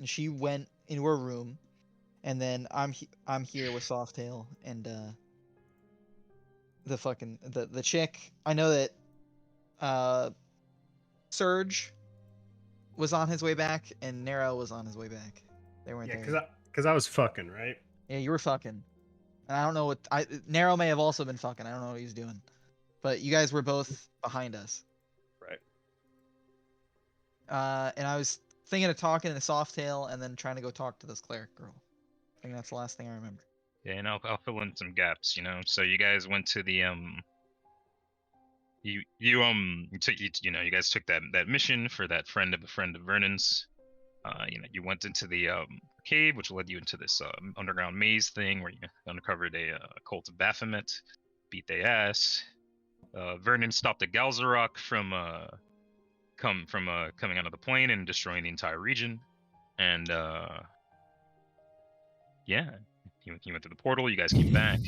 she went into her room, and then I'm here with Softail and the chick. I know that Surge was on his way back, and Nero was on his way back. They weren't there. Because I was fucking, right? Yeah, you were fucking. And I don't know what Nero may have also been fucking. I don't know what he was doing, but you guys were both behind us. Right. And I was thinking of talking to Softail and then trying to go talk to this cleric girl. I think that's the last thing I remember. Yeah, and I'll fill in some gaps, So you guys went to the you guys took that mission for that friend of a friend of Vernon's. You went into the cave, which led you into this underground maze thing where you uncovered a cult of Baphomet, beat their ass. Vernon stopped a Galzarok from coming out of the plane and destroying the entire region, and yeah, he went through the portal. You guys came back,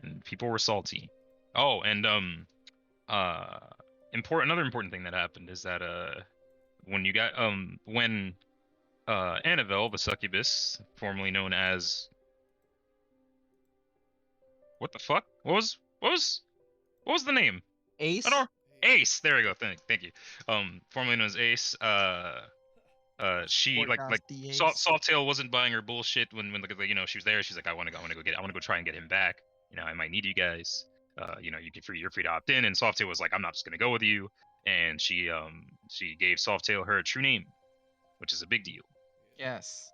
and people were salty. Oh, and another important thing that happened is that when you got when Annabelle, the succubus, formerly known as what the fuck? What was the name? Ace. Ace. There we go. Thank you. Formerly known as Ace. She Sawtail wasn't buying her bullshit when she was there. She's like, I want to go try and get him back. I might need you guys. You're free to opt in. And Softail was like, I'm not just gonna go with you. And she gave Softail her true name, which is a big deal. Yes.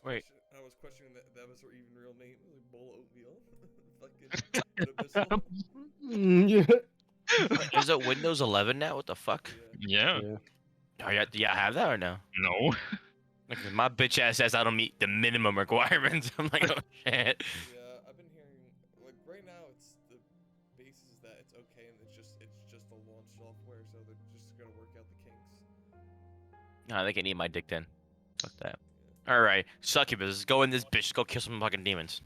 Wait. I was questioning that was her even real name. Like bowl oatmeal. Yeah. Is it Windows 11 now? What the fuck? Yeah. Do you have that or no? No. Like, my bitch ass says I don't meet the minimum requirements. I'm like, oh shit. Yeah, I've been hearing like right now it's the basis is that it's okay and it's just a launch software, so they're just gonna work out the kinks. No, they can eat my dick then. Fuck that. All right, succubus, go in this bitch. Go kill some fucking demons.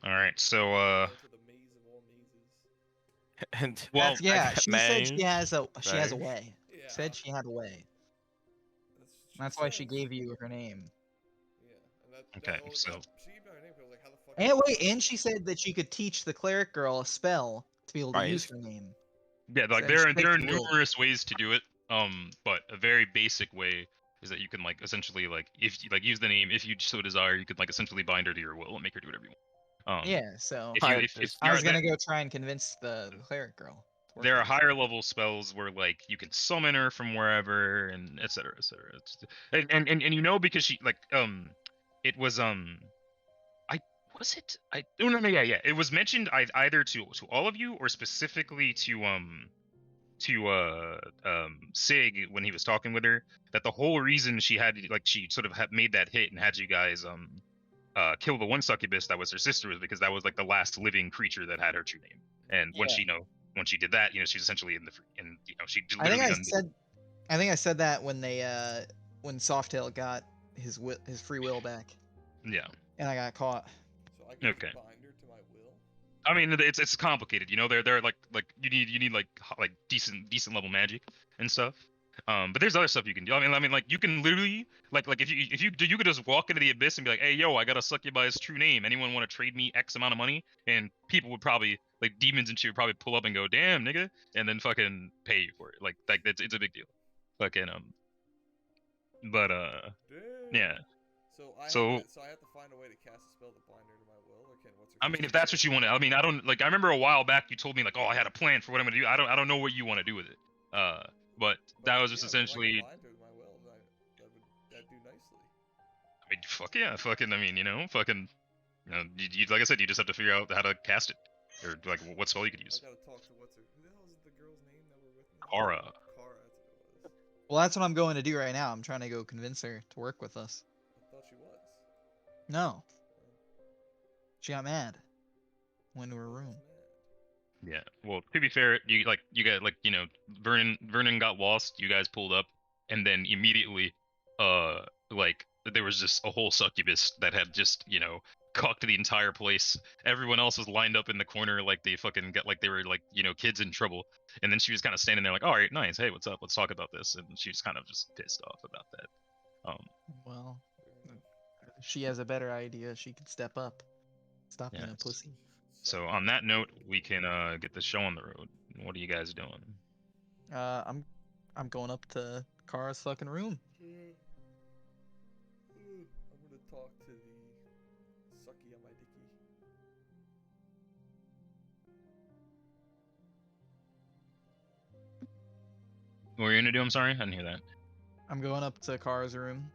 All right, so Go to the maze of all mazes. And well, she said she has a way. Yeah, Said she had a way. That's why she gave you her name. Yeah. And Okay, so she gave me her name because I was like, how the fuck? And she said that she could teach the cleric girl a spell to be able to use her name. Yeah, like So there are numerous ways to do it. But a very basic way is that you can essentially if you use the name, if you so desire, you could essentially bind her to your will and make her do whatever you want. Yeah, so if I was gonna go try and convince the cleric girl. There are higher level spells where you can summon her from wherever and etc. And because she it was it was mentioned either to all of you or specifically to Sig when he was talking with her, that the whole reason she had she sort of had made that hit and had you guys kill the one succubus that was her sister was because that was the last living creature that had her true name. And when she did that, she's essentially she literally I think I said that when when Softail got his free will back. Yeah. And I got caught. So I can bind her to my will. I mean, it's complicated, they're you need decent level magic and stuff. But there's other stuff you can do. I mean, you can literally if you could just walk into the abyss and be like, hey, yo, I gotta suck you by his true name. Anyone want to trade me X amount of money? And people would probably demons and shit would probably pull up and go, damn, nigga, and then fucking pay you for it. It's a big deal. Fucking yeah. So I have to find a way to cast a spell to bind her to my will. Okay, what's her? I mean, if that's what you want to. I mean, I don't I remember a while back you told me oh, I had a plan for what I'm gonna do. I don't know what you want to do with it. But that was just essentially. That'd do nicely. I mean, fuck yeah, fucking. I mean, fucking. You like I said, you just have to figure out how to cast it, or what spell you could use. I gotta talk to who the hell is the girl's name that were with me? Kara. Kara, that's what it was. Well, that's what I'm going to do right now. I'm trying to go convince her to work with us. I thought she was. No. She got mad. Went to her room. Yeah. Well, to be fair, you got Vernon got lost. You guys pulled up, and then immediately, there was just a whole succubus that had just cocked the entire place. Everyone else was lined up in the corner they fucking got they were kids in trouble. And then she was kind of standing there all right, nice, hey, what's up? Let's talk about this. And she was kind of just pissed off about that. Well, Fair enough. if she has a better idea, she could step up. Stop being a Yes. pussy. So on that note, we can get the show on the road. What are you guys doing? I'm going up to Kara's fucking room. I'm gonna talk to the sucky on my dicky. What were you gonna do? I'm sorry, I didn't hear that. I'm going up to Kara's room.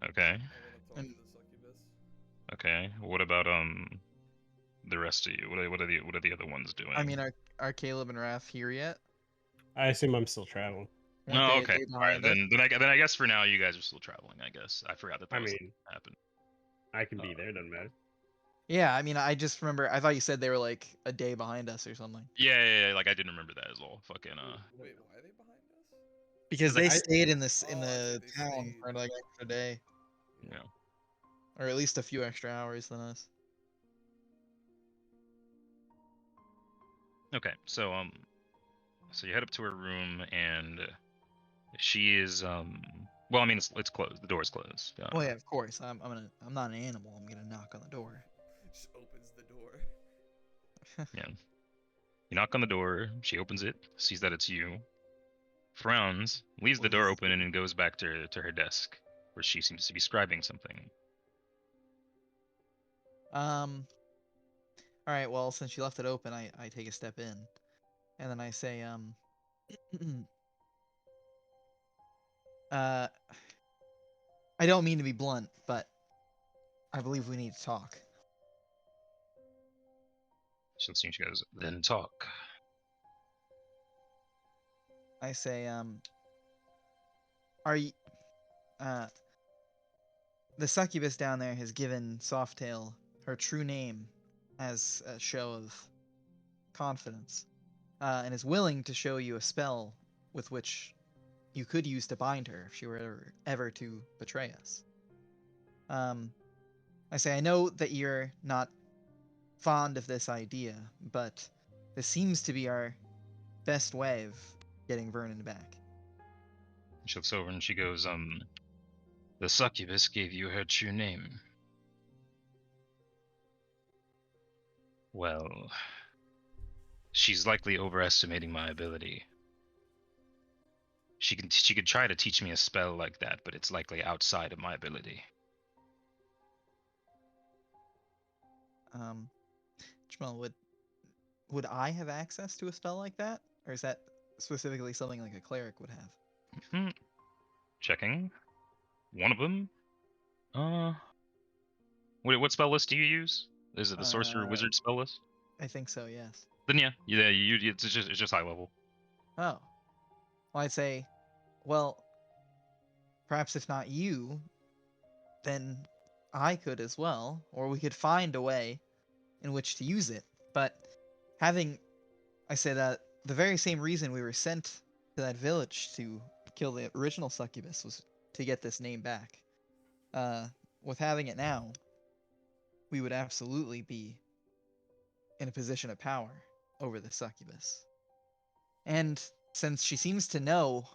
Okay. I wanna talk And- to the succubus. Okay. What about the rest of you? What are the other ones doing? I mean, are Caleb and Raph here yet? I assume I'm still traveling. Weren't No, they a okay. day All right, behind us? then I guess for now you guys are still traveling. I guess I forgot that I was mean, happened. I can be there, doesn't matter. Yeah, I mean, I just remember. I thought you said they were like a day behind us or something. Yeah, like I didn't remember that as well. Fucking Wait, why are they behind us? Because 'Cause they I- stayed in this in Oh, I see, the they town stayed. for like an extra day, yeah. or at least a few extra hours than us. Okay, so so you head up to her room and she is well, I mean it's closed. The door's closed. Well, yeah, of course. I'm not an animal. I'm gonna knock on the door. Just opens the door. Yeah. You knock on the door. She opens it, sees that it's you, frowns, leaves the door open, and then goes back to her desk, where she seems to be scribing something. All right. Well, since you left it open, I take a step in, and then I say I don't mean to be blunt, but I believe we need to talk. She looks at you and she goes, "Then talk." I say are you the succubus down there has given Softail her true name as a show of confidence, and is willing to show you a spell with which you could use to bind her if she were ever to betray us. I say, I know that you're not fond of this idea, but this seems to be our best way of getting Vernon back. She looks over and she goes, "The succubus gave you her true name." Well, she's likely overestimating my ability. She could try to teach me a spell like that, but it's likely outside of my ability. Jamal, would I have access to a spell like that, or is that specifically something like a cleric would have? Checking. One of them. Wait, what spell list do you use? Is it the sorcerer wizard spell list? I think so. Yes. Then yeah, it's just high level. Oh. Well, I'd say, well, perhaps if not you, then I could as well, or we could find a way in which to use it. But I say that the very same reason we were sent to that village to kill the original succubus was to get this name back. With having it now, we would absolutely be in a position of power over the succubus. And since she seems to know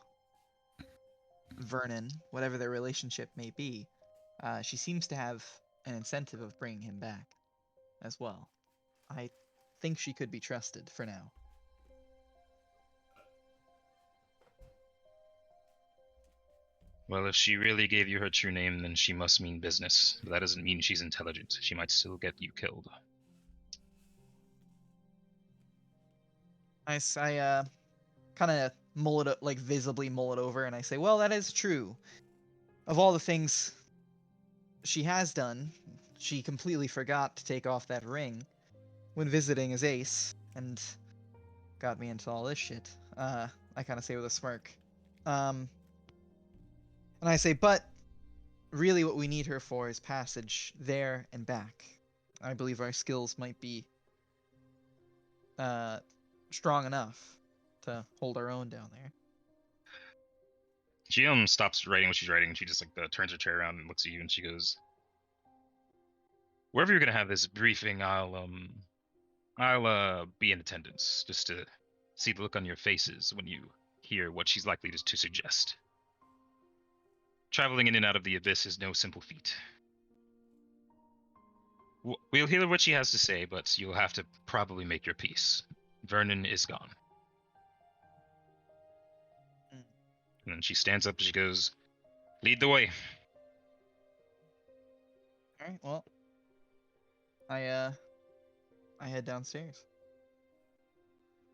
Vernon, whatever their relationship may be, she seems to have an incentive of bringing him back as well. I think she could be trusted for now. Well, if she really gave you her true name, then she must mean business. But that doesn't mean she's intelligent. She might still get you killed. I kind of visibly mull it over, and I say, well, that is true. Of all the things she has done, she completely forgot to take off that ring when visiting his ace, and got me into all this shit. I kind of say with a smirk. And I say, but really what we need her for is passage there and back. I believe our skills might be strong enough to hold our own down there. She stops writing what she's writing, and she just turns her chair around and looks at you, and she goes, "Wherever you're gonna have this briefing, I'll be in attendance just to see the look on your faces when you hear what she's likely to suggest. Traveling in and out of the abyss is no simple feat. We'll hear what she has to say, but you'll have to probably make your peace. Vernon is gone. Mm. And then she stands up and she goes, "Lead the way." All right. Well, I head downstairs.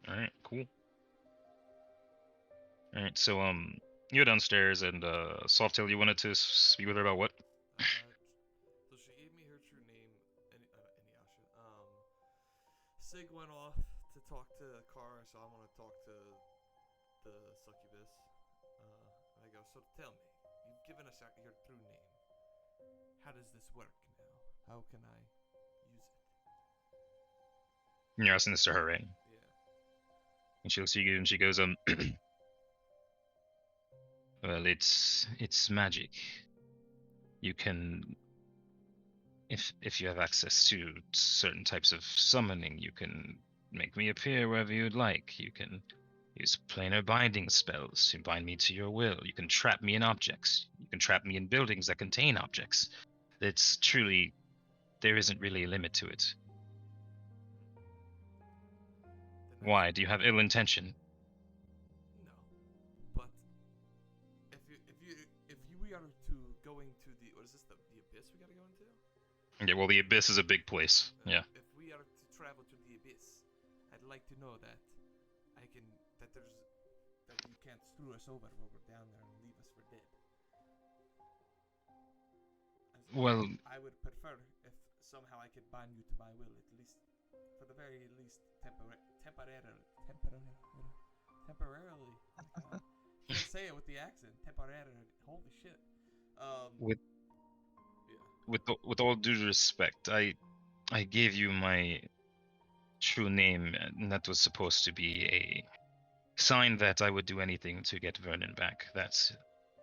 All right, cool. All right, so you're downstairs, and Softail, you wanted to speak with her about what? So she gave me her true name, Anyasha. Sig went off to talk to Kara, so I want to talk to the succubus. And I go, so tell me, you've given us your true name. How does this work now? How can I use it? You're asking this to her, right? Yeah. And she looks at you and she goes, well, it's magic. You can, if you have access to certain types of summoning, you can make me appear wherever you'd like. You can use planar binding spells to bind me to your will. You can trap me in objects. You can trap me in buildings that contain objects. It's truly, there isn't really a limit to it. Then Why? Do you have ill intention? No, but if we are to going to the what is this the abyss we gotta go into? Yeah, well, the abyss is a big place. Yeah. If we are to travel to the abyss, I'd like to know that that you can't screw us over while we're down there and leave us for dead. Well, I would prefer if somehow I could bind you to my will, at least for the very least temporarily. Can't say it with the accent. Temporarily. Holy shit. With- Yeah. with all due respect, I gave you my true name, and that was supposed to be a sign that I would do anything to get Vernon back. That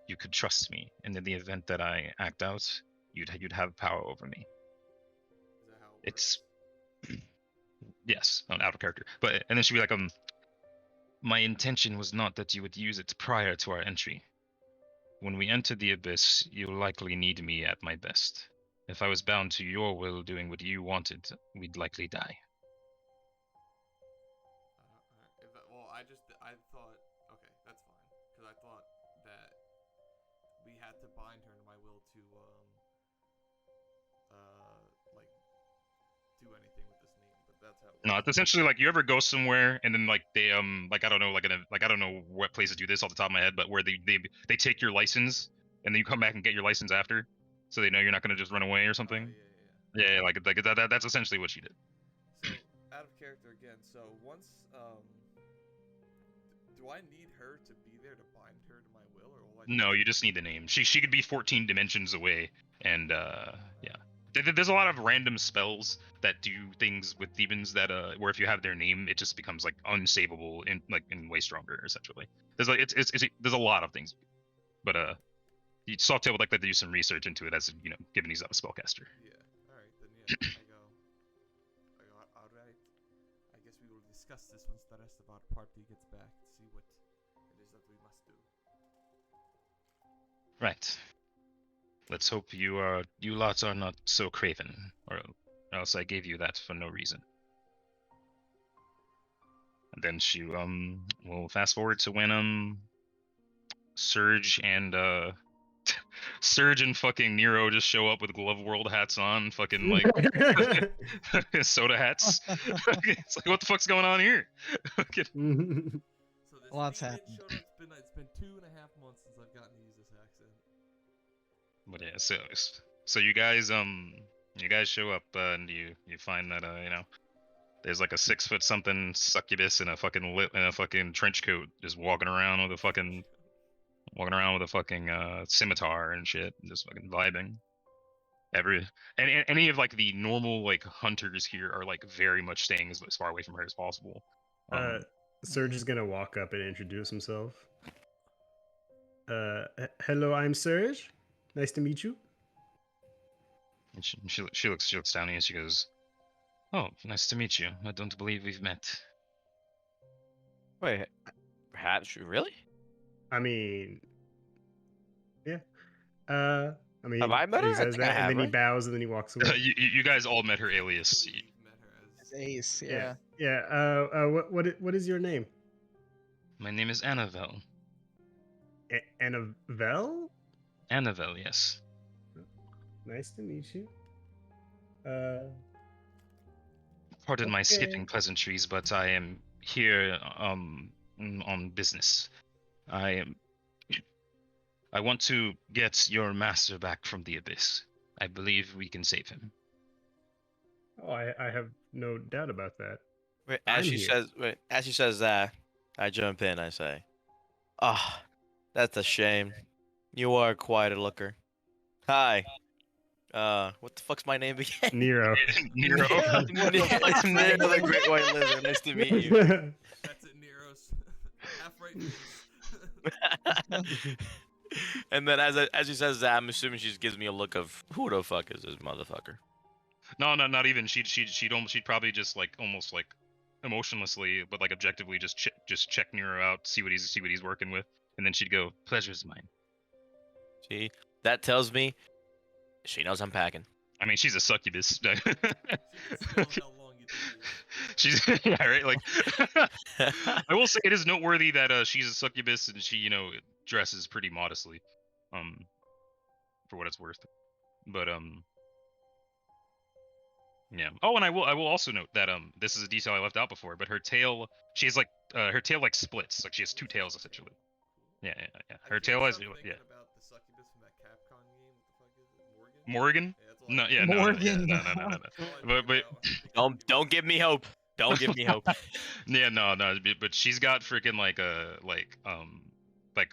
you could trust me, and in the event that I act out, you'd have power over me. Is that how it works? It's yes, not out of character. But and then she'd be like, my intention was not that you would use it prior to our entry. When we enter the abyss, you'll likely need me at my best. If I was bound to your will doing what you wanted, we'd likely die. I thought, okay, that's fine, because I thought that we had to bind her to my will to, like, do anything with this name, but that's how it No, works. it's essentially like you ever go somewhere and then like they like I don't know like I don't know what places do this off the top of my head, but where they take your license and then you come back and get your license after, so they know you're not gonna just run away or something. Oh, yeah. Yeah, like that's essentially what she did. So, out of character again, so once, do I need her to be there to bind her to my will, or will I No, you just need the name. She could be 14 dimensions away, and yeah. There's a lot of random spells that do things with demons that where if you have their name, it just becomes like unsavable and way stronger essentially. There's like there's a lot of things, but Softail would like to do some research into it as given he's not a spellcaster. Yeah. All right, then yeah. I go. All right. I guess we will discuss this once the rest of our party gets back to see what it is that we must do. Right. Let's hope you lots are not so craven, or else I gave you that for no reason. And then she will fast forward to when Surge and Surge and fucking Nero just show up with Glove World hats on, fucking like soda hats. It's like, what the fuck's going on here? So this Lots demon happened. showed up. It's been 2.5 months since I've gotten to use this accent. But yeah, so you guys show up and you find that there's like a 6 foot something succubus in a fucking trench coat just walking around with a fucking scimitar and shit, just fucking vibing. Any of like the normal like hunters here are like very much staying as far away from her as possible. Serge is gonna walk up and introduce himself. Hello, I'm Serge. Nice to meet you. And she looks down at you and she goes, "Oh, nice to meet you. I don't believe we've met." Wait, perhaps really? I mean, yeah. I mean, Have I met he her? I says think I that, and have, then he right? bows, and then he walks away. You guys all met her alias. You've met her It's as. Ace, Yeah, yeah. yeah. What is your name? My name is Annabelle. Annabelle? Annabelle, yes. Nice to meet you. Pardon my Okay. skipping pleasantries, but I am here on business. I am. I want to get your master back from the abyss. I believe we can save him. Oh, I have no doubt about that. Wait, I'm as she here. says that, I jump in. I say, "Ah, that's a shame. You are quite a looker. Hi. What the fuck's my name again? Nero. Nero. Nero the Great White Lizard. Nice to meet you." That's it, Nero's half right face. And then as she says that, I'm assuming she just gives me a look of who the fuck is this motherfucker? No, not even. She'd probably just like almost like emotionlessly, but like objectively just check Nero out, see what he's working with, and then she'd go, "Pleasure's mine." See, that tells me she knows I'm packing. I mean, she's a succubus. She can smell how long you think it is. She's yeah, right. Like, I will say it is noteworthy that she's a succubus and she, dresses pretty modestly, for what it's worth. But yeah. Oh, and I will also note that this is a detail I left out before, but her tail, she has like her tail like splits, like she has two tails essentially. Yeah. I Her can't tail has stop yeah. thinking about the succubus from that Capcom game. What the fuck is it? Morgan? Morgan? Yeah, that's all I No, yeah, think no, Morgan. no. That's all I But think about. Don't give me hope. Don't give me hope. Yeah, no, but she's got freaking like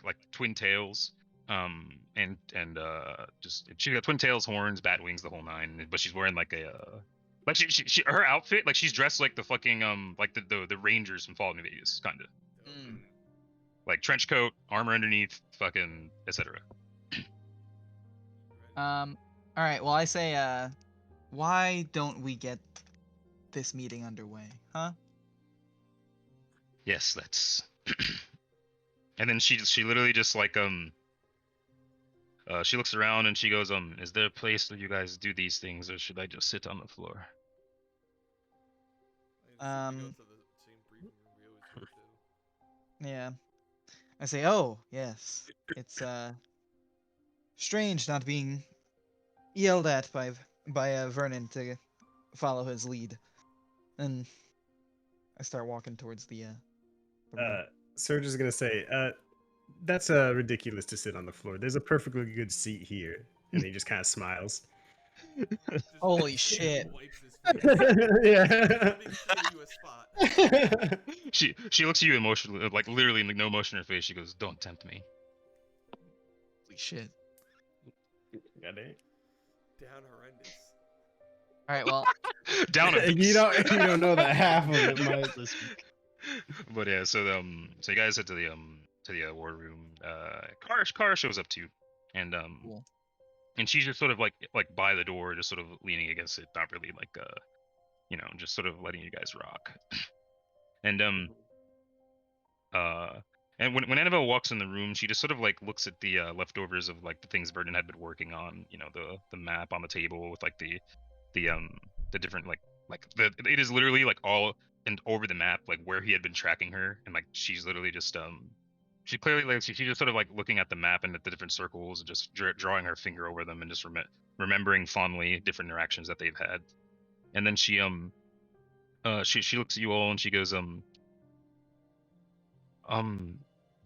like twin tails, and just she's got twin tails, horns, bat wings, the whole nine. But she's wearing like a like she her outfit, like she's dressed like the fucking like the Rangers from Fallout New Vegas, kind of Mm. like trench coat, armor underneath, fucking etc. All right. Well, I say, why don't we get this meeting underway, huh? Yes, that's. And then she literally just like she looks around and she goes, is there a place where you guys do these things, or should I just sit on the floor? I mean, we go to the same briefing room we always go to. Yeah. I say, oh yes, it's strange not being yelled at by Vernon to follow his lead, and I start walking towards the room. Serge is gonna say, that's ridiculous to sit on the floor. There's a perfectly good seat here, and he just kind of smiles. Just Holy he shit. wipes his face. Yeah. Let me clear you a spot. She looks at you emotionally, like literally like no emotion in her face. She goes, "Don't tempt me." Holy shit. Got it. Down horrendous. All right. Well, Down a You don't know that half of it might. But yeah, so you guys head to the war room. Kara shows up too, and Cool. and she's just sort of like by the door, just sort of leaning against it, not really like just sort of letting you guys rock. And and when Annabelle walks in the room, she just sort of like looks at the leftovers of like the things Vernon had been working on. The map on the table with like the different it is literally like all and over the map, like where he had been tracking her, and like she's literally just she clearly like she's just sort of like looking at the map and at the different circles and just drawing her finger over them and just remembering fondly different interactions that they've had. And then she she looks at you all and she goes and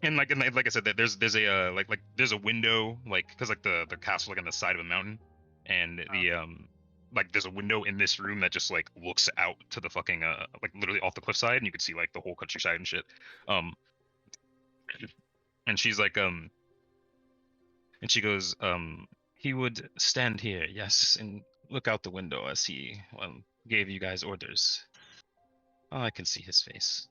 like I said, that there's a like there's a window, like because like the castle like on the side of a mountain, and the like there's a window in this room that just like looks out to the fucking like literally off the cliffside, and you can see like the whole countryside and shit. And she's like and she goes, he would stand here, yes, and look out the window as he gave you guys orders. Oh, I can see his face.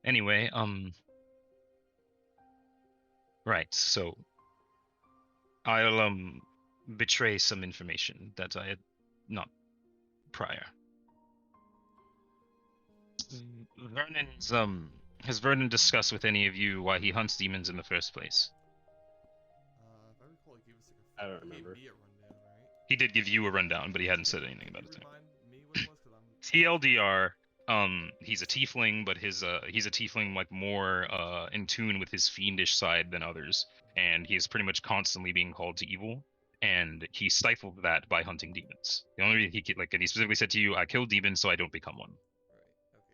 Anyway, right, so I'll betray some information that I had not prior. Vernon's has Vernon discussed with any of you why he hunts demons in the first place? If I recall, he gave us like I don't he gave remember. me a rundown, right? He did give you a rundown, but he hadn't said anything Can about you it. remind me what it was? Cause I'm TLDR, he's a tiefling, but he's a tiefling like more in tune with his fiendish side than others, and he is pretty much constantly being called to evil, and he stifled that by hunting demons. The only reason and he specifically said to you, "I kill demons so I don't become one." right. Okay,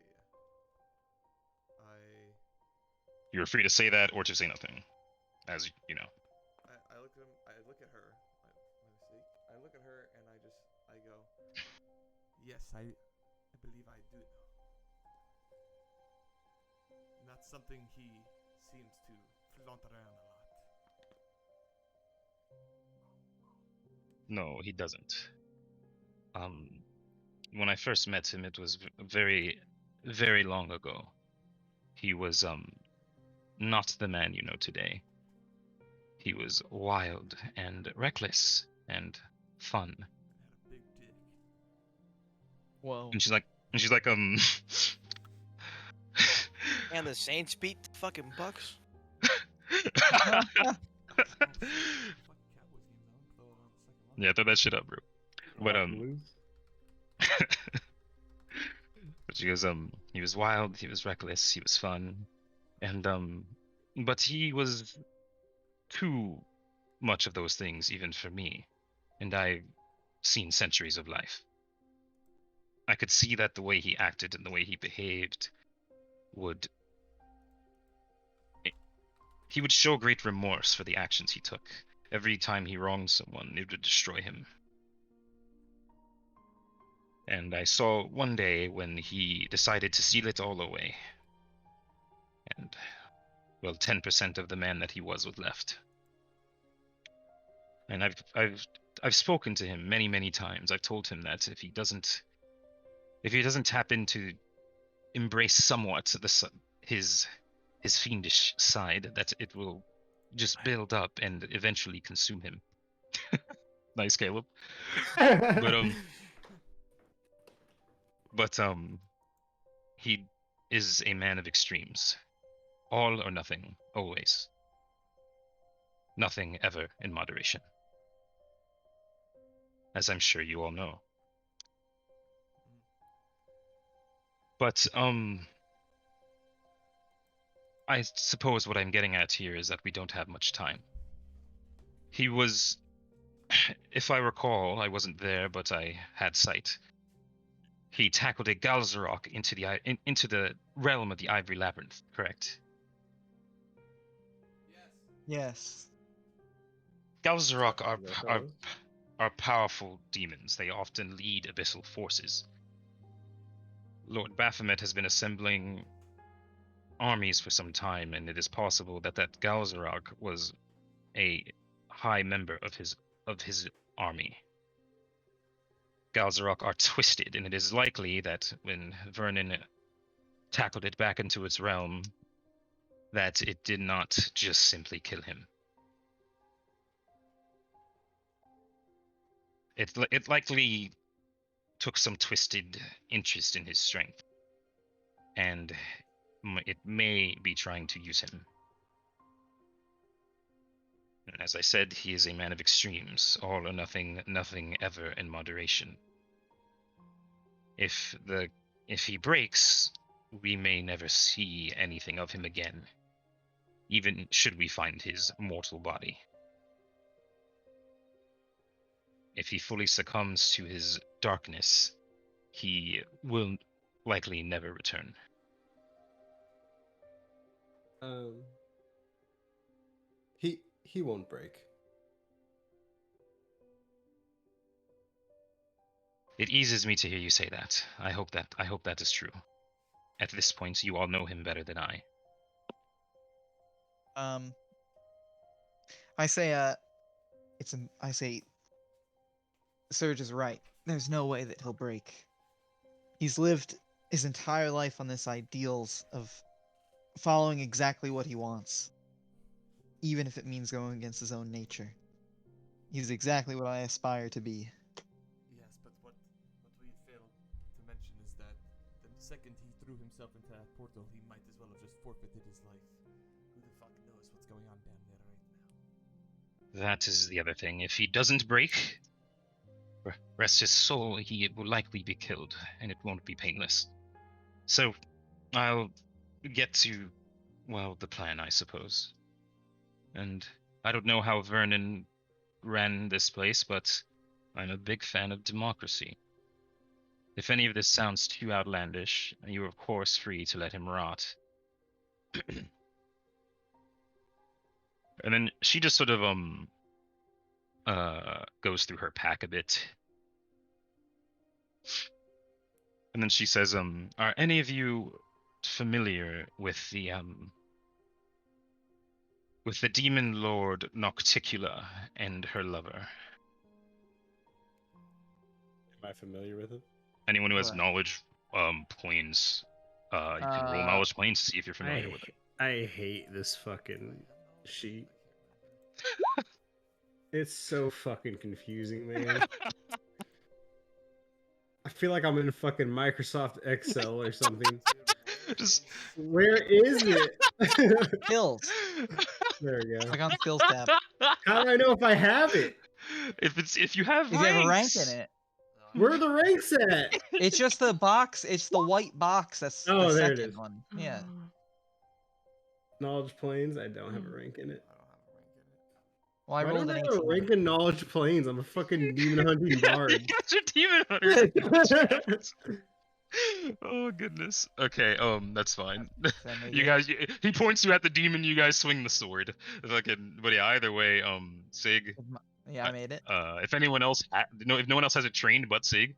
yeah. You're free to say that or to say nothing, as you know. I look at him. I look at her. My mistake. I look at her and I go. Yes, I believe I do know. And that's something he seems to flaunt around a lot. No, he doesn't. When I first met him, it was very, very long ago. He was not the man you know today. He was wild and reckless and fun. And had a big dick. Whoa. And she's like, And the Saints beat the fucking Bucks. Oh, fucking Cowboys game though. Throw it on the second one. yeah, throw that shit up, bro. But Lose. but she goes, he was wild, he was reckless, he was fun, and but he was too much of those things even for me, and I've seen centuries of life. I could see that the way he acted and the way he behaved he would show great remorse for the actions he took. Every time he wronged someone, it would destroy him. And I saw one day when he decided to seal it all away. And, well, 10% of the man that he was left. And I've spoken to him many, many times. I've told him that if he doesn't tap into, embrace somewhat his fiendish side, that it will just build up and eventually consume him. Nice, Caleb. But he is a man of extremes. All or nothing, always. Nothing ever in moderation. As I'm sure you all know. But I suppose what I'm getting at here is that we don't have much time. He was, if I recall, I wasn't there, but I had sight. He tackled a Galzarok into the realm of the Ivory Labyrinth, correct? Yes. Galzarok That's are powerful demons. They often lead abyssal forces. Lord Baphomet has been assembling armies for some time, and it is possible that Galzarok was a high member of his army. Galzarok are twisted, and it is likely that when Vernon tackled it back into its realm, that it did not just simply kill him. It likely took some twisted interest in his strength, and it may be trying to use him. And as I said, he is a man of extremes, all or nothing, nothing ever in moderation. If he breaks, we may never see anything of him again, even should we find his mortal body. If he fully succumbs to his darkness, he will likely never return. He won't break. It eases me to hear you say that. I hope that is true. At this point, you all know him better than I. I say, Serge is right. There's no way that he'll break. He's lived his entire life on this ideals of following exactly what he wants, even if it means going against his own nature. He's exactly what I aspire to be. Yes, but what we failed to mention is that the second he threw himself into that portal, he might as well have just forfeited his life. Who the fuck knows what's going on down there right now? That is the other thing. If he doesn't break, rest his soul, he will likely be killed, and it won't be painless. So, I'll get to, well, the plan, I suppose. And I don't know how Vernon ran this place, but I'm a big fan of democracy. If any of this sounds too outlandish, you are of course free to let him rot. And then she just sort of goes through her pack a bit. And then she says, are any of you familiar with the demon lord Nocticula and her lover? Am I familiar with it? Anyone who has Right. knowledge planes, you can roll knowledge planes to see if you're familiar with it. I hate this fucking sheet. It's so fucking confusing, man. I feel like I'm in fucking Microsoft Excel or something. Just Where is it? Skills. There we go. Click on skills tab. How do I know if I have it? If you have If you have a rank ranks. in it, Where are the ranks at? it's just the box. It's the white box. That's Oh, the there it second is. one. Yeah. Knowledge planes. I don't have a rank in it. I don't have a rank in it. Well, I Why rolled don't an I have a 18. rank in knowledge planes? I'm a fucking demon hunting bard. That's your demon hunter. Oh goodness. Okay, that's fine. Does that make You it? guys, he points you at the demon. You guys swing the sword. Fucking, but yeah. Either way, Sig. Yeah, I made it. If anyone else, if no one else has it trained but Sig,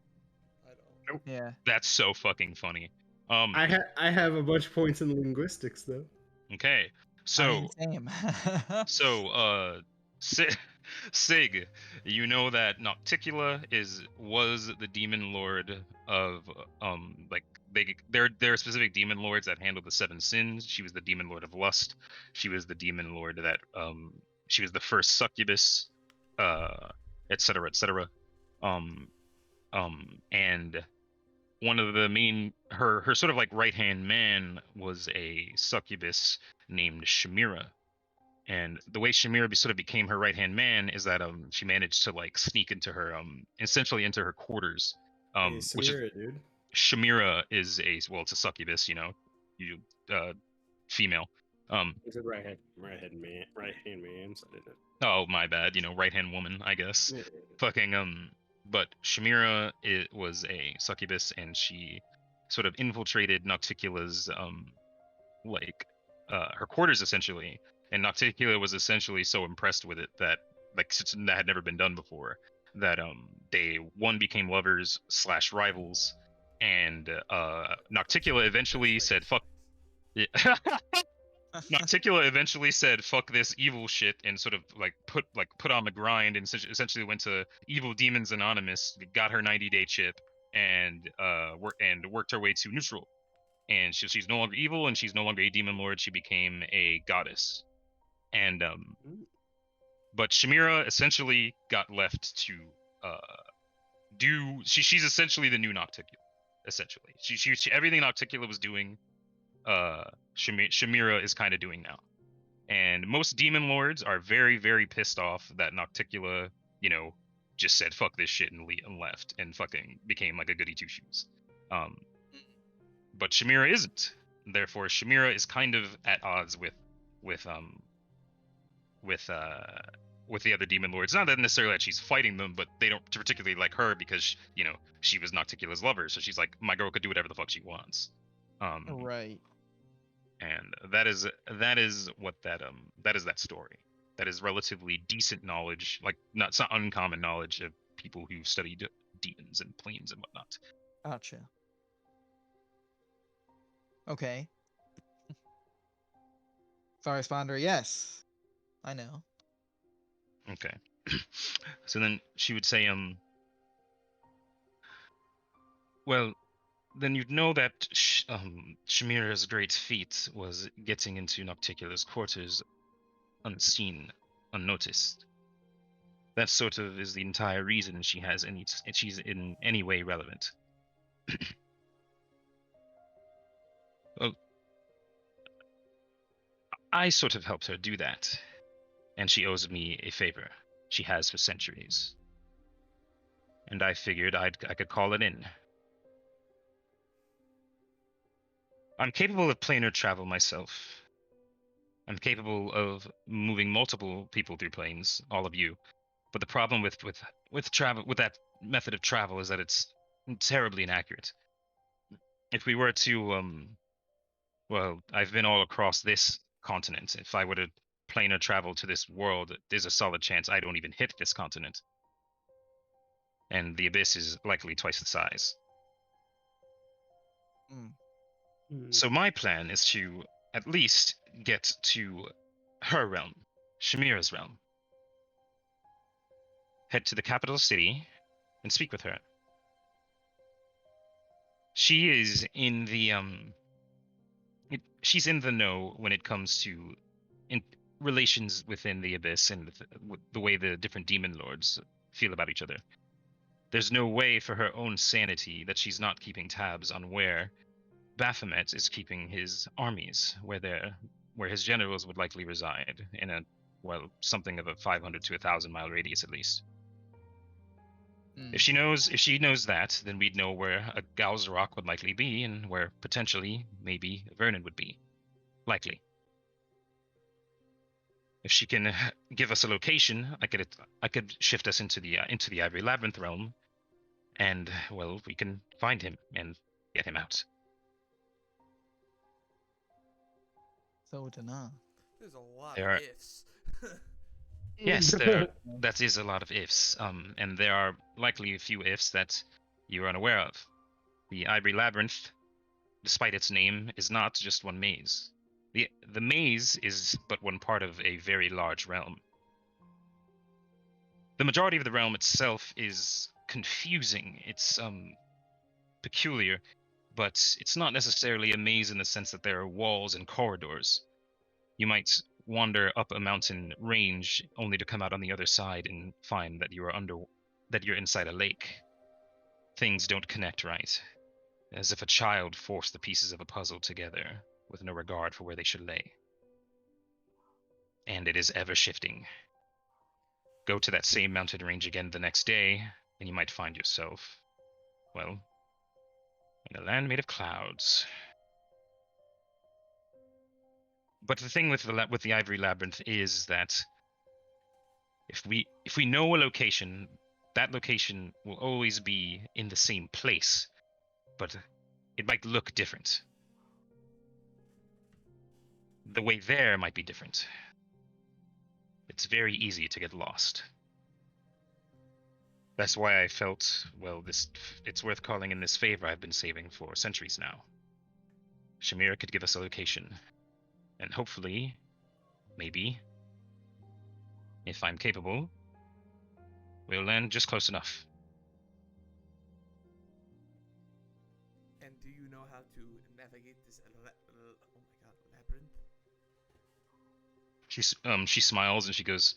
I don't. Yeah. that's so fucking funny. I have a bunch of points in linguistics though. Okay. So, I mean, same. Sig, you know that Nocticula was the demon lord of like there are specific demon lords that handle the seven sins. She was the demon lord of lust. She was the demon lord that she was the first succubus, etc. etc. And one of the main her sort of like right hand man was a succubus named Shamira. And the way Shamira sort of became her right hand man is that she managed to like sneak into her essentially into her quarters. Hey, Which is Samira, dude. Shamira is it's a succubus, female. It's a right hand man. So I didn't. Oh my bad, right hand woman, I guess. Yeah. Fucking but Shamira was a succubus, and she sort of infiltrated Nocticula's her quarters essentially. And Nocticula was essentially so impressed with it that that had never been done before, that they became lovers / rivals, and Nocticula eventually said fuck. Yeah. Nocticula eventually said fuck this evil shit and sort of put on the grind and essentially went to Evil Demons Anonymous, got her 90-day chip, and worked her way to neutral. And she's no longer evil, and she's no longer a demon lord. She became a goddess. And but Shamira essentially got left to she's essentially the new Nocticula. Essentially, she everything Nocticula was doing, Shamira is kind of doing now. And most demon lords are very, very pissed off that Nocticula, just said fuck this shit and left and fucking became like a goody two shoes. But Shamira isn't. Therefore, Shamira is kind of at odds with the other demon lords. Not that necessarily that she's fighting them, but they don't particularly like her because she was Nocticula's lover. So she's like, my girl could do whatever the fuck she wants. Right. And that is that story. That is relatively decent knowledge, it's not uncommon knowledge of people who studied demons and planes and whatnot. Gotcha. Okay. Fire responder, yes. I know. Okay. So then she would say, well, then you'd know that Shamira's great feat was getting into Nocticula's quarters unseen, unnoticed. That sort of is the entire reason she's in any way relevant. I sort of helped her do that, and she owes me a favor. She has for centuries. And I figured I could call it in. I'm capable of planar travel myself. I'm capable of moving multiple people through planes, all of you. But the problem with that method of travel is that it's terribly inaccurate. If we were to well, I've been all across this continent. If I were to planar travel to this world, there's a solid chance I don't even hit this continent. And the abyss is likely twice the size. So my plan is to at least get to her realm, Shamira's realm. Head to the capital city and speak with her. She is in the she's in the know when it comes to relations within the abyss and the way the different demon lords feel about each other. There's no way for her own sanity that she's not keeping tabs on where Baphomet is keeping his armies, where his generals would likely reside in something of a 500 to 1,000 mile radius at least. If she knows that, then we'd know where a Galzarok would likely be and where potentially maybe Vernon would be, likely. If she can give us a location, I could shift us into the Ivory Labyrinth realm, and well, we can find him and get him out. So to know. There's a lot There of are- ifs. Yes, that is a lot of ifs, and there are likely a few ifs that you are unaware of. The Ivory Labyrinth, despite its name, is not just one maze. The maze is but one part of a very large realm. The majority of the realm itself is confusing. It's peculiar, but it's not necessarily a maze in the sense that there are walls and corridors. You might wander up a mountain range only to come out on the other side and find that you're inside a lake. Things don't connect right, as if a child forced the pieces of a puzzle together with no regard for where they should lay. And it is ever shifting. Go to that same mountain range again the next day, and you might find yourself, well, in a land made of clouds. But the thing with the Ivory Labyrinth is that if we know a location, that location will always be in the same place, but it might look different. The way there might be different. It's very easy to get lost. That's why I felt, well, it's worth calling in this favor I've been saving for centuries now. Shamira could give us a location. And hopefully, maybe, if I'm capable, we'll land just close enough. And do you know how to navigate this labyrinth? She smiles and she goes,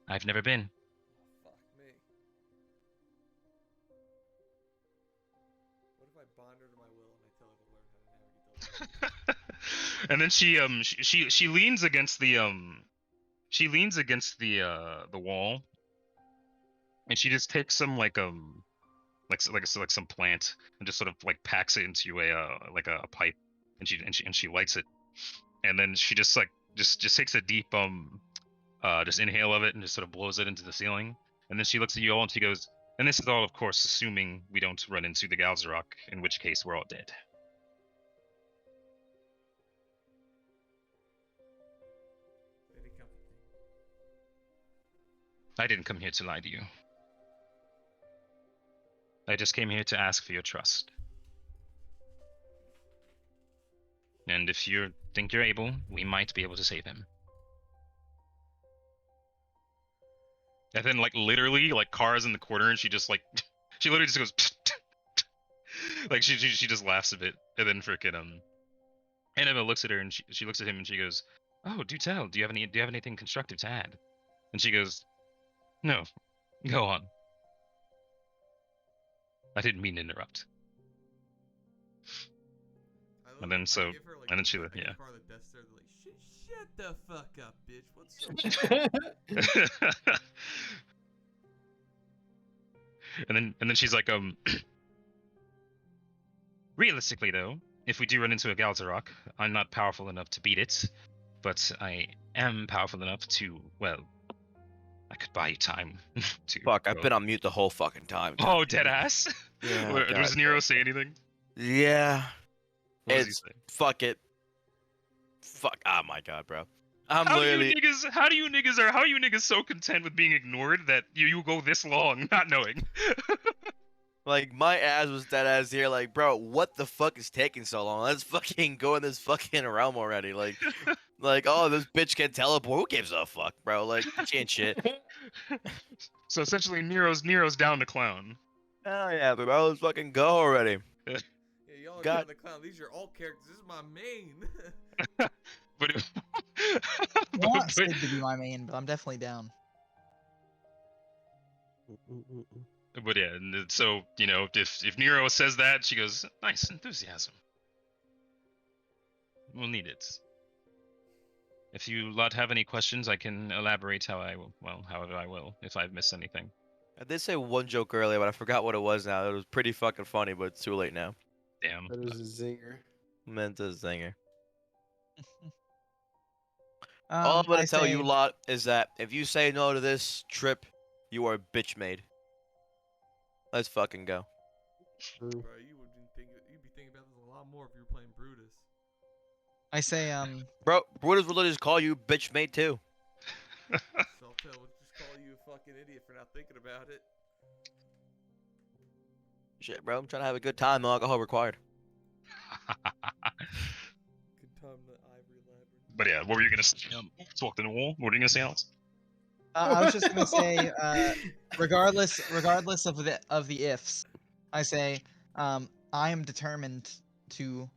"I've never been." Fuck me. What if I bond her to my will and I tell her to learn how to navigate the labyrinth? And then she leans against the wall, and she just takes some like some plant and just sort of like packs it into a pipe, and she lights it, and then she just takes a deep just inhale of it and just sort of blows it into the ceiling, and then she looks at you all and she goes, and this is all of course assuming we don't run into the Galzarok, in which case we're all dead. Very comforting. I didn't come here to lie to you. I just came here to ask for your trust. And if you think you're able, we might be able to save him. And then, like, literally, like, Kara's in the corner and she just, like, she literally just goes, like, she just laughs a bit. And then frickin', Annabelle looks at her and she looks at him and she goes, "Oh, do tell. Do you have anything constructive to add?" And she goes, "No, go on. I didn't mean to interrupt." I And then I so- give her, like, and then she I yeah. give her the desk there, like, shut Shut the fuck up, bitch. What's up? and then she's like, realistically though, if we do run into a Galzarok, I'm not powerful enough to beat it, but I am powerful enough to, well, I could buy you time to. Fuck, I've been on mute the whole fucking time. God Oh, damn dead it. ass. Yeah, Does God Nero damn. say anything? Yeah. What does he It's say? fuck it. Fuck. Oh my god, bro. I'm How literally. are you niggas so content with being ignored that you go this long not knowing? Like, my ass was dead ass here. Like, bro, what the fuck is taking so long? Let's fucking go in this fucking realm already. Like, oh, this bitch can teleport. Who gives a fuck, bro? Like, she ain't shit. So essentially, Nero's down to clown. Oh yeah, but bro, let's fucking go already. Yeah, y'all God. got the clown. These are all characters. This is my main. But, I want Sid to be my main, but I'm definitely down. but yeah, and so you know, if Nero says that, she goes, nice enthusiasm. We'll need it. If you lot have any questions, I can elaborate however I will, if I've missed anything. I did say one joke earlier, but I forgot what it was now. It was pretty fucking funny, but it's too late now. Damn. That was a zinger. Meant a zinger. All I'm gonna I tell you say- lot is that if you say no to this trip, you are bitch made. Let's fucking go. True. Bro, you'd be thinking about this a lot more if you were playing Brutus. I say, Bro, Brutus will just call you bitch made too. Saltel would just call you a fucking idiot for not thinking about it. Shit, bro, I'm trying to have a good time. No alcohol required. Good time in the Ivory Labyrinth. But yeah, what were you gonna say? Talk to the wall. What were you gonna say, Alex? I was just gonna say, regardless of the ifs, I say, I am determined to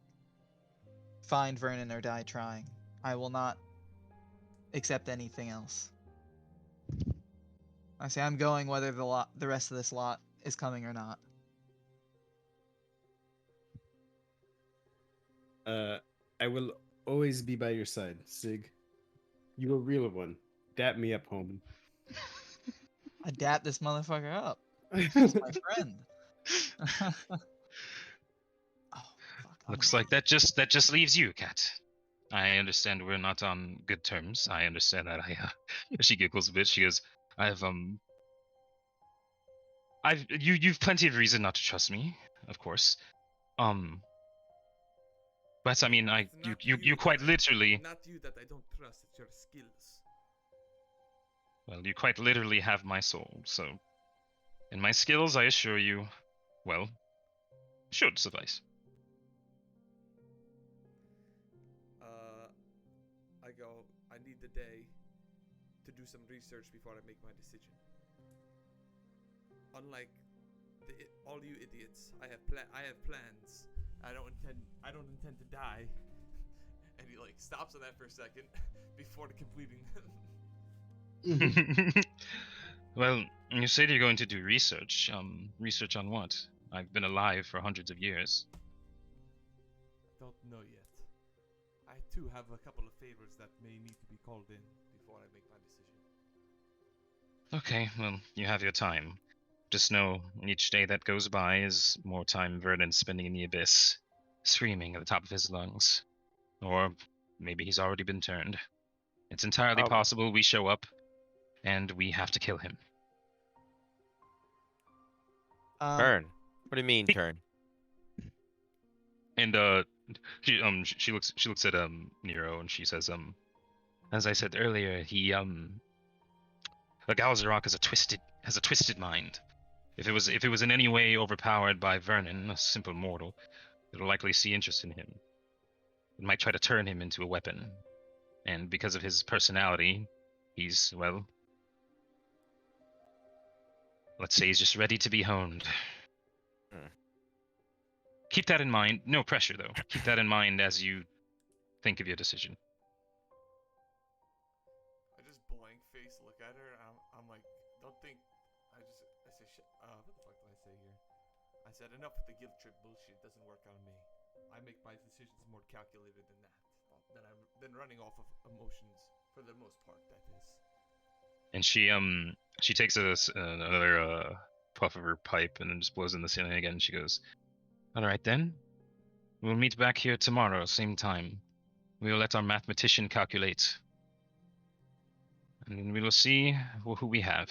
find Vernon or die trying. I will not accept anything else. I say I'm going whether the rest of this lot is coming or not. I will always be by your side, Sig. You a real one. Dap me up, homie. Adapt this motherfucker up. He's my friend. Oh, fuck. Looks like that just leaves you, Cat. I understand we're not on good terms. I understand that. She giggles a bit. She goes, you've plenty of reason not to trust me, of course. But I mean, It's not you quite literally, Not you that I don't trust, it's your skills. well, you quite literally have my soul. So, and my skills, I assure you, well, should suffice. I need the day to do some research before I make my decision. Unlike all you idiots, I have plans. I don't intend to die. And he like stops on that for a second before completing them. Well, you said you're going to do research. Research on what? I've been alive for hundreds of years. Don't know yet. I too have a couple of favors that may need to be called in before I make my decision. Okay, well, you have your time. Just know, each day that goes by is more time Vernon's spending in the abyss, screaming at the top of his lungs. Or maybe he's already been turned. It's entirely possible we show up, and we have to kill him. Turn. What do you mean turn? And she looks at Nero and she says, as I said earlier, a Galzarok has a twisted mind. If it was in any way overpowered by Vernon, a simple mortal, it'll likely see interest in him. It might try to turn him into a weapon. And because of his personality, he's, well, let's say he's just ready to be honed. Keep that in mind. No pressure, though. Keep that in mind as you think of your decision. I just blank face look at her, and I'm like, don't think. I say, what the fuck did I say here? I said, enough with the guilt trip bullshit. Doesn't work on me. I make my decisions more calculated than that. than running off of emotions for the most part. That is. And she takes another puff of her pipe and then just blows in the ceiling again. She goes, "All right then, we'll meet back here tomorrow, same time. We will let our mathematician calculate, and we will see who we have.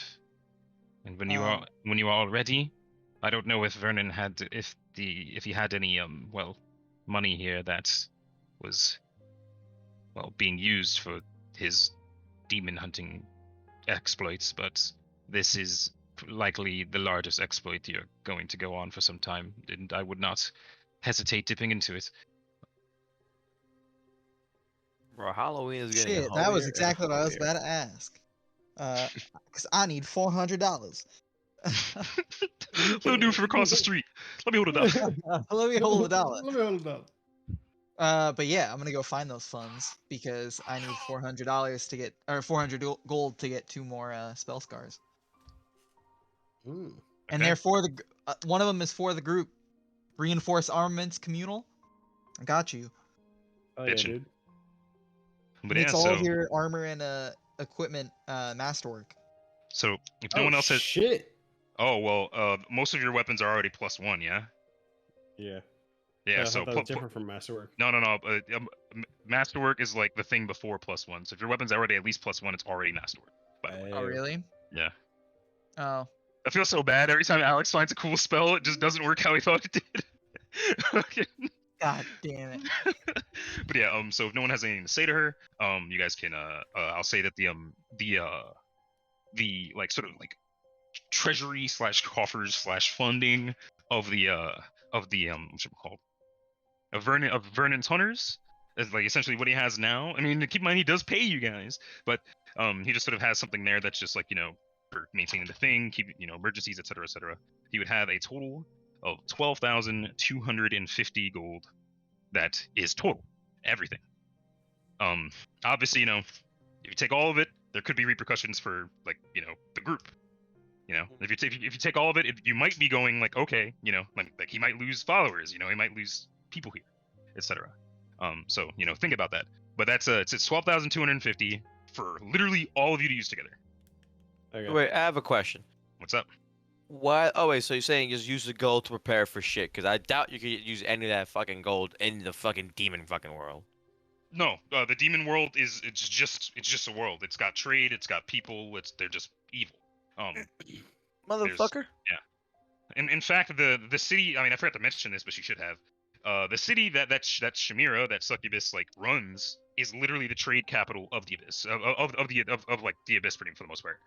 And when you are all ready, I don't know if Vernon had if he had any money here that was being used for his demon hunting exploits, but this is likely the largest exploit you're going to go on for some time, and I would not hesitate dipping into it." Bro, Halloween is getting Shit, that was holier exactly and what I was holier. about to ask. Because I need $400. Let me do it for across the street. Let me hold it up. Let me hold a dollar. Let me hold it up. But yeah, I'm gonna go find those funds because I need $400 to get, or 400 gold to get 2 more spell scars. Mm. And Okay. they're for the one of them is for the group. Reinforce armaments communal. I got you. Oh yeah, Bitchin'. dude. But Makes yeah, all so of your armor and equipment masterwork. if no one else has, shit. most of your weapons are already +1, yeah. Yeah. Yeah, I so thought that was different from masterwork. no. Masterwork is like the thing before +1. So if your weapon's already at least +1, it's already masterwork. By the way. Oh really? Yeah. Oh. I feel so bad every time Alex finds a cool spell, it just doesn't work how he thought it did. Okay. God damn it. But yeah, so if no one has anything to say to her, you guys can I'll say that the like sort of like treasury / coffers / funding of the what's it called? Of Vernon's hunters is like essentially what he has now. I mean, keep in mind he does pay you guys, but he just sort of has something there that's just like, for maintaining the thing, keep emergencies, etc., etc. He would have a total of 12,250 gold. That is total everything. Obviously, if you take all of it, there could be repercussions for like the group. If you take all of it, you might be going like, okay, like he might lose followers, he might lose people here, etc. So think about that. But that's it's 12,250 for literally all of you to use together. Okay. Wait, I have a question. What's up? Why? Oh wait, so you're saying just use the gold to prepare for shit? Because I doubt you could use any of that fucking gold in the fucking demon fucking world. No, the demon world it's just a world. It's got trade, it's got people. They're just evil. Motherfucker. And in fact, the city. I mean, I forgot to mention this, but she should have. The city that Shamira, that succubus like runs, is literally the trade capital of the abyss of like the abyss, pretty for the most part.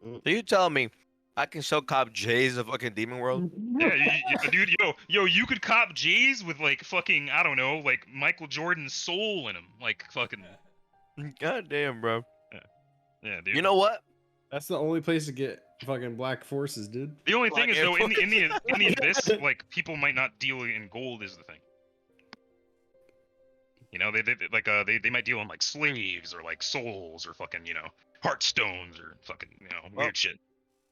So you telling me I can sell cop J's of fucking demon world? Yeah, dude, you could cop J's with like fucking I don't know, like Michael Jordan's soul in him, like fucking. God damn, bro. Yeah, dude. You know what? That's the only place to get fucking black forces, dude. The only Black thing is Air though, in the Force. abyss, like people might not deal in gold is the thing. They might deal in like slaves or like souls or fucking heartstones or fucking weird shit.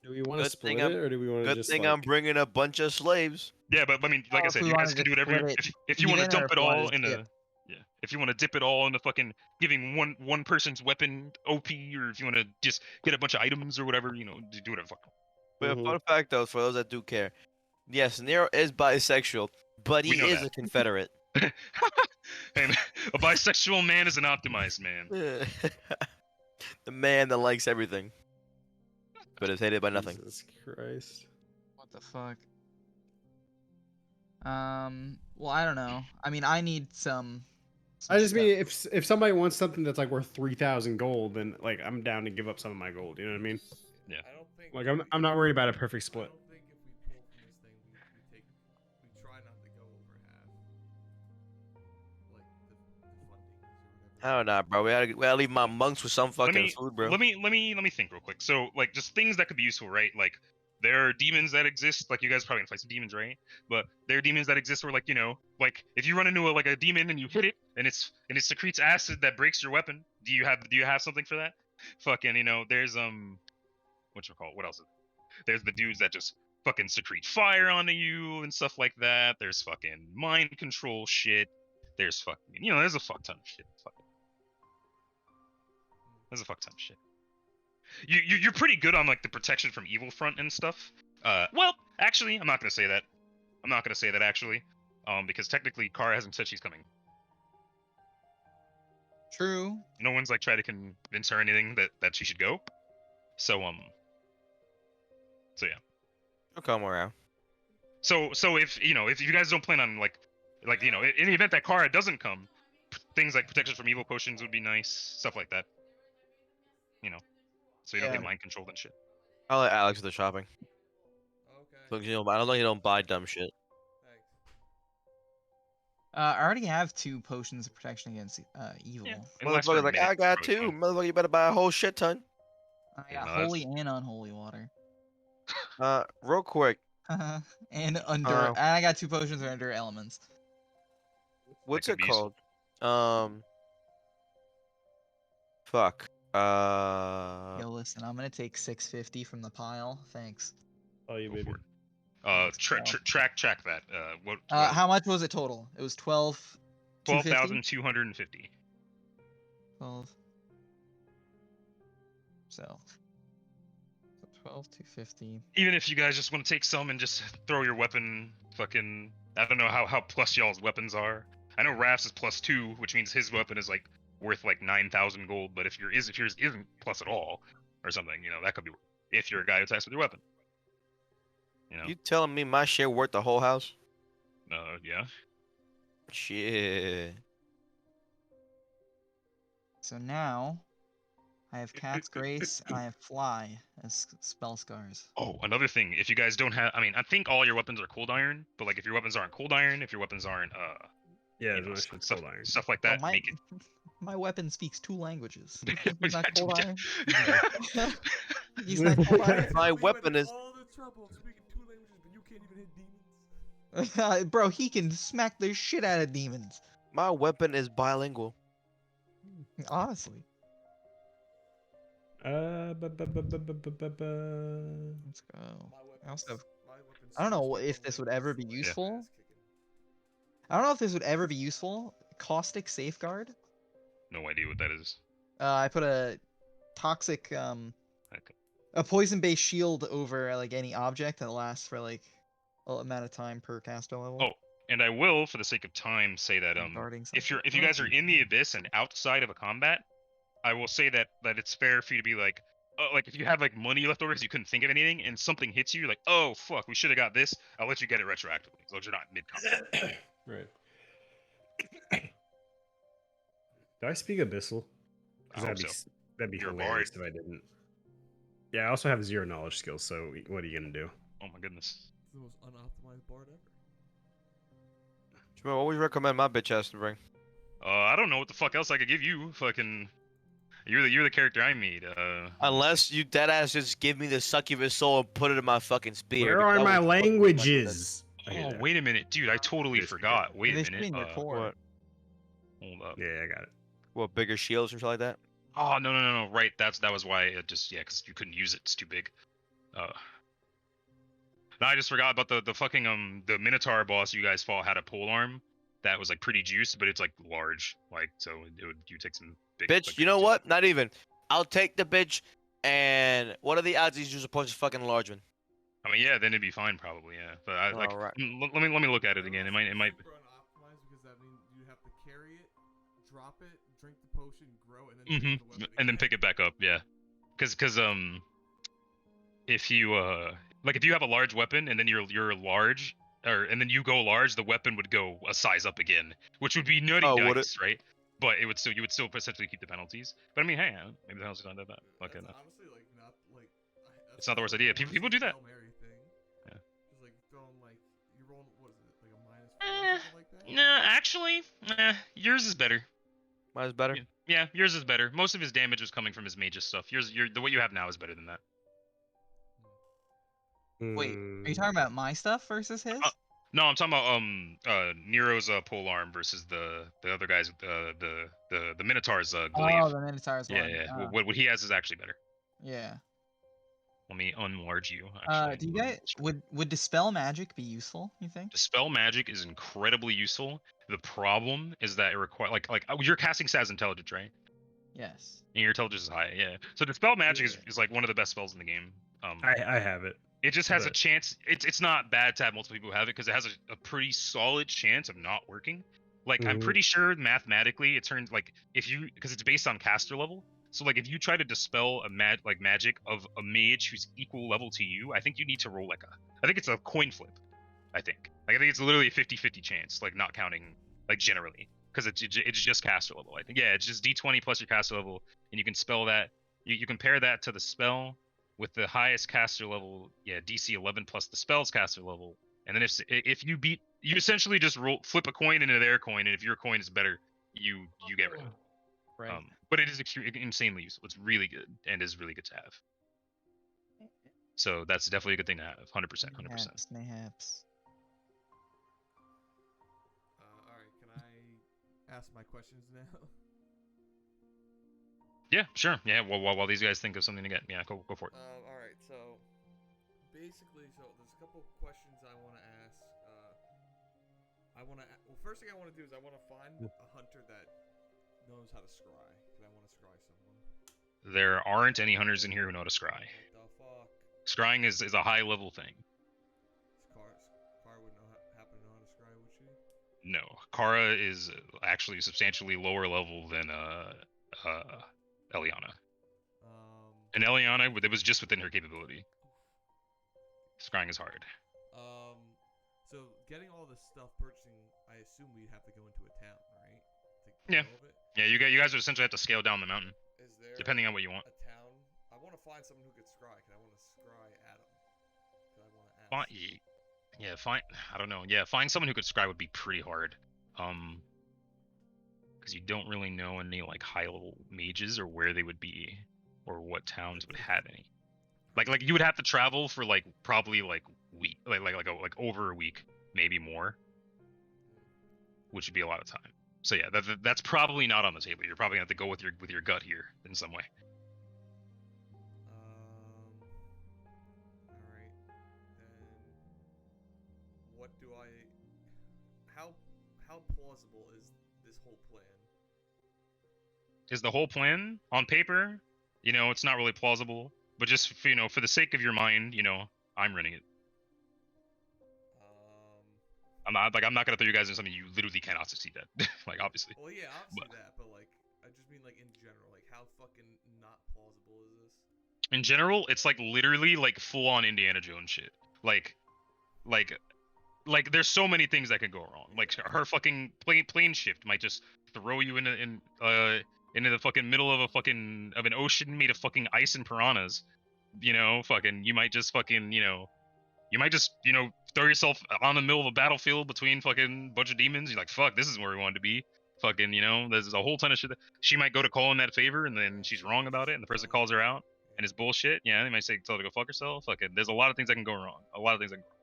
Do we want to Good split thing it, I'm- or do we want to Good just thing like... I'm bringing a bunch of slaves. Yeah, but I mean, like I If said, we you guys wanted can to do whatever. split it If you want to even, or dump if it we wanted all to in skip. if you want to dip it all into fucking giving one person's weapon OP, or if you want to just get a bunch of items or whatever, do whatever. Fuck. But Mhm. fun fact though, for those that do care, yes, Nero is bisexual, but We he know is that. a Confederate. And a bisexual man is an optimized man. The man that likes everything, but is hated by nothing. Jesus Christ. What the fuck? Well, I don't know. I mean, I need some I just stuff. mean, if somebody wants something that's like worth 3,000 gold, then like I'm down to give up some of my gold. You know what I mean? Yeah. I don't think. Like I'm not worried about a perfect I split. don't think if we pull from this thing, we try not to go over half. Like the fundings or whatever. I don't know, bro. We gotta leave my monks with some fucking let me food, bro. let me think real quick. So like just things that could be useful, right? Like there are demons that exist. Like you guys probably gonna fight some demons, right? But there are demons that exist where like like if you run into a demon and you hit it and it secretes acid that breaks your weapon. Do you have something for that? Fucking there's what else? There's the dudes that just fucking secrete fire onto you and stuff like that. There's fucking mind control shit. there's fucking, you know, there's a fuck ton of shit. There's a fuck ton of shit. You're pretty good on like the protection from evil front and stuff. Well, actually, I'm not gonna say that. I'm not gonna say that actually, because technically, Kara hasn't said she's coming. True. No one's like tried to convince her anything that she should go. So yeah. I'll come around. So if you guys don't plan on like you know, in the event that Kara doesn't come, things like protection from evil potions would be nice, stuff like that. You know, so you don't Yeah. get mind controlled and shit. I'll let Alex do the shopping. Okay. Look, I don't know you don't buy dumb shit. Thanks. I already have 2 potions of protection against evil. Yeah. It lasts for a Motherfucker's like, minute I got for the 2. fun. Motherfucker, you better buy a whole shit ton. I Yeah, got no, that's- holy and unholy water. Real quick, And I got 2 potions that are under elements. what's could it be called? Fuck. Yo, listen, I'm gonna take 650 from the pile. Thanks. Oh, you Go baby. for it. Thanks, Track that. What? How much was it total? It was 12,250? 12,250. 12. So 12,250. Even if you guys just want to take some and just throw your weapon, fucking, I don't know how plus y'all's weapons are. I know Raph's is +2, which means his weapon is like worth like 9,000 gold. But if yours isn't plus at all, or something, you know, that could be if you're a guy who attacks with your weapon. You know. You telling me my shit worth the whole house? Yeah. Shit. So now I have Cat's Grace and I have Fly as spell scars. Oh, another thing. If you guys don't have, I mean, I think all your weapons are cold iron. But like, if your weapons aren't cold iron, if your weapons aren't, Yeah, you know, it's not stuff, cold iron. stuff like Oh, that, make it. my weapon speaks 2 languages. You think he's not Yeah, cold yeah. iron? He's not cold iron? My weapon is- all the trouble speaking 2 languages, but you can't even hit demons. Bro, he can smack the shit out of demons. My weapon is bilingual. Honestly. Uh, Let's go. I also have, I don't know if this would ever be useful. I don't know if this would ever be useful. Caustic Safeguard. No idea what that is. I put a toxic, Okay. a poison-based shield over like any object that lasts for like a amount of time per caster level. Oh, and I will, for the sake of time, say that Guarding if you something. guys are in the abyss and outside of a combat, I will say that it's fair for you to be like if you have like money left over because you couldn't think of anything and something hits you, you're like, oh fuck, we should have got this. I'll let you get it retroactively, as long as you're not mid combat. right. Do I speak Abyssal? I 'Cause hope that'd be You're a hilarious if I didn't. Yeah, I also have 0 knowledge skills, so what are you gonna do? Oh my goodness. It's the most unoptimized bard ever. Jamal, what would you recommend my bitch ass to bring? I don't know what the fuck else I could give you. Fucking, you're the character I made. Unless you deadass just give me the succubus soul and put it in my fucking spear. Where are because my I would fucking languages? Okay, Oh, there. wait a minute, dude. I totally Yes, forgot. Wait They a should be minute. in your core. What? Hold up. Yeah, I got it. What, bigger shields or something like that? Oh no. Right, that was why it just because you couldn't use it. It's too big. No, I just forgot about the fucking the Minotaur boss you guys fought had a pole arm that was like pretty juiced, but it's like large, like so it would you take some big. Bitch, like, you know big- what? Not even. I'll take the bitch, and what are the odds he's use a bunch of fucking large one? I mean, yeah, then it'd be fine probably, yeah. But I like Alright. let me look at it again. It might. Super unoptimized because that means you have to carry it, drop it, drink the potion, grow, and then pick up the weapon And then again. pick it back up, yeah. Cause if you like if you have a large weapon and then you're large and then you go large, the weapon would go a size up again, which would be nutty Oh, would nice, right? But it would still you would still essentially keep the penalties. But I mean, hey, maybe the penalties not that bad. Fuck it. That's honestly like not like. It's not the worst idea. People do that. Hail Mary thing. Yeah. Just like throwing like you roll what is it like a -4 or something like that. Nah, actually, yours is better. Mine's better. Yeah, yours is better. Most of his damage is coming from his mage's stuff. The what you have now is better than that. Wait, are you talking about my stuff versus his? No, I'm talking about Nero's pole arm versus the other guys the Minotaur's glaive. Oh, the Minotaur's yeah, one. yeah. Ah, What he has is actually better. yeah. Let me unlarge you. Do you guys would dispel magic be useful? You think? Dispel magic is incredibly useful. The problem is that it requires like you're casting Saz Intelligence, right? Yes. And your intelligence is high, yeah. So dispel magic is like one of the best spells in the game. I have it. It just has a but- chance. It's not bad to have multiple people who have it because it has a pretty solid chance of not working. Like I'm Mhm. pretty sure mathematically it turns like if you because it's based on caster level. So like if you try to dispel a magic of a mage who's equal level to you, I think you need to roll I think it's a coin flip. I think it's literally a 50-50 chance, like not counting like generally because it's just caster level. I think it's just D20 plus your caster level, and you can spell that. You compare that to the spell with the highest caster level, DC 11 plus the spell's caster level, and then if you beat, you essentially just flip a coin into their coin, and if your coin is better, you get rid of it. Right. But it is insanely useful. It's really good and is really good to have. So that's definitely a good thing to have. 100%. 100%. Mayhaps. All right, can I ask my questions now? Yeah, sure. Yeah, while these guys think of something to get, go for it. All right, so basically, there's a couple questions I want to ask. First thing I want to do is I want to find a hunter that knows how to scry, because I want to scry someone. There aren't any hunters in here who know how to scry. What the fuck? Scrying is a high level thing. Car would happen to know how to scry, would she? No, Kara is actually substantially lower level than Eliana. And Eliana, it was just within her capability. Scrying is hard. So getting all this stuff, purchasing, I assume we'd have to go into a town, right? To Yeah. get all of it? Yeah, you guys would essentially have to scale down the mountain, Is there depending on what you want. a town? I want to find someone who could scry, because I want to scry Adam. Because I want to ask. I don't know. Yeah, find someone who could scry would be pretty hard. Because you don't really know any like high level mages or where they would be, or what towns would have any. Like you would have to travel for like probably like week, like over a week, maybe more, which would be a lot of time. So yeah, that's probably not on the table. You're probably gonna have to go with your gut here in some way. All right. Then, what do I? How plausible is this whole plan? Is the whole plan on paper? It's not really plausible, but just for the sake of your mind, I'm running it. I'm not gonna throw you guys in something you literally cannot succeed at. Like obviously. Well, yeah, obviously that, but like, I just mean like in general, like how fucking not plausible is this? In general, it's like literally like full on Indiana Jones shit. Like there's so many things that can go wrong. Like her fucking plane shift might just throw you into the fucking middle of an ocean made of fucking ice and piranhas. You might just throw yourself on the middle of a battlefield between fucking bunch of demons. You're like, fuck, this is where we wanted to be. Fucking, there's a whole ton of shit. She might go to call in that favor, and then she's wrong about it, and the person calls her out, and it's bullshit. Yeah, they might tell her to go fuck herself. Fucking, there's a lot of things that can go wrong. A lot of things that can go wrong.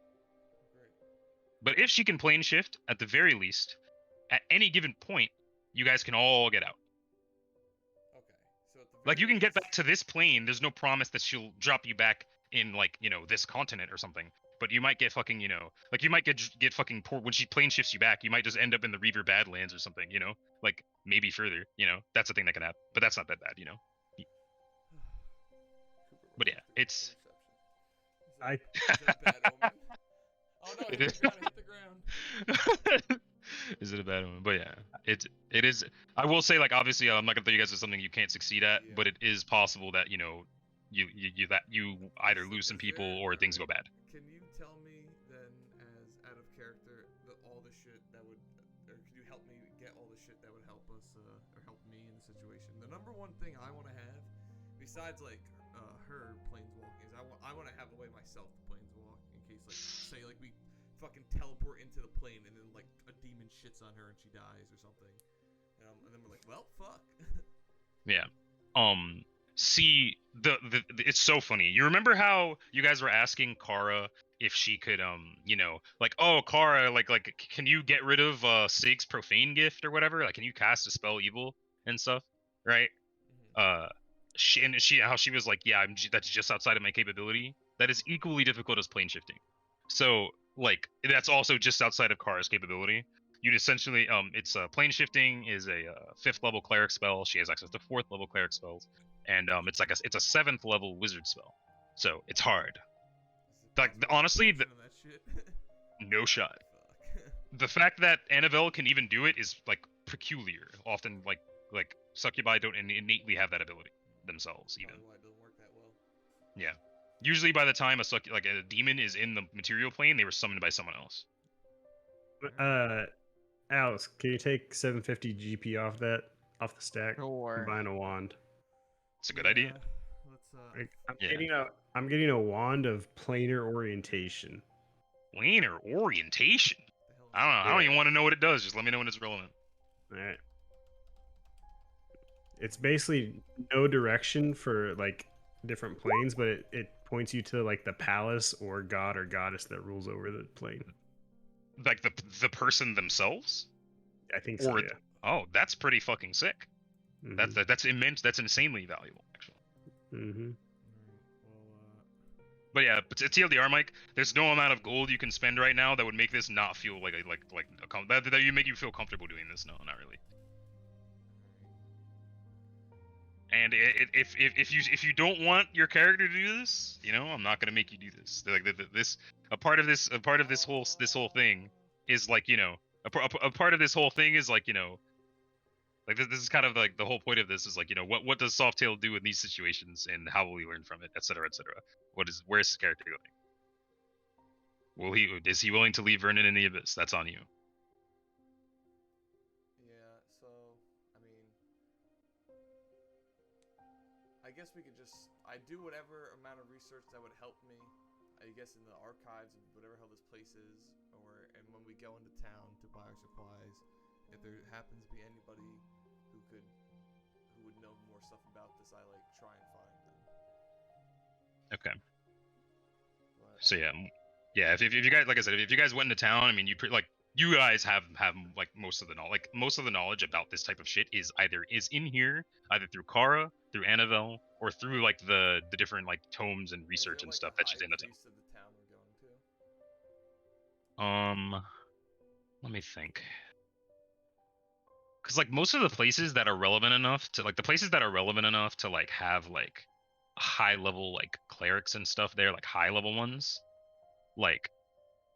But if she can plane shift, at the very least, at any given point, you guys can all get out. Okay, so at the Like, you very can get least- back to this plane. There's no promise that she'll drop you back in, like, this continent or something. But you might get fucking, like, you might get fucking poor when she plane shifts you back. You might just end up in the Reaver Badlands or something, like maybe further, that's a thing that can happen. But that's not that bad, Cooper, But yeah, what's it's- your perception? Is that a bad omen? Oh no, It he's is. gonna hit the ground. Is it a bad one? But yeah, it is. I will say, like, obviously, I'm not gonna throw you guys at something you can't succeed at, Yeah. but it is possible that you either lose some people or things go bad. Can you tell me then, as out of character, all the shit that would, or could you help me get all the shit that would help us, or help me in the situation? The number one thing I want to have, besides like her planeswalking, is I want to have a way myself to planeswalk in case, like, say like we fucking teleport into the plane and then like a demon shits on her and she dies or something, and then we're like, well, fuck. Yeah. See, it's so funny. You remember how you guys were asking Kara if she could, like, oh, Kara, like, can you get rid of Sig's profane gift or whatever? Like, can you cast a spell evil and stuff, right? how she was like, yeah, that's just outside of my capability. That is equally difficult as plane shifting. So like that's also just outside of Kara's capability. You'd essentially it's plane shifting is a 5th level cleric spell. She has access to 4th level cleric spells, and it's like it's a 7th level wizard spell. So it's hard. Like honestly, That shit. no shot. Fuck. The fact that Annabelle can even do it is like peculiar. Often like succubi don't innately have that ability themselves even. Probably why it doesn't work that well. Yeah. Usually by the time a demon is in the material plane, they were summoned by someone else. Alice, can you take 750 GP off the stack? Sure. Combine a wand. It's a good idea. Let's I'm getting a wand of planar orientation. Planar orientation. I don't know. I don't even want to know what it does. Just let me know when it's relevant. All right. It's basically no direction for like different planes, but it points you to like the palace or god or goddess that rules over the plane. Like the person themselves? I think so. Or Yeah. Oh, that's pretty fucking sick. Mhm. That's immense. That's insanely valuable, actually. Mhm. But yeah, but to TLDR, Mike, there's no amount of gold you can spend right now that would make this not feel like that you make you feel comfortable doing this. No, not really. And if you don't want your character to do this, you know, I'm not gonna make you do this. Like this a part of this whole thing is like, you know, a part of this whole thing is like, you know, like this is kind of like the whole point of this is like, you know, what does Softail do in these situations and how will he learn from it, etc., etc. Where's his character going? Is he willing to leave Vernon in the abyss? That's on you. Yeah, so I mean, I guess we could just do whatever amount of research that would help me. I guess in the archives of whatever hell this place is, and when we go into town to buy our supplies, if there happens to be anybody who would know more stuff about this, I like try and find them. Okay. But, So yeah. If you guys, like I said, if you guys went into town, I mean, you guys have like most of the knowledge. Like most of the knowledge about this type of shit is in here, either through Kara, through Annabelle, or through like the different like tomes and is there, research and like, stuff a that's high just in the town. priest of the town we're going to? Let me think. Because like most of the places that are relevant enough to like have like high level like clerics and stuff there, like high level ones, like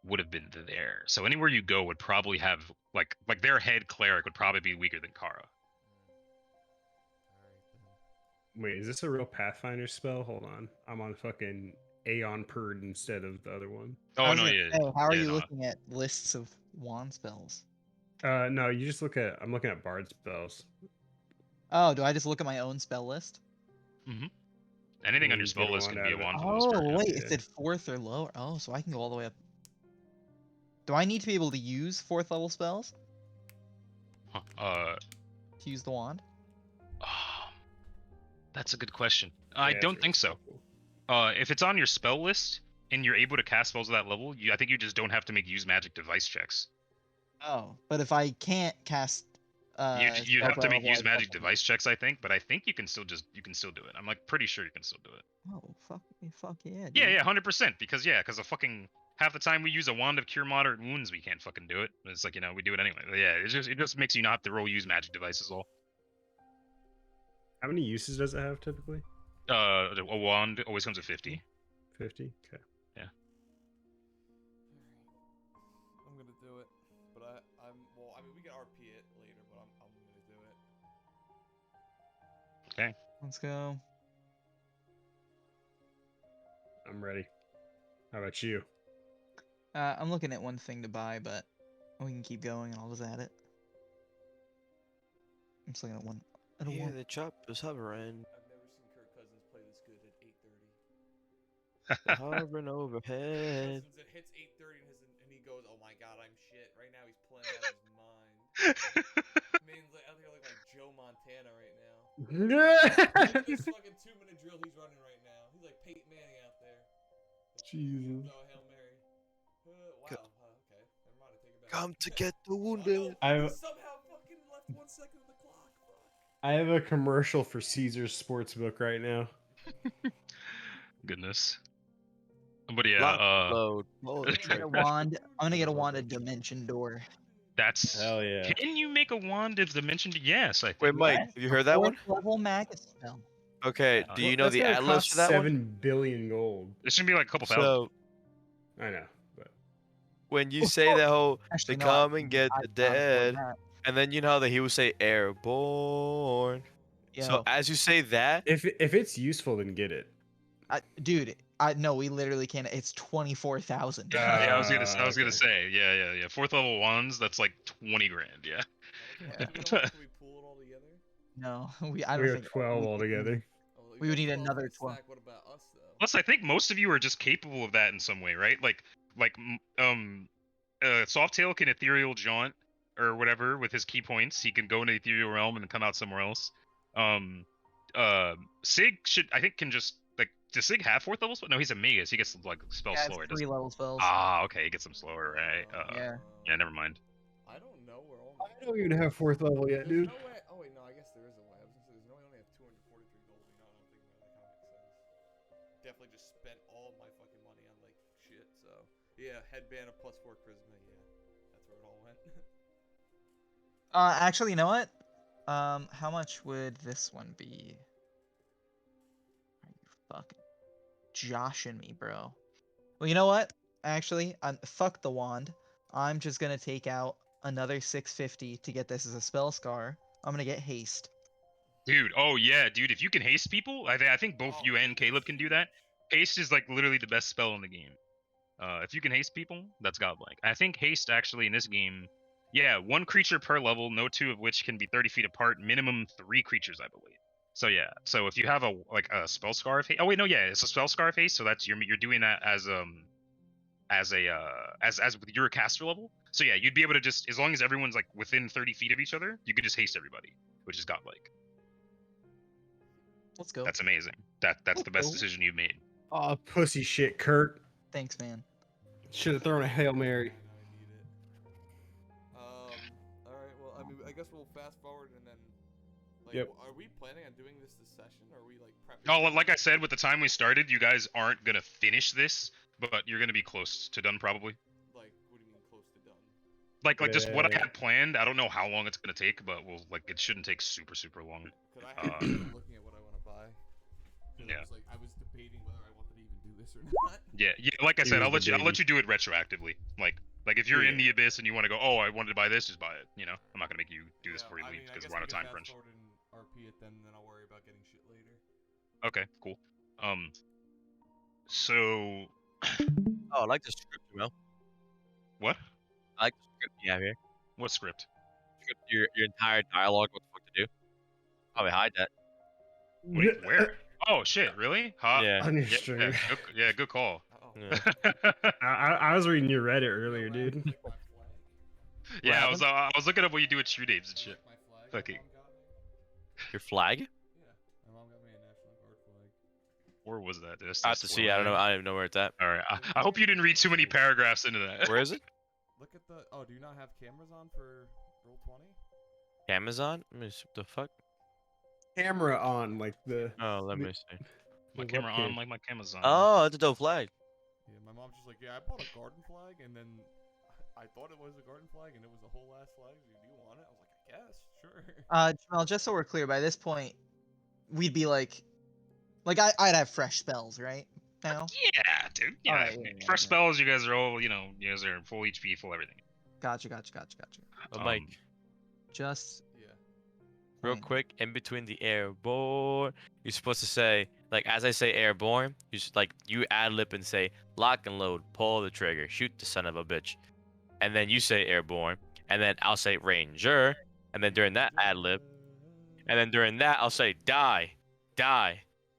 would have been there. So anywhere you go would probably have like their head cleric would probably be weaker than Kara. Wait, is this a real Pathfinder spell? Hold on. I'm on fucking Aeon Purd instead of the other one. I Oh was no, gonna yeah. say, how are yeah, you no. looking at lists of wand spells? No, you just I'm looking at bard spells. Oh, do I just look at my own spell list? Anything on your You spell get a list wand can be a out of it. wand for the most part. Oh, Yeah. wait, Yeah. it said 4th or lower. Oh, so I can go all the way up. Do I need to be able to use 4th level spells Huh. to use the wand? That's a good question. I Yeah, don't it's think so. really If it's on your spell list and you're able to cast spells at that level, I think you just don't have to make use magic device checks. Oh, but if I can't cast, You'd spells have to at make level, use I magic fucking- device checks, I think, but I think you can still do it. I'm like pretty sure you can still do it. Oh, fuck yeah, dude. Yeah, 100%. Because a fucking half the time we use a wand of cure moderate wounds, we can't fucking do it. It's like, you know, we do it anyway. But yeah, it just makes you not have to roll use magic devices all. How many uses does it have typically? A wand always comes with 50. 50? Okay. I'm gonna do it, but I'm well. I mean, we can RP it later, but I'm gonna do it. Okay. Let's go. I'm ready. How about you? I'm looking at one thing to buy, but we can keep going and I'll just add it. I'm just looking at one. I don't Yeah, want. the chop is hovering. I've never seen Kirk Cousins play this good at 8:30. Hovering overhead. Cousins, it hits 8:30 and he goes, "Oh my god, I'm shit." Right now he's playing out of his mind. Man's like out here like Joe Montana right now. Look at this fucking 2-minute drill he's running right now. He's like Peyton Manning out there. Jesus. Oh, Hail Mary. Wow. Okay. Never mind. I take it back. Come to get the wounded. Oh, no. He somehow fucking left 1 second on the clock. Fuck. I have a commercial for Caesar's Sportsbook right now. Goodness. But yeah, Lock, load, pull the Get a trigger. wand. I'm gonna get a wand of Dimension Door. that's. Hell yeah. Can you make a wand of dimension? Yes, I think. Wait, Mike, have you heard that one? 4th level magic spell. Okay, Yeah, do you know That's the gonna atlas cost for that one? 7 billion gold. This should be like a couple thousand. So I know, but when you say that whole Actually, "to no, come and get the I'd not afford dead," that. and then you know how that he would say "airborne." So Yo, as you say that, if it's useful, then get it. dude, no, we literally can't. It's 24,000. Yeah, I was gonna Okay. say, yeah. 4th level wands, that's like 20 grand, yeah. Yeah. Can we pool it all together? No, I We don't have think 12 we can- altogether. Oh, you We would got need 12 for another the 12. stack, What about us though? Plus, I think most of you are just capable of that in some way, right? Softail can ethereal jaunt or whatever with his key points. He can go into the ethereal realm and then come out somewhere else. Sig can just like. Does Sig have 4th level spell? No, he's a Magus. He gets like spells Yeah, slower. it's 3-level spells. Okay, he gets them slower, right? Yeah. Yeah, never mind. I don't know where all I don't even have 4th level yet, There's dude. no way. Oh wait, no. I guess there is a way. I was gonna say there's no way I only have 243 gold. You know, I'm thinking that kind of makes sense. Definitely just spent all of my fucking money on like shit. So yeah, headband of +4 charisma. Yeah, that's where it all went. Actually, you know what? How much would this one be? Are you fucking joshing me, bro? Well, you know what? Actually, fuck the wand. I'm just gonna take out another 650 to get this as a spell scar. I'm gonna get haste. Dude, oh yeah, dude. If you can haste people, I think both you and Caleb can do that. Haste is like literally the best spell in the game. If you can haste people, that's godlike. I think haste actually in this game, yeah, 1 creature per level, no 2 of which can be 30 feet apart. Minimum 3 creatures, I believe. So yeah, so if you have a spell scar of haste, oh wait, no, yeah, it's a spell scar of haste. So that's you're doing that as with your caster level. So yeah, you'd be able to just, as long as everyone's like within 30 feet of each other, you could just haste everybody, which is godlike. Let's go. That's amazing. That's the best decision you've made. Oh, pussy shit, Kurt. Thanks, man. Should have thrown a Hail Mary. I need it. All right. Well, I mean, I guess we'll fast forward and then. Like, Yep. Are we planning on doing this session, or are we like prepping? Oh, like I said, with the time we started, you guys aren't gonna finish this, but you're gonna be close to done probably. Like, what do you mean close to done? Like just what I Yeah. had planned. I don't know how long it's gonna take, but it shouldn't take super long. Because I have been looking at what I want to buy. 'Cause Yeah. I was debating whether I wanted to even do this or not. Yeah. Like I He said, was I'll let debating. you do it retroactively. Like if you're in Yeah. the abyss and you want to go, oh, I wanted to buy this, just buy it. You know, I'm not gonna make you do this Yeah, before you I leave mean, I because guess we're on we a can time fast crunch. forward and RP it then, and then I'll worry about getting shit later. Okay, cool. So oh, I like the script, you know. what? I like the script you have here. What script? Script your entire dialogue. What the fuck to do? Probably hide that. Wait, where? Oh shit, really? Huh? Yeah. On your Yeah, stream. good call. Oh. Yeah. I was reading your Reddit earlier, dude. Like my flag. Yeah, I was looking up what you do with true names and shit. Like my flag. Fucking- My mom got me. Your flag? Yeah, my mom got me a National Guard flag. Where was that? Did I have to see. I don't know. I don't even know where it's at. All right. I hope you didn't read too many paragraphs into that. Where is it? Look at the. Oh, do you not have cameras on for Roll20? Amazon? Let me see. What the fuck? Camera on, like the. Oh, let me see. My the camera webcam. on, like my camera's on. Oh, that's a dope flag. Yeah, my mom's just like, yeah, I bought a garden flag, and then I thought it was a garden flag, and it was a whole ass flag. Do you want it? I was like, I guess, sure. Jamal, just so we're clear, by this point, we'd be like I'd have fresh spells, right? Now. Yeah, dude. Yeah. Alright, yeah, First yeah. spells, you guys are all, you guys are full HP, full everything. Gotcha. But Mike, Just Yeah. real point. quick, in between the airborne, you're supposed to say, like, as I say airborne, you should, like, you ad lib and say, lock and load, pull the trigger, shoot the son of a bitch. And then you say airborne, and then I'll say ranger, and then during that ad lib, and then during that, I'll say, die,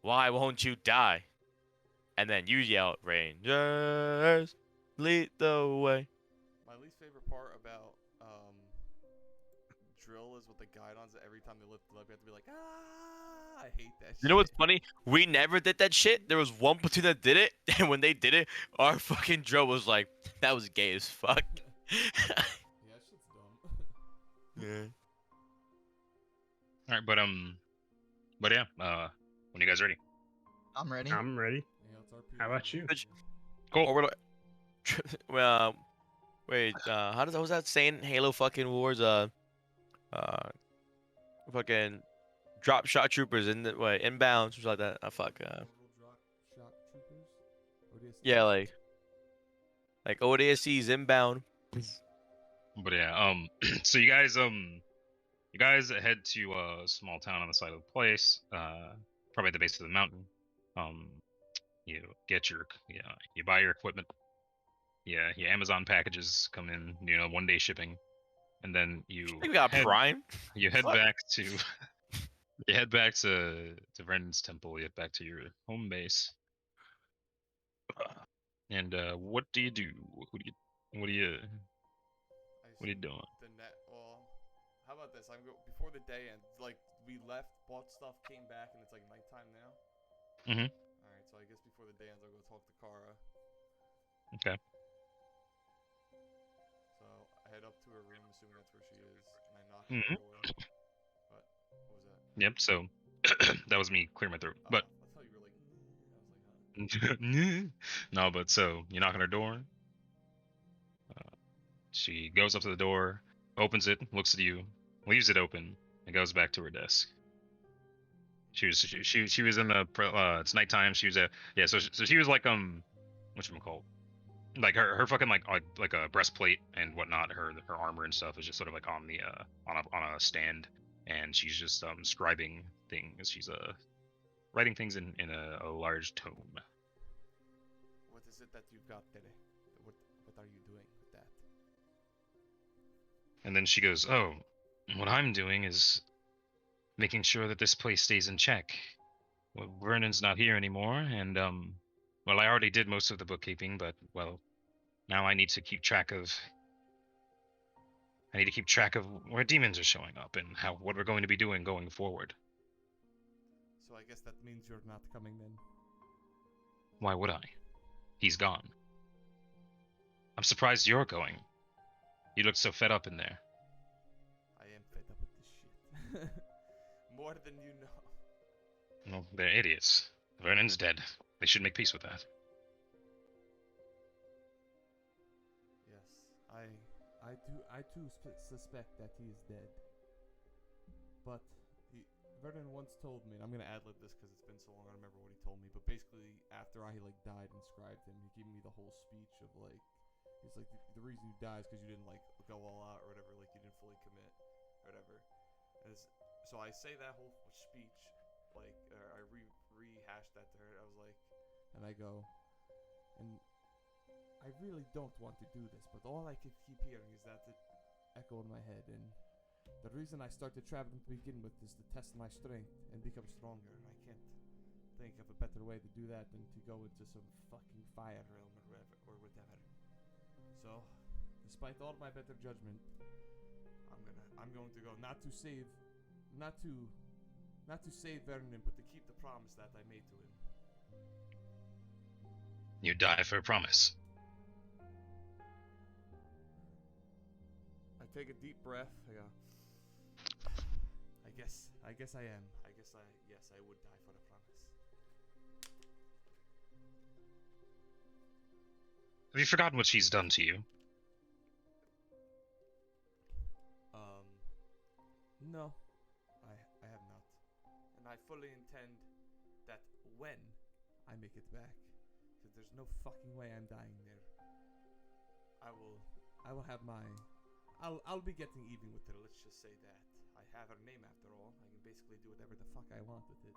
why won't you die? And then you yell, rangers, lead the way. My least favorite part about drill is with the guidons that every time they lift it up, you have to be like, ah, I hate that shit. You know what's funny? We never did that shit. There was one platoon that did it, and when they did it, our fucking drill was like, that was gay as fuck. Yeah, that shit's dumb. Yeah. All right, but yeah. When you guys ready? I'm ready. I'm ready. Yeah, it's RP. How about you? Which- Cool. Or we're like, well, wait. How was that saying? Halo fucking Wars. Fucking drop shot troopers in the way inbound, something like that. Oh fuck. Orbital drop shot troopers. ODST. Yeah, like ODSC's inbound. But yeah, so you guys head to a small town on the side of the place, probably at the base of the mountain. You get you buy your equipment. Yeah, your Amazon packages come in, 1-day shipping, and then I think we got Prime. you head Fuck. back to you head back to Vernon's temple. You head back to your home base. And what do you do? What are you doing? The net. Well, how about this? Before the day ends. Like we left, bought stuff, came back, and it's like nighttime now. Mhm. All right, so I guess before the day ends, I'll go talk to Kara. Okay. So I head up to her room, assuming that's where she is, and I knock Mhm. on the door. What was that? Yep. So that was me clearing my throat. Oh, But I thought you were like. I was like, no, but so you knock on her door. She goes up to the door, opens it, looks at you, leaves it open, and goes back to her desk. She was in the it's nighttime. She was so she was like whatchamacallit? Like her fucking like a breastplate and whatnot. Her armor and stuff is just sort of like on the on a stand, and she's just scribing things. She's writing things in a large tome. what is it that you've got today? What are you doing with that? And then she goes, "Oh, what I'm doing is making sure that this place stays in check. Well, Vernon's not here anymore, and well, I already did most of the bookkeeping, but well, now I need to keep track of where demons are showing up and what we're going to be doing going forward. So I guess that means you're not coming then. Why would I? He's gone. I'm surprised you're going. You look so fed up in there. I am fed up with this shit. More than you know. Well, they're idiots. Vernon's dead. They should make peace with that. Yes, I too suspect that he is dead. But Vernon once told me, and I'm gonna ad-lib this because it's been so long I don't remember what he told me, but basically after I like died and scribed him, he gave me the whole speech of like, he's like, the reason you died is because you didn't like go all out or whatever, like you didn't fully commit or whatever. So I say that whole speech, like I rehashed that to her. I was like, and I go, and I really don't want to do this, but all I could keep hearing is that it echo in my head. And the reason I started traveling to begin with is to test my strength and become stronger. And I can't think of a better way to do that than to go into some fucking fire realm or whatever. So, despite all my better judgment, I'm going to go not to save Vernon, but to keep the promise that I made to him. You die for a promise. I take a deep breath. I go, I guess I am. Yes, I would die for a promise. Have you forgotten what she's done to you? No, I have not. And I fully intend that when I make it back, that there's no fucking way I'm dying there. I will have my, I'll be getting even with her, let's just say that. I have her name after all. I can basically do whatever the fuck I want with it.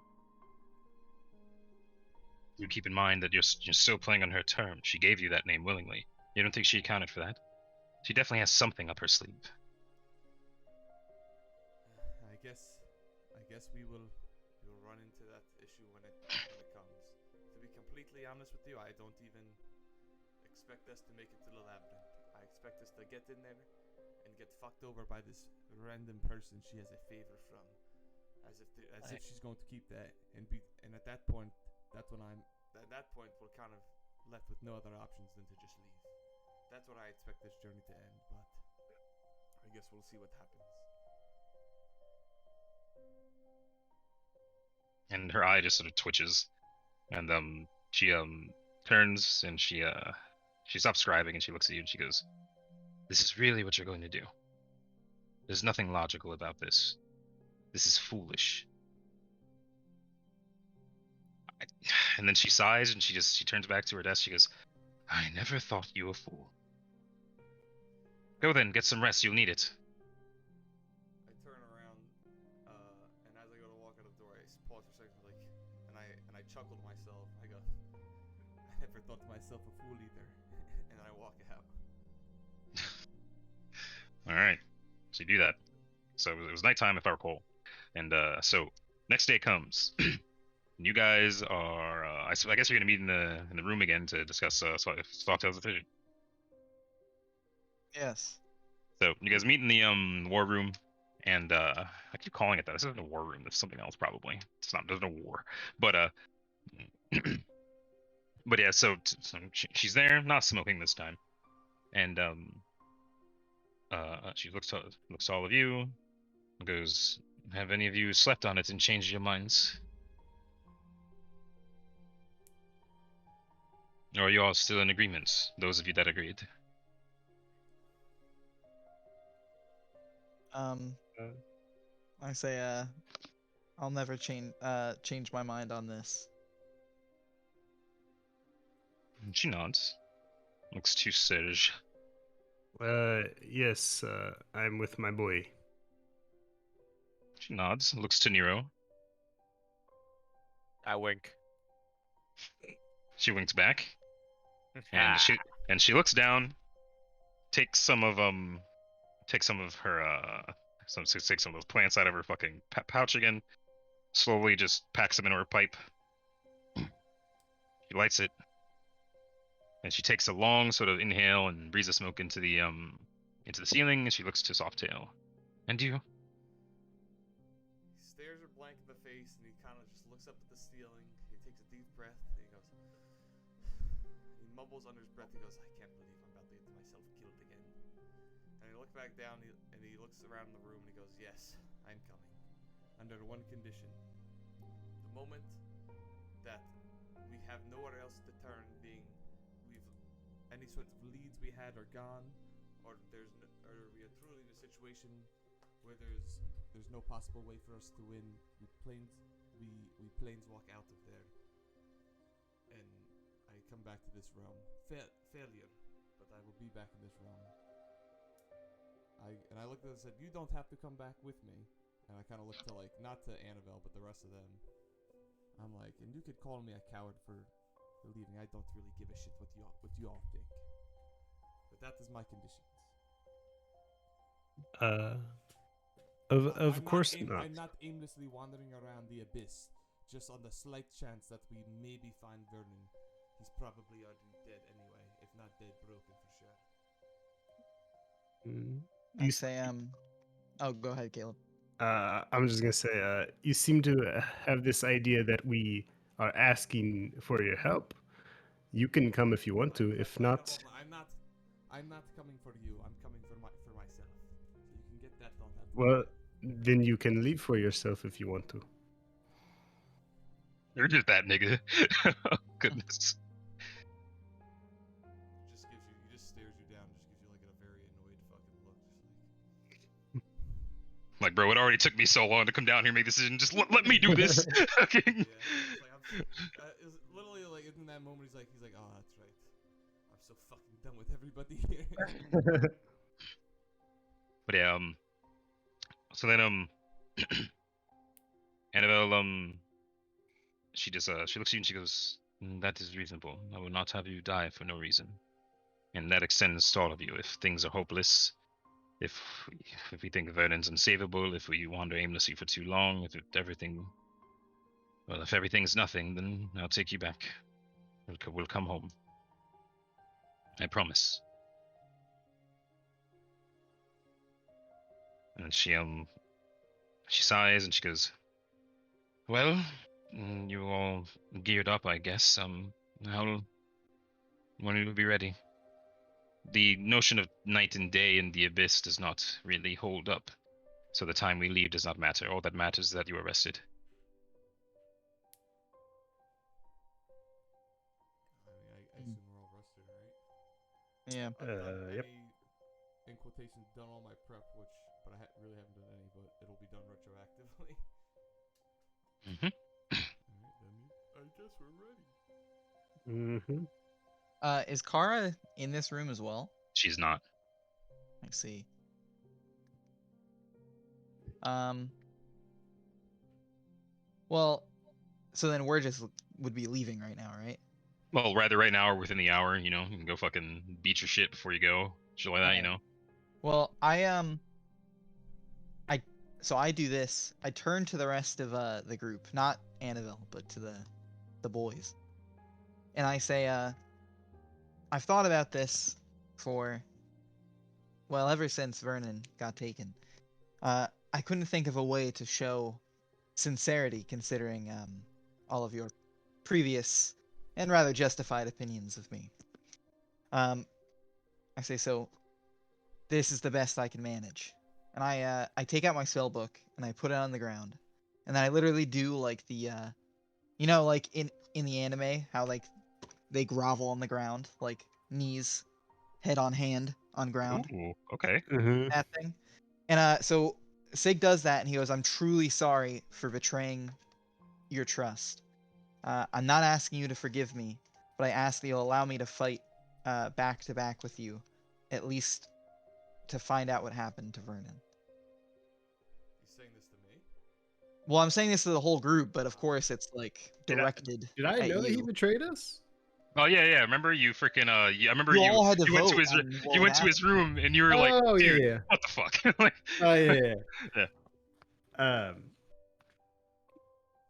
You keep in mind that you're still playing on her terms. She gave you that name willingly. You don't think she accounted for that? She definitely has something up her sleeve. I guess we will run into that issue when it comes. To be completely honest with you, I don't even expect us to make it to the labyrinth. I expect us to get in there and get fucked over by this random person she has a favor from, as if she's going to keep that and at that point, we're kind of left with no other options than to just leave. That's what I expect this journey to end, but I guess we'll see what happens. and her eye just sort of twitches, and she turns and she stops scribing and she looks at you and she goes, "This is really what you're going to do? There's nothing logical about this. This is foolish." And then she sighs and she turns back to her desk. She goes, "I never thought you a fool. Go then, get some rest. You'll need it." I turn around, and as I go to walk out the door, I pause for a second, like, and I chuckle to myself. I go, I never thought to myself a fool either, and I walk out. All right, so you do that. So it was nighttime, if I recall, and so next day comes. You guys are, I guess you're gonna meet in the room again to discuss Sawtail's decision. Yes. So you guys meet in the war room, and I keep calling it that. This isn't a war room. That's something else probably. It's not. There's no war, but but yeah. So she's there, not smoking this time, and she looks to all of you, and goes, "Have any of you slept on it and changed your minds? Or are you all still in agreement? Those of you that agreed." I say, I'll never change my mind on this. And she nods. Looks to Serge. Yes, I'm with my boy. She nods. Looks to Nero. I wink. She winks back. And she looks down, takes some of her takes some of those plants out of her fucking pouch again. Slowly just packs them into her pipe. She lights it, and she takes a long sort of inhale and breathes the smoke into the ceiling. And she looks to Softail. "And you?" He stares her blank in the face, and he kind of just looks up at the ceiling. He takes a deep breath, and he goes. He mumbles under his breath. He goes, "I can't believe I'm about to get myself killed again." And he looks back down, and he looks around the room, and he goes, "Yes, I'm coming. Under one condition. The moment that we have nowhere else to turn, being any sort of leads we had are gone, or we are truly in a situation where there's no possible way for us to win. We planeswalk out of there, and I come back to this realm. Failure, but I will be back in this realm." I looked at it and said, "You don't have to come back with me." And I kind of looked to, like, not to Annabelle, but the rest of them. I'm like, and you could call me a coward for leaving. I don't really give a shit what you all think. But that is my conditions. Of course not. I'm not aimlessly wandering around the abyss, just on the slight chance that we maybe find Vernon. He's probably already dead anyway, if not dead, broken for sure. I say, oh, go ahead, Caleb. I'm just gonna say, you seem to have this idea that we are asking for your help. You can come if you want to. If not, I'm not coming for you. I'm coming for myself. So you can get that. Don't have to. well, then you can leave for yourself if you want to. You're just that nigga. Oh, goodness. He just stares you down, just gives you like a very annoyed fucking look, just Like, bro, it already took me so long to come down here and make this decision. Just let me do this. Okay. yeah. It's literally like in that moment, he's like, "Oh, that's right. I'm so fucking done with everybody here." But yeah, so then Annabelle she just she looks at you and she goes, "That is reasonable. I will not have you die for no reason, and that extends to all of you. If things are hopeless, if we think Vernon's unsavable, if we wander aimlessly for too long, if everything's nothing, then I'll take you back. We'll come home. I promise." And she sighs and she goes, "Well, you all geared up, I guess. When will you be ready? The notion of night and day in the abyss does not really hold up, so the time we leave does not matter. All that matters is that you are rested." soon, right? Yeah. I've done Yep. any, in quotations, done all my prep, but I really haven't done any, but it'll be done retroactively. Mhm. Alright, then I guess we're ready. Mm-hmm. Is Kara in this room as well? She's not. I see. Um. Well, so then we're just would be leaving right now, right? Well, rather right now or within the hour, you know, you can go fucking beat your shit before you go, shit like that, you know. Well, so I do this. I turn to the rest of the group, not Annabelle, but to the boys, and I say, I've thought about this for, well, ever since Vernon got taken. I couldn't think of a way to show sincerity, considering all of your previous and rather justified opinions of me. I say, so this is the best I can manage. And I take out my spell book and I put it on the ground. And then I literally do like the like in the anime, how like they grovel on the ground, like knees, head on hand on ground, Ooh, okay. Mm-hmm. that thing. And so Sig does that and he goes, I'm truly sorry for betraying your trust. I'm not asking you to forgive me, but I ask that you'll allow me to fight back to back with you, at least to find out what happened to Vernon. You saying this to me? Well, I'm saying this to the whole group, but of course it's like Did I- directed Did I at know that he you. betrayed us? Oh yeah. Remember you freaking I remember You you all had to you went to vote his on what you would went to his happen. room and you were like, Oh dude, yeah. what the fuck? Like, Oh yeah.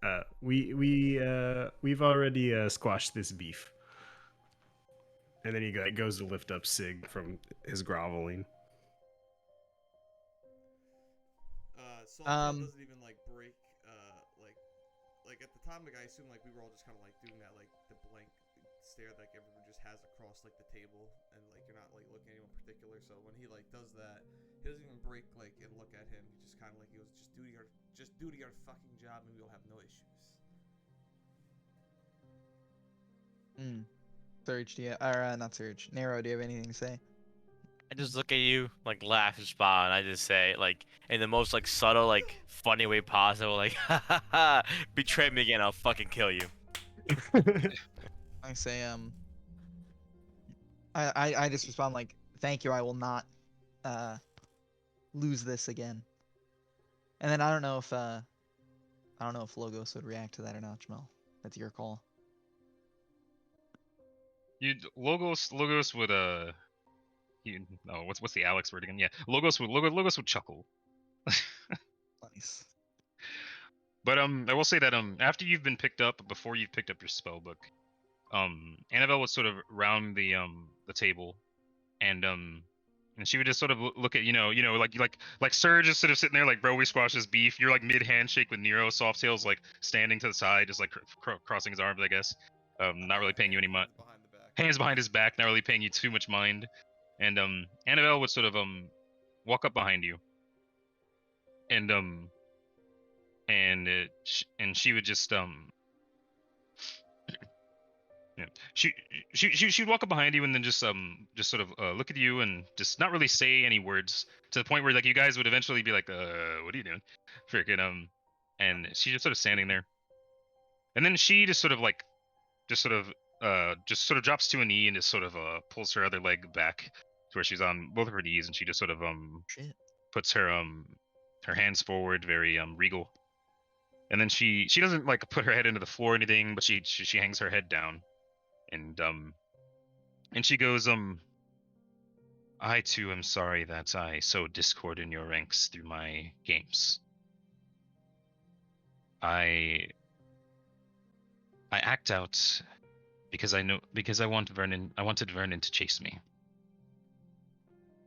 Yeah. We've already squashed this beef. And then he goes to lift up Sig from his groveling. Softail doesn't even like break. Like at the time, like I assume like we were all just kind of like doing that like the blank stare that like everyone just has across like the table, and like you're not like looking at anyone in particular. So when he like does that, he doesn't even break like and look at him. He just kind of like he goes, just do your fucking job, and we'll have no issues. Surge, do you, or not Surge, Nero, do you have anything to say? I just look at you, like laugh and smile, and I just say, like, in the most like subtle, like funny way possible, like, ha ha ha, betray me again, I'll fucking kill you. I say, I just respond like, thank you, I will not lose this again. And then I don't know if Logos would react to that or not, Jamel. That's your call. Logos would what's the Alex word again? Yeah, Logos would chuckle. Nice. But I will say that after you've been picked up, before you've picked up your spell book, Annabelle would sort of round the table, and she would just sort of look at like Surge is sort of sitting there like, bro, we squashed this beef. You're like mid handshake with Nero. Softail's like standing to the side, just like crossing his arms, I guess. Not really paying you any mind. Behind the back. Hands behind his back, not really paying you too much mind. And Annabelle would sort of walk up behind you, and she would just yeah, she'd walk up behind you and then just sort of look at you and just not really say any words, to the point where like you guys would eventually be like, what are you doing, freaking and she's just sort of standing there, and then she just sort of drops to a knee and just sort of pulls her other leg back to where she's on both of her knees, and she just sort of Shit. puts her hands forward, very regal, and then she doesn't like put her head into the floor or anything, but she hangs her head down, and she goes, I too am sorry that I sowed discord in your ranks through my games. I act out because I wanted Vernon to chase me.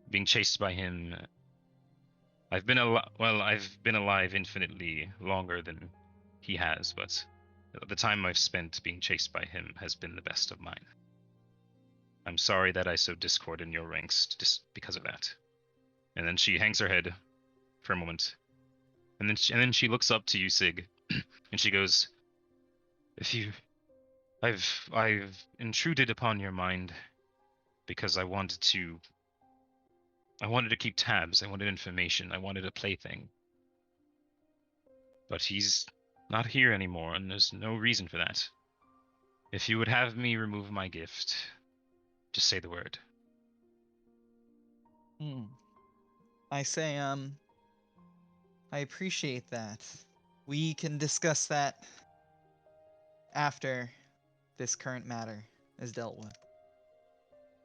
Being chased by him, I've been alive infinitely longer than he has, but the time I've spent being chased by him has been the best of mine. I'm sorry that I sowed discord in your ranks just because of that. And then she hangs her head for a moment, and then she looks up to you, Sig, and she goes, I've intruded upon your mind because I wanted to keep tabs. I wanted information. I wanted a plaything. But he's not here anymore, and there's no reason for that. If you would have me remove my gift, just say the word. I say, I appreciate that. We can discuss that after this current matter is dealt with.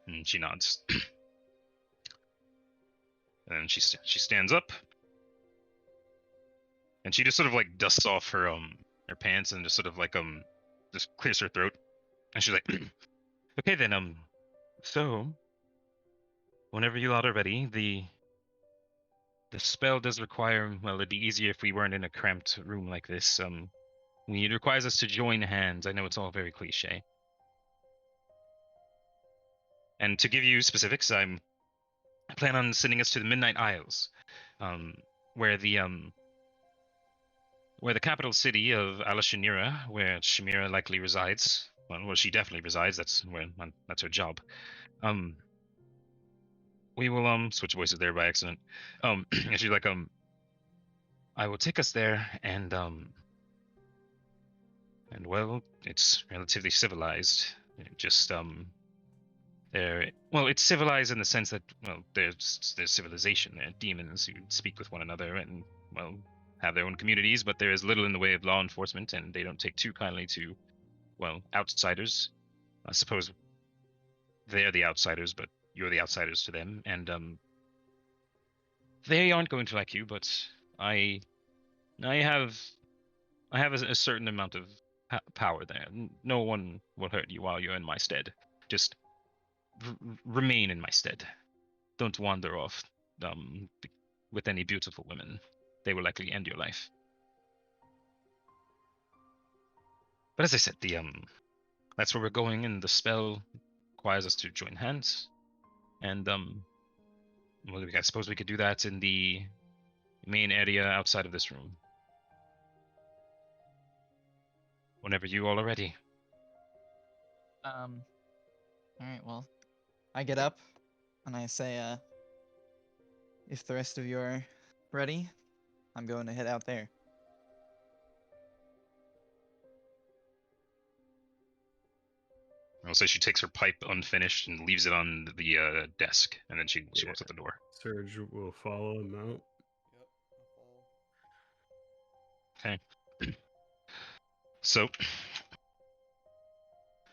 And she nods. And she stands up, and she just sort of like dusts off her pants and just sort of like just clears her throat, and she's like, okay then, so whenever you lot are ready, the spell does require, well, it'd be easier if we weren't in a cramped room like this. It requires us to join hands. I know it's all very cliche. And to give you specifics, I plan on sending us to the Midnight Isles, where the capital city of Alashanira, where Shamira likely resides. Well, she definitely resides. That's her job. We will switch voices there by accident. And she's like, I will take us there, and well, it's relatively civilized. Just it's civilized in the sense that, well, there's civilization there, demons who speak with one another and, well, have their own communities, but there is little in the way of law enforcement, and they don't take too kindly to, well, outsiders. I suppose they're the outsiders, but you're the outsiders to them, and they aren't going to like you, but I have a certain amount of power there. No one will hurt you while you're in my stead. Just remain in my stead. Don't wander off with any beautiful women. They will likely end your life. But as I said, that's where we're going, and the spell requires us to join hands. And well, I suppose we could do that in the main area outside of this room. Whenever you all are ready. All right, well, I get up and I say, if the rest of you are ready, I'm going to head out there. I'll say she takes her pipe unfinished and leaves it on the desk, and then she walks out the door. Serge will follow him out. Yep, I'll follow. Okay. So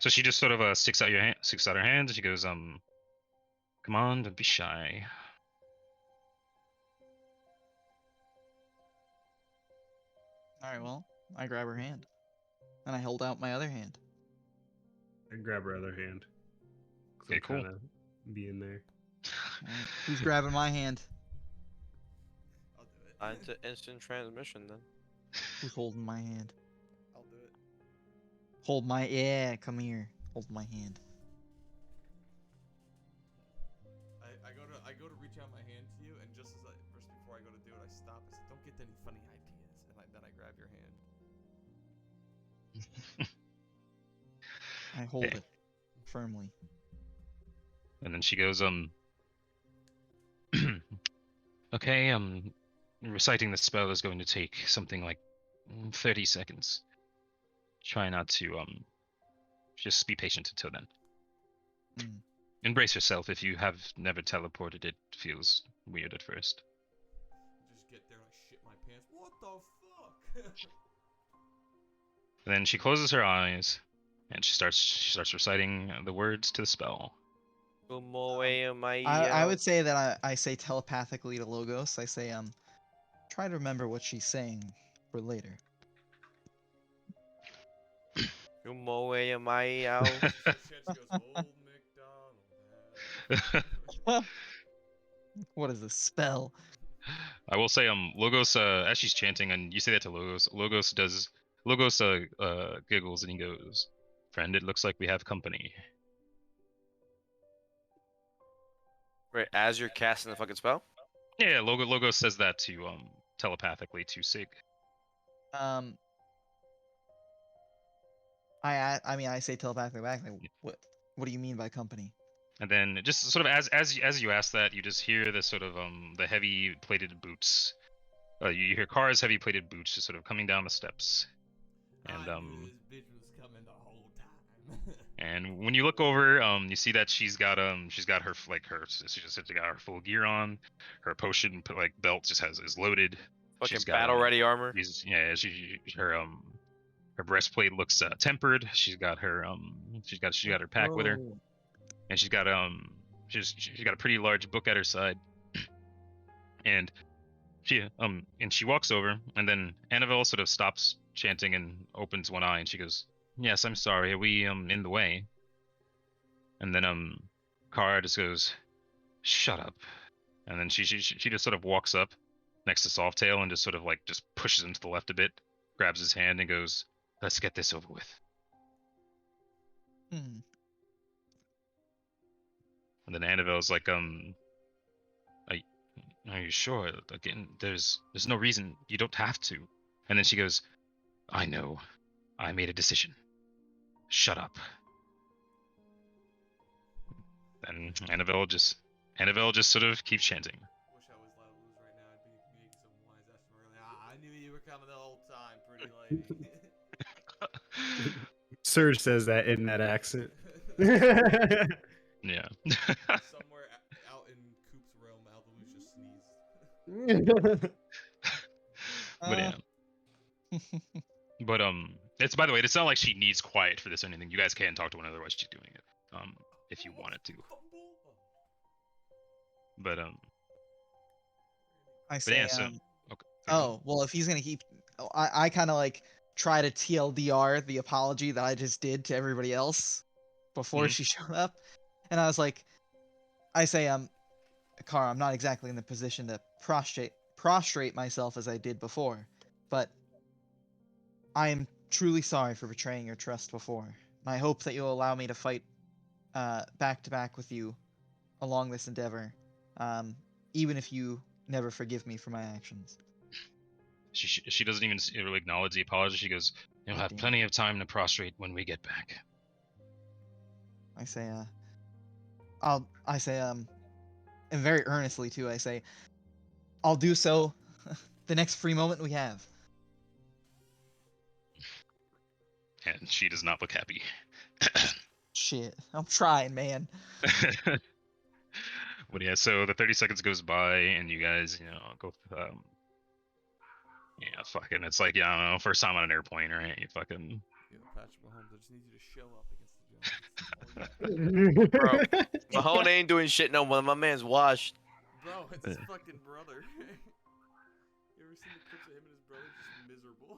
she just sort of sticks out her hand, and she goes, come on, don't be shy. All right, well, I grab her hand and I hold out my other hand. I grab her other hand. 'Cause Okay, I'm cool. trying to be in there. All right, who's grabbing my hand? I'll do it. Into instant transmission then. Who's holding my hand? I'll do it. Hold my come here. Hold my hand. I go to reach out my hand to you, and just before I go to do it, I stop. I say, "Don't get any funny ideas," and then I grab your hand. I hold Okay. it firmly. And then she goes, okay, reciting the spell is going to take something like 30 seconds. Try not to, just be patient until then. Mm. Embrace yourself. If you have never teleported, it feels weird at first. Just get there and I shit my pants. What the fuck? And then she closes her eyes, and she starts reciting the words to the spell. I would say that I say telepathically to Logos. I say, try to remember what she's saying for later. She goes, Old McDonald. I What is this spell? will say, Logos, as she's chanting, and you say that to Logos, Logos giggles and he goes, "Friend, it looks like we have company." Right, as you're casting the fucking spell? Yeah, Logos says that to telepathically to Sig. I mean, I say telepathically back. Like, what do you mean by company? And then just sort of as you ask that, you just hear the sort of the heavy plated boots. You hear Kara's heavy plated boots just sort of coming down the steps. And I knew this bitch was coming the whole time. and when you look over, you see that she's got her she's got her full gear on. Her potion like belt just is loaded. Fucking She's got battle ready armor. Her breastplate looks tempered. She's got her pack with her, Oh. and she's got a pretty large book at her side. And she walks over, and then Annabelle sort of stops chanting and opens one eye, and she goes, "Yes, I'm sorry. Are we in the way?" And then Kara just goes, "Shut up." And then she just sort of walks up next to Softail and just sort of like just pushes him to the left a bit, grabs his hand and goes, "Let's get this over with." Hmm. And then Annabelle's like, "Are you sure? Again, there's no reason. You don't have to." And then she goes, "I know. I made a decision. Shut up." And Annabelle just sort of keeps chanting. Wish I was Lalu's right now. I'd be making some wise ass early. I knew you were coming the whole time, pretty lady. Serge says that in that accent. Yeah. Somewhere out in Coop's realm, Aldelu's just sneezed. But yeah. But it's, by the way, it's not like she needs quiet for this or anything. You guys can talk to one another while she's doing it, if you wanted to. But I but say, yeah. So okay. oh, well, if he's gonna keep, I kind of like try to TLDR the apology that I just did to everybody else before Mhm. she showed up, and I was like, I say, Kara, I'm not exactly in the position to prostrate myself as I did before, but I am truly sorry for betraying your trust before. And I hope that you'll allow me to fight back to back with you along this endeavor, even if you never forgive me for my actions. She doesn't even really acknowledge the apology. She goes, "You'll have Damn. plenty of time to prostrate when we get back." I say, and very earnestly too, I say, I'll do so the next free moment we have. And she does not look happy. Shit, I'm trying, man. But yeah, so the 30 seconds goes by, and you guys, go. Yeah, fucking. It's like, I don't know, first time on an airplane, right? You fucking. Patrick Mahomes, I just need you to show up against the Giants. Bro, Mahone ain't doing shit no more. My man's washed. Bro, it's his fucking brother. You ever seen the clips of him and his brother just miserable?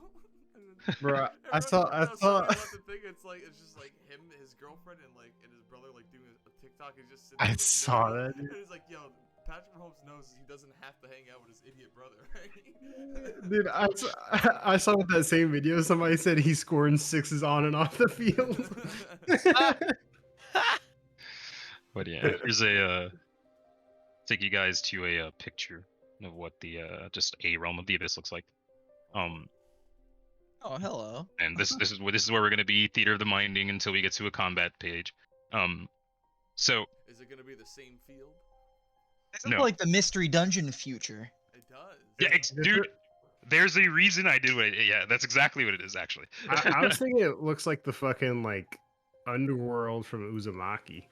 Bro, I Everyone- saw. no, somebody left the thing. It's just like him, his girlfriend, and his brother doing a TikTok. He's just sitting there I looking saw miserable. that, dude. And he's like, "Yo, Patrick Mahomes knows he doesn't have to hang out with his idiot brother." Right? Dude, I saw with that same video. Somebody said he's scoring sixes on and off the field. But yeah, here's a. Take you guys to a picture of what the just a realm of the abyss looks like. Oh, hello. And this is where we're gonna be, Theater of the Minding, until we get to a combat page. So Is it gonna be the same field? This No. is like the mystery dungeon future. It does. yeah, dude, there's a reason I did it. Yeah, that's exactly what it is, actually. I was thinking it looks like the fucking underworld from Uzumaki.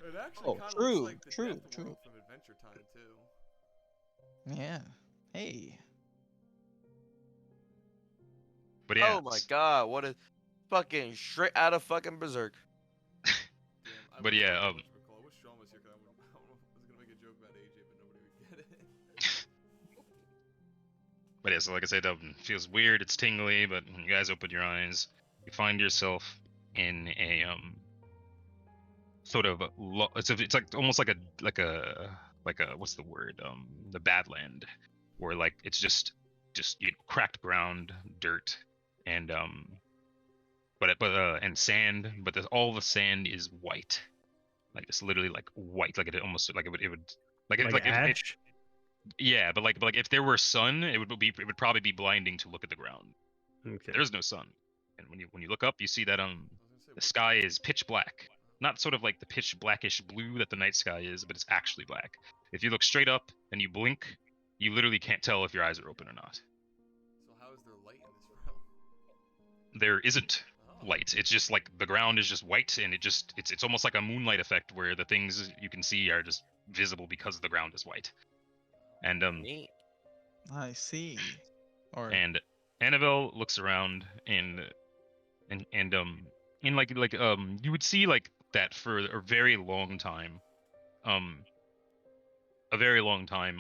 It actually Oh, kind of true, looks like the true, Death true. World from Adventure Time too. Yeah. Hey. But yeah, Oh my god, what a fucking straight out of fucking Berserk. Damn, I But wish yeah, I wish I wish Sean was here because I was gonna make a joke about AJ, but nobody would get it. But yeah, so like I said, feels weird. It's tingly, but when you guys open your eyes, you find yourself in a sort of it's like almost like a what's the word, the Badland, where it's just cracked ground, dirt, and and sand, but all the sand is white, it's literally white, it almost it would Ash? yeah, but if there were sun, it would probably be blinding to look at the ground. Okay. There's no sun, and when you look up, you see that I was gonna say, the sky is pitch black. not sort of like the pitch blackish blue that the night sky is, but it's actually black. If you look straight up and you blink, you literally can't tell if your eyes are open or not. So how is there light in this realm? There isn't Oh. light. It's just like the ground is just white, and it's almost like a moonlight effect where the things you can see are just visible because the ground is white. And Neat. I see. Or and Annabelle looks around and in like you would see like that for a very long time,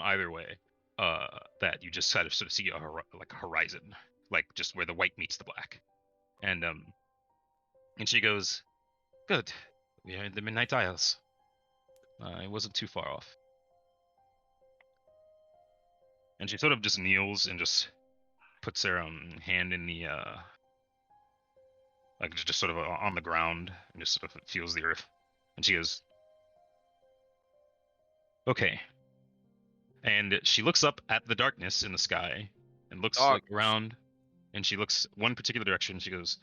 either way, that you just kind of sort of see a like a horizon, like just where the white meets the black, and she goes, "Good, we are in the Midnight Isles. It wasn't too far off." And she sort of just kneels and just puts her hand in the like just sort of on the ground and just sort of feels the earth, and she goes, "Okay." And she looks up at the darkness in the sky and looks like Darkness. around, and she looks one particular direction. She goes,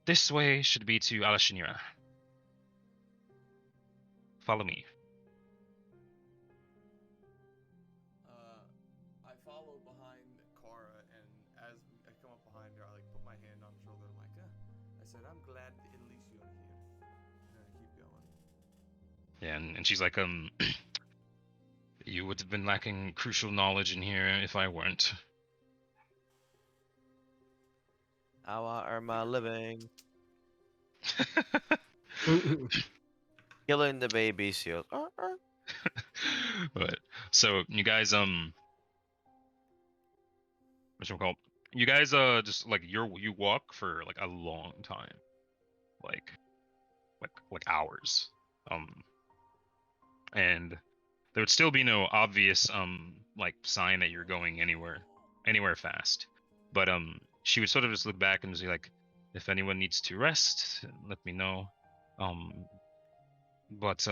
"This way should be to Alashinira. Follow me." I follow behind Kara, and as I come up behind her, I like put my hand on her shoulder. I'm like, I said, I'm glad at least you're here. And I keep going. Yeah, and she's like, "You would have been lacking crucial knowledge in here if I weren't." How I earn my living. Killing the baby seals. But so you guys whatchamacallit? You guys just like you walk for like a long time, like hours, and there would still be no obvious like sign that you're going anywhere fast, but she would sort of just look back and be like, "If anyone needs to rest, let me know, but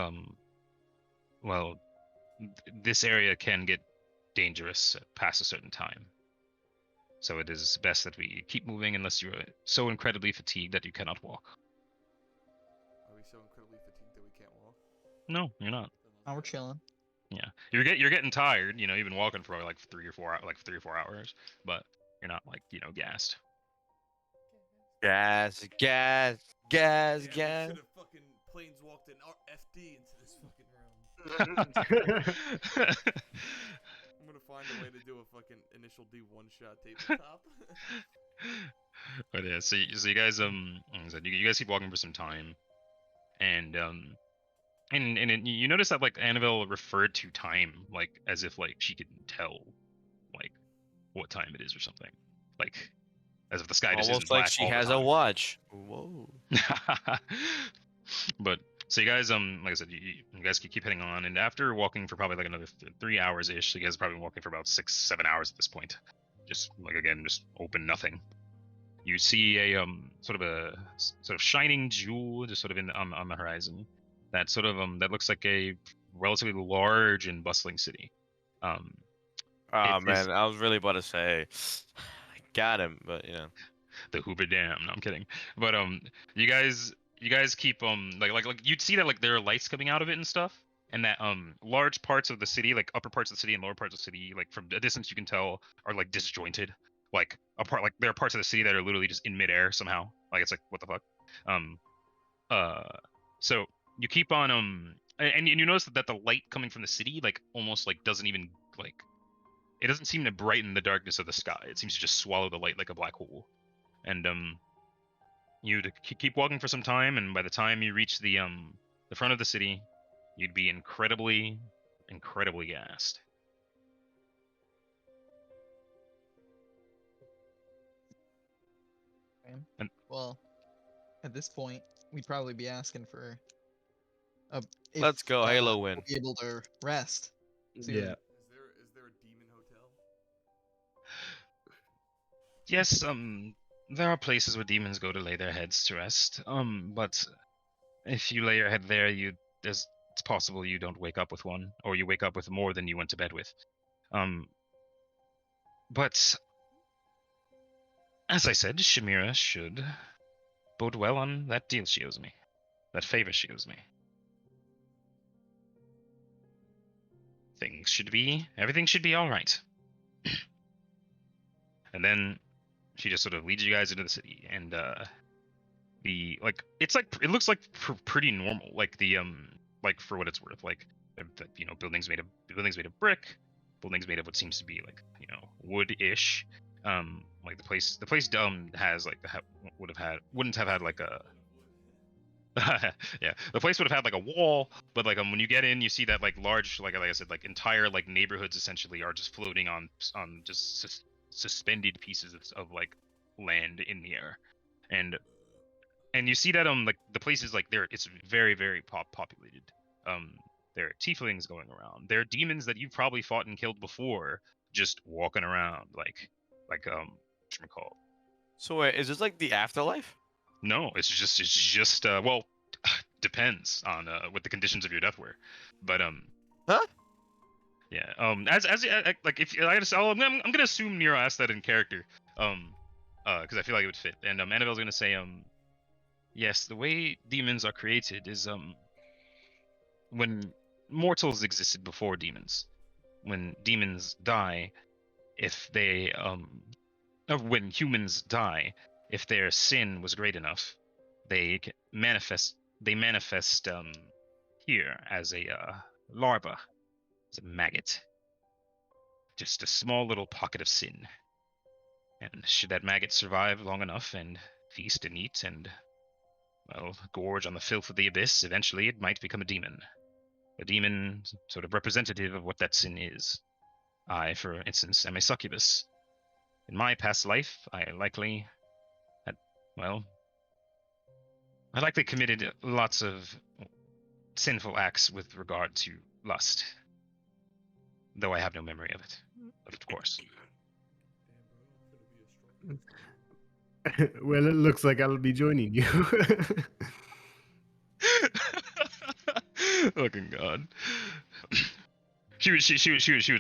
well, this area can get dangerous past a certain time. So it is best that we keep moving unless you are so incredibly fatigued that you cannot walk." Are we so incredibly fatigued that we can't walk? No, you're not. now we're chilling. Yeah, you're getting tired. You know, you've been walking for like 3 or 4 hours, but you're not like gassed. Gas. Yeah, Gas. we should have fucking planes walked an FD into this fucking room. I'm gonna find a way to do a fucking initial D one-shot tabletop. But yeah, so you guys like I said, you guys keep walking for some time, and you notice that like Annabelle referred to time like as if like she could tell like what time it is or something, like as if the sky just isn't Almost like black she all the has a time. watch. Whoa. But so you guys like I said, you guys keep heading on, and after walking for probably like another 3 hours ish, you guys are probably walking for about 6-7 hours at this point, just like again just open nothing. You see a sort of shining jewel just sort of on the horizon, that sort of that looks like a relatively large and bustling city. Oh It is- man, I was really about to say, I got him, but the Hoover Dam. No, I'm kidding. But you guys keep like you'd see that like there are lights coming out of it and stuff, and that large parts of the city, like upper parts of the city and lower parts of the city, like from a distance you can tell are like disjointed. Like there are parts of the city that are literally just in midair somehow. Like it's like what the fuck. So you keep on and you notice that the light coming from the city like almost like doesn't even like, it doesn't seem to brighten the darkness of the sky. It seems to just swallow the light like a black hole. And you keep walking for some time, and by the time you reach the front of the city, you'd be incredibly gassed. Okay. And- Well, at this point, we'd probably be asking for Let's go, Halo we'll win. be able to rest. soon. Yeah. Is there a demon hotel? Yes, there are places where demons go to lay their heads to rest. But if you lay your head there, it's possible you don't wake up with one, or you wake up with more than you went to bed with. But as I said, Shamira should bode well on that deal she owes me. that favor she owes me. Everything should be all right. And then she just sort of leads you guys into the city, and it looks like pretty normal, like like for what it's worth, like buildings made of brick, buildings made of what seems to be like wood-ish. Like the place has like wouldn't have had like a yeah, the place would have had like a wall, but like when you get in, you see that like large, like I said, like entire like neighborhoods essentially are just floating on just suspended pieces of like land in the air, and you see that like the place is like it's very very populated. There are tieflings going around. There are demons that you've probably fought and killed before, just walking around whatchamacallit. So wait, is this like the afterlife? No, it's just well, depends on what the conditions of your death were, but Huh? yeah, as like if I'm gonna assume Nero asked that in character, because I feel like it would fit, and Annabelle's gonna say yes, the way demons are created is when mortals existed before demons, when demons die, if they or when humans die, if their sin was great enough, they manifest here as a larva, as a maggot, just a small little pocket of sin. And should that maggot survive long enough and feast and eat and, well, gorge on the filth of the abyss, eventually it might become a demon. A demon sort of representative of what that sin is. I, for instance, am a succubus. In my past life, I likely committed lots of sinful acts with regard to lust. Though I have no memory of it, of course. Well, it looks like I'll be joining you. Fucking god. She would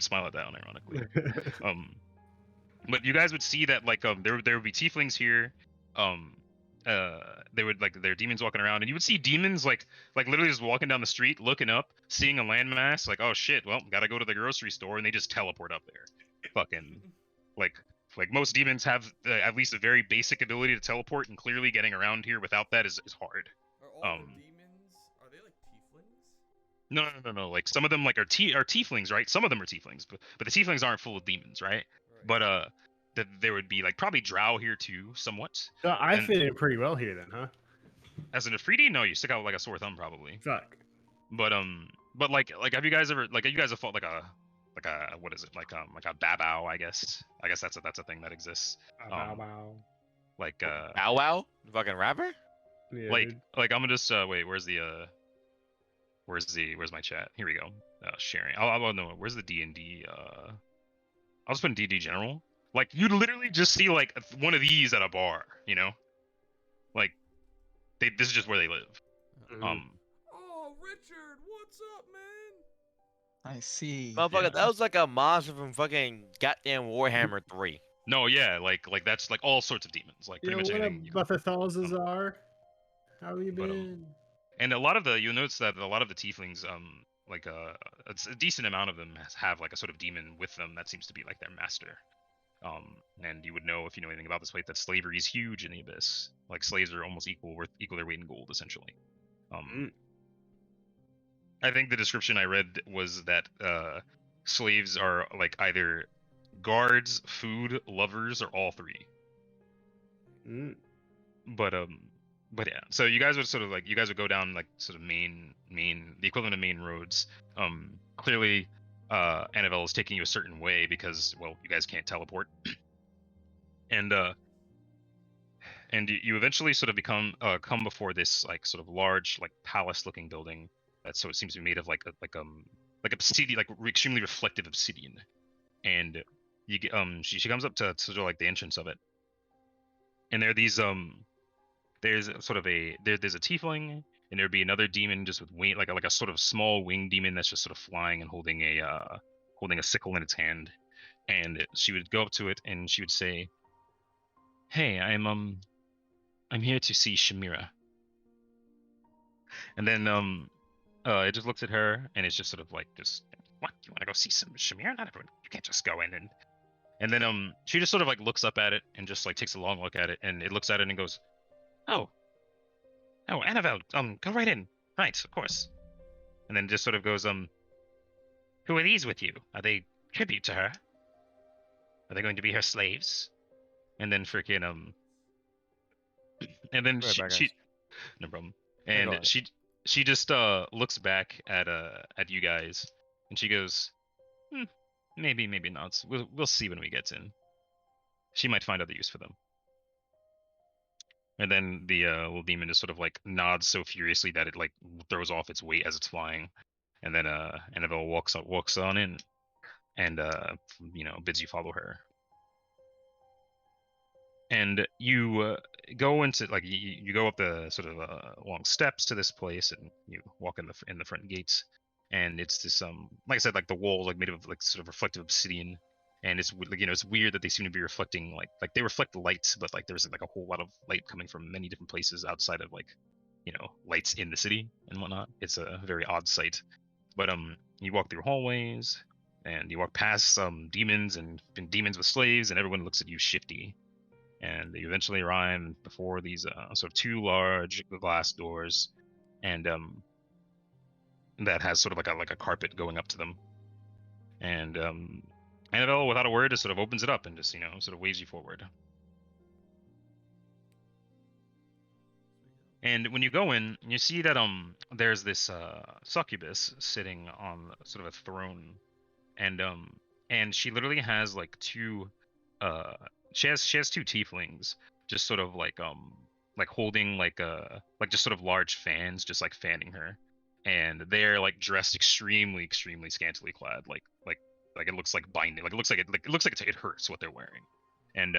smile at that one, ironically. But you guys would see that like there would be tieflings here. They would there are demons walking around, and you would see demons like literally just walking down the street, looking up, seeing a landmass, like, oh shit, well, gotta go to the grocery store, and they just teleport up there. Fucking like most demons have at least a very basic ability to teleport, and clearly getting around here without that is hard. Are all the demons, are they like tieflings? No. Like some of them like are tieflings, right? Some of them are tieflings, but the tieflings aren't full of demons, right? But that there would be like probably drow here too, somewhat. So I fit in pretty well here then, huh? As an Afridi, no, you stick out like a sore thumb probably. Fuck. But like have you guys ever you guys have fought like a what is it, like a babao, I guess that's a thing that exists. Like Bow Wow? The fucking rapper? Yeah, like dude. I'm gonna just wait, where's my chat? Here we go. Sharing. I'll no, where's the D&D I'll just put in D&D general. Like you'd literally just see like one of these at a bar, you know? Like this is just where they live. Mhm. Oh, Richard, what's up, man? I see. Motherfucker, Yeah. that was like a monster from fucking goddamn Warhammer 3. No, yeah, like that's like all sorts of demons, like pretty Yo, much what up, anything. Buffathazazar? How you But, been? And a lot of you'll notice that a lot of the tieflings, it's a decent amount of them have like a sort of demon with them that seems to be like their master. And you would know, if you know anything about this place, that slavery is huge in the Abyss. Like slaves are almost equal their weight in gold, essentially. I think the description I read was that slaves are like either guards, food, lovers, or all three. But yeah. So you guys would sort of go down like sort of main the equivalent of main roads. Clearly, Annabelle is taking you a certain way because, well, you guys can't teleport. And you eventually sort of come before this like sort of large like palace-looking building that so it seems to be made of like obsidian, like extremely reflective obsidian. And you get she comes up to sort of like the entrance of it, and there are these there's sort of there's a tiefling, and there'd be another demon just with wing, like a sort of small winged demon that's just sort of flying and holding a sickle in its hand. And she would go up to it and she would say, "Hey, I'm here to see Shamira." And then it just looks at her and it's just sort of like just what? You want to go see some Shamir? Not everyone. You can't just go in and then she just sort of like looks up at it and just like takes a long look at it and it looks at it and goes, oh, Annabelle, go right in. Right, of course. And then just sort of goes, who are these with you? Are they tribute to her? Are they going to be her slaves? And then freaking and then Right back, she guys. no problem. Yeah, go And ahead. she just looks back at you guys and she goes, maybe not. We'll see when we get in. She might find other use for them. And then the little demon just sort of like nods so furiously that it like throws off its weight as it's flying. And then Annabelle walks on in and bids you follow her. And you go into like you go up the sort of long steps to this place and you walk in the front gates and it's this like I said, like the walls like made of like sort of reflective obsidian, and it's like it's weird that they seem to be reflecting like they reflect lights, but like there's like a whole lot of light coming from many different places outside of like lights in the city and whatnot. It's a very odd sight. But you walk through hallways and you walk past some demons and demons with slaves, and everyone looks at you shifty. And you eventually arrive before these sort of two large glass doors, and that has sort of like a carpet going up to them. And Annabelle, without a word, just sort of opens it up and just sort of waves you forward. And when you go in, you see that there's this succubus sitting on sort of a throne, and she literally has like two she has two tieflings just sort of like holding like just sort of large fans just like fanning her, and they're like dressed extremely scantily clad, like it looks like binding, like it looks like it hurts what they're wearing. And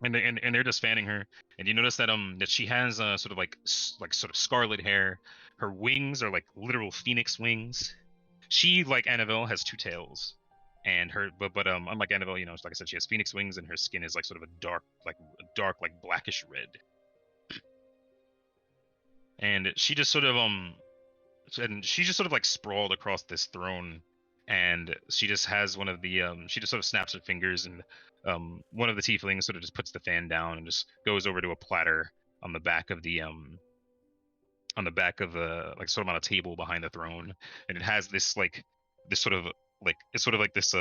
and they're just fanning her, and you notice that that she has sort of like sort of scarlet hair. Her wings are like literal phoenix wings. She, like Annabelle, has two tails, and her but unlike Annabelle, like I said, she has phoenix wings, and her skin is like sort of a dark like blackish red. And she just sort of like sprawled across this throne, and she just has one of the she just sort of snaps her fingers, and one of the tieflings sort of just puts the fan down and just goes over to a platter on the back of the like sort of on a table behind the throne, and it has this sort of like it's sort of like this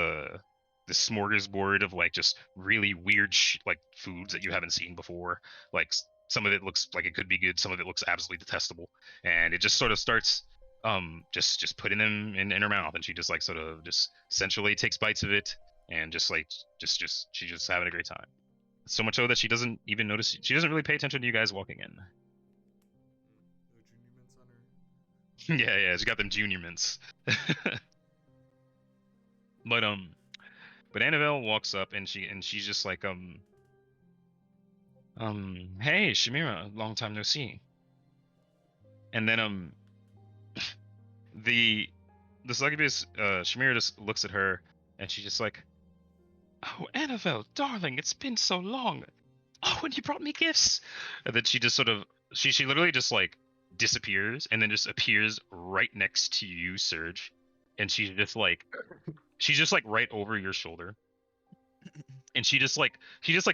smorgasbord of like just really weird like foods that you haven't seen before. Like some of it looks like it could be good, some of it looks absolutely detestable, and it just sort of starts just putting them in her mouth, and she just like sort of just sensually takes bites of it, and just like she's just having a great time. So much so that she doesn't even notice, she doesn't really pay attention to you guys walking in. No junior mints on her. Yeah, she's got them junior mints. But Annabelle walks up and she's just like hey Shamira, long time no see. And then the succubus Shamira just looks at her and she's just like, oh Annabelle, darling, it's been so long. Oh, and you brought me gifts. And then she just sort of she literally just like disappears and then just appears right next to you, Serge. And she's just like right over your shoulder. And she just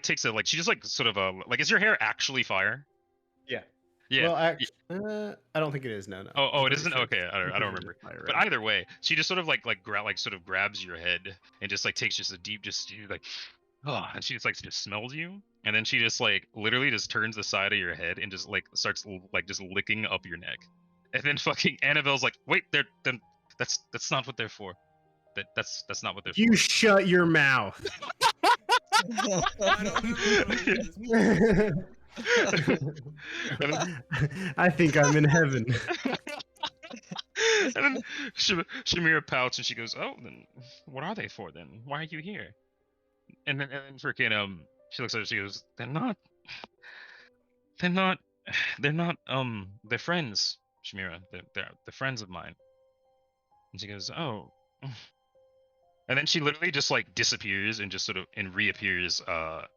takes a like she just like sort of a like, is your hair actually fire? Yeah. Yeah. Well, actually, I don't think it is. No. Oh, I'm it pretty isn't. sure Okay, it's- I I'm don't pretty remember. sure it's fire But red. either way, she just sort of like sort of grabs your head and just like takes just a deep, just like, oh, and she just like just smells you, and then she just like literally just turns the side of your head and just like starts like just licking up your neck, and then fucking Annabelle's like, wait, that's not what they're for. That's not what they're You for. shut your mouth. I don't know. And then, I think I'm in heaven. and then Shamira pouts and she goes, "Oh, then what are they for then? Why are you here?" And then freaking she looks at her. She goes, "They're not. They're friends, Shamira. They're friends of mine." And she goes, "Oh." And then she literally just like disappears and just sort of and reappears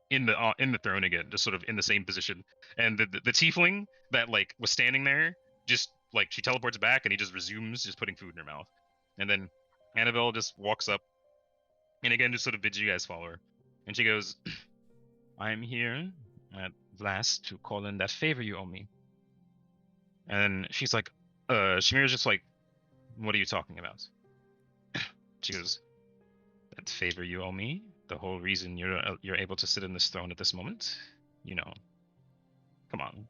in the throne again, just sort of in the same position. And the tiefling that like was standing there just like she teleports back and he just resumes just putting food in her mouth. And then Annabelle just walks up and again just sort of bids you guys follow her. And she goes, I'm here at last to call in that favor you owe me. And then she's like, Shamira's just like, what are you talking about? She goes, that favor you owe me, the whole reason you're able to sit in this throne at this moment, you know, come on,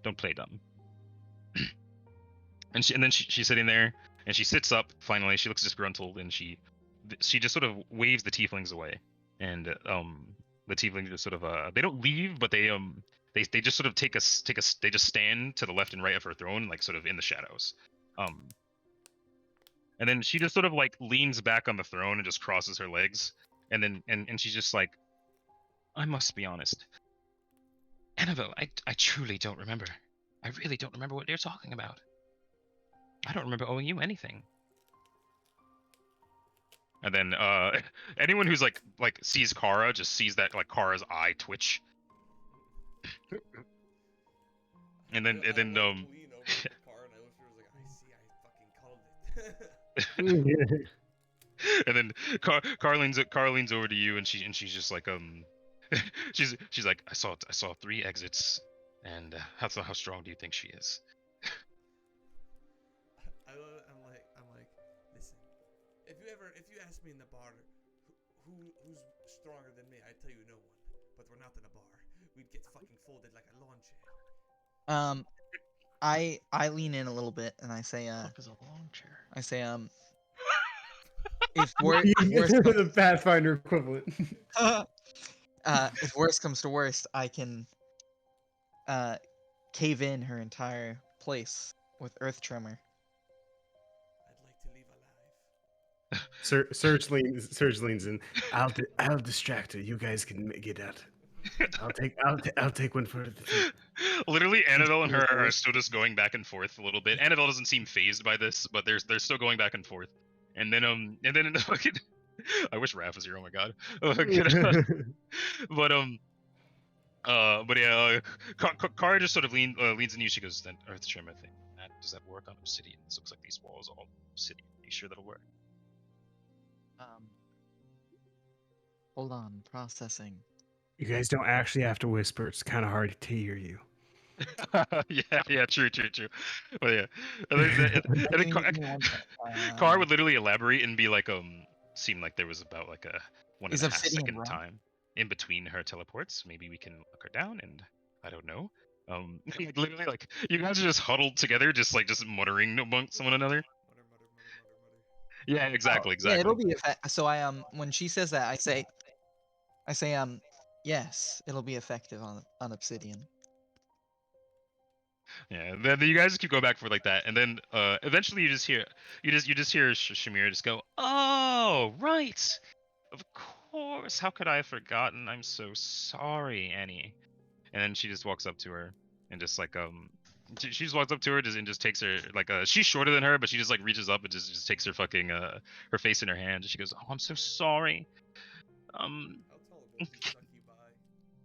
don't play dumb. and then she's sitting there and she sits up finally. She looks disgruntled and she just sort of waves the tieflings away. And the tieflings just sort of they don't leave, but they just sort of they just stand to the left and right of her throne, like sort of in the shadows. And then she just sort of like leans back on the throne and just crosses her legs. And then and she's just like, I must be honest, Annabelle, I truly don't remember. I really don't remember what you're talking about. I don't remember owing you anything. And then anyone who's like sees Kara just sees that like Kara's eye twitch. And then lean over to the car and I looked at her, I was like, I see, I fucking called it. And then Car leans over to you and she's just like she's like, I saw 3 exits, and how strong do you think she is? I'm like, listen, if you ask me in the bar who's stronger than me, I'd tell you no one. But we're not in a bar. We'd get fucking folded like a lawn chair. I lean in a little bit and I say, Fuck is a lawn chair? I say, if worse The Pathfinder equivalent. if worse comes to worst, I can cave in her entire place with Earth Tremor. I'd like to leave alive. Serge leans in. I'll distract her. You guys can get out. I'll take one for the team. Literally, Annabelle and her are still just going back and forth a little bit. Annabelle doesn't seem phased by this, but they're still going back and forth. And then in the fucking, I wish Raph was here. Oh my god. But yeah, Kara just sort of leans in you. She goes, "Then Earth Tremor thing. Does that work on obsidian? This looks like these walls are all obsidian. Are you sure that'll work?" Hold on, processing. You guys don't actually have to whisper. It's kind of hard to hear you. yeah, true. Well, yeah, and then Car would literally elaborate and be like, seem like there was about like a 1.5 second round? time in between her teleports. Maybe we can look her down, and I don't know. Like, literally, like you guys are just huddled together, just muttering amongst one another. Mutter. Yeah, exactly. Yeah, it'll be so I when she says that, I say yes, it'll be effective on obsidian. Yeah, then you guys just keep going back for like that, and then eventually you just hear Shamir just go, "Oh, right, of course. How could I have forgotten? I'm so sorry, Annie." And then she just walks up to her and just like she just walks up to her and just takes her like she's shorter than her, but she just like reaches up and just takes her fucking her face in her hand. And she goes, "Oh, I'm so sorry." How tall a building suck you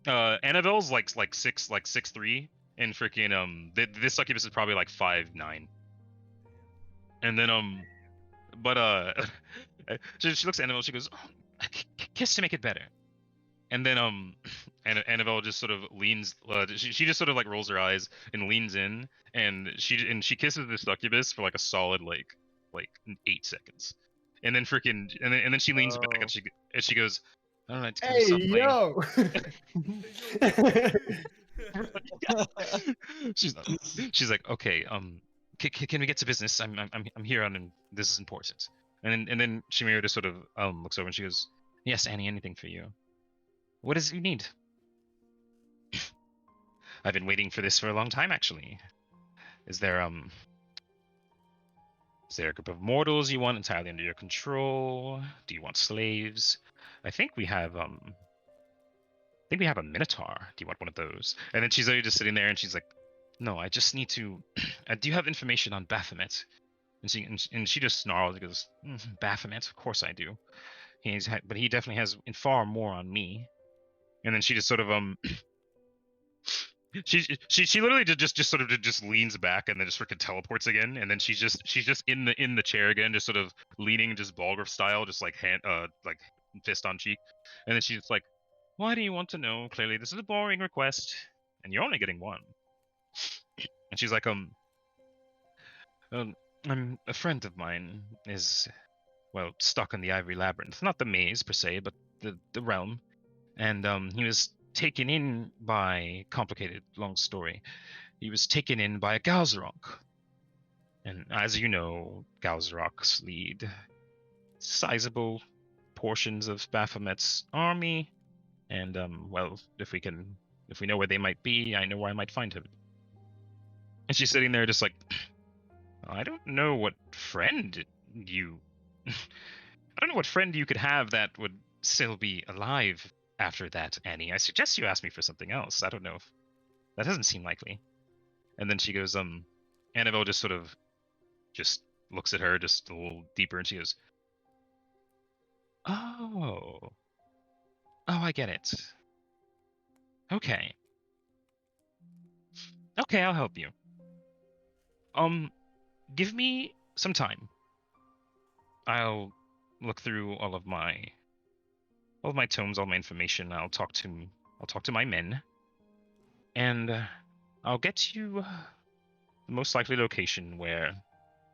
by? Annabelle's like 6'3", and freaking this succubus is probably like 5'9". And then but she looks at Annabelle. She goes, "Oh, kiss to make it better." And then Annabelle just sort of leans. She just sort of like rolls her eyes and leans in, and she kisses the succubus for like a solid like 8 seconds, and then and then she leans back and she goes, "All right, Hey yo! she's like, okay, can we get to business? I'm here and this is important." And then Shamira just sort of looks over and she goes, "Yes, Annie, anything for you. What is it you need?" "I've been waiting for this for a long time, actually. Is there a group of mortals you want entirely under your control? Do you want slaves? I think we have a minotaur. Do you want one of those?" And then she's literally just sitting there and she's like, "No, I just need to do you have information on Baphomet?" And she just snarls and goes, "Baphomet? Of course I do. but he definitely has far more on me. And then she just sort of she literally just sort of just leans back and then just freaking teleports again, and then she's just in the chair again, just sort of leaning, just Balgruuf style, just like like fist on cheek, and then she's like, "Why do you want to know? Clearly, this is a boring request, and you're only getting one." And she's like, I'm a friend of mine is, well, stuck in the Ivory Labyrinth, not the maze per se, but the realm, and he was taken in by, complicated, long story, he was taken in by a Galzarok. And as you know, Galzaroks lead sizable portions of Baphomet's army, and well, if we know where they might be, I know where I might find him. And she's sitting there just like, I don't know what friend you I don't know what friend you could have that would still be alive after that, Annie. I suggest you ask me for something else. I don't know if that doesn't seem likely. And then she goes, Annabelle just sort of just looks at her just a little deeper, and she goes, Oh, I get it. Okay, I'll help you. Give me some time. I'll look through all of my tomes, all my information. I'll talk to my men, and I'll get you the most likely location where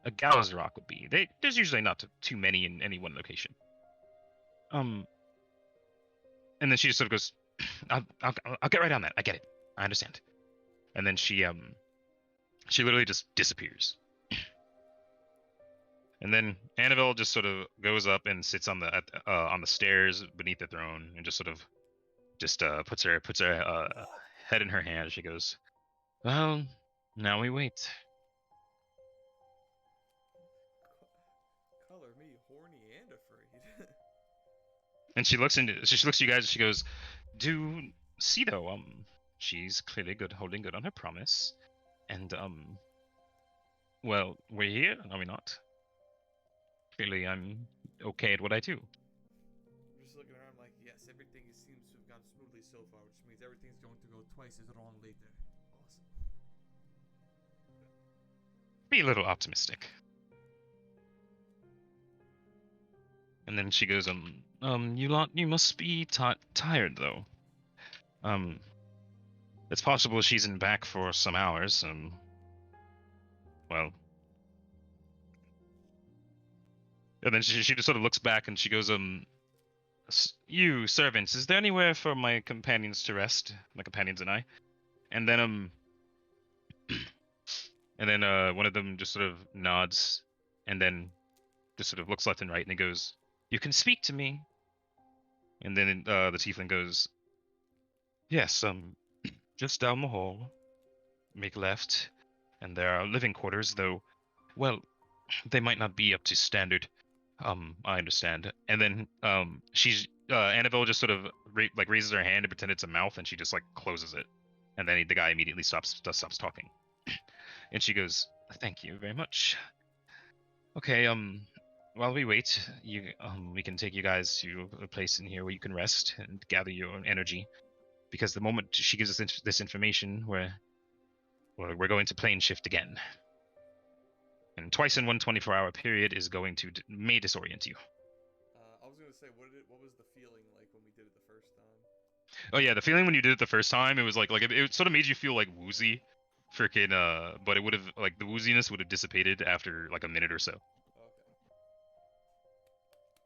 a Galzarok would be. There's usually not too many in any one location. And then she just sort of goes, I'll get right on that. I get it. I understand. And then she literally just disappears. And then Annabelle just sort of goes up and sits on the stairs beneath the throne, and just sort of puts her head in her hand. She goes, "Well, now we wait." Color me horny and afraid. And she looks at you guys, and she goes, "Do see though, she's clearly holding good on her promise, and well, we're here, are we not? Clearly, I'm okay at what I do." I'm just looking around like, yes, everything seems to have gone smoothly so far, which means everything's going to go twice as wrong later. Awesome. Be a little optimistic. And then she goes, you must be tired though. It's possible she's in back for some hours. Well. And then she just sort of looks back and she goes, you servants, is there anywhere for my companions to rest? My companions and I. And then one of them just sort of nods, and then just sort of looks left and right, and he goes, "You can speak to me." And then the tiefling goes, "Yes, just down the hall, make left, and there are living quarters, though, well, they might not be up to standard. I understand." And then Annabelle just sort of raises her hand to pretend it's a mouth, and she just like closes it, and then the guy immediately stops talking. And she goes, "Thank you very much. Okay, while we wait, we can take you guys to a place in here where you can rest and gather your own energy, because the moment she gives us this information, we're going to plane shift again. And twice in one 24-hour period is going to may disorient you." I was gonna say, what was the feeling like when we did it the first time? Oh yeah, the feeling when you did it the first time, it was like it sort of made you feel like woozy, freaking. But it would have the wooziness would have dissipated after like a minute or so.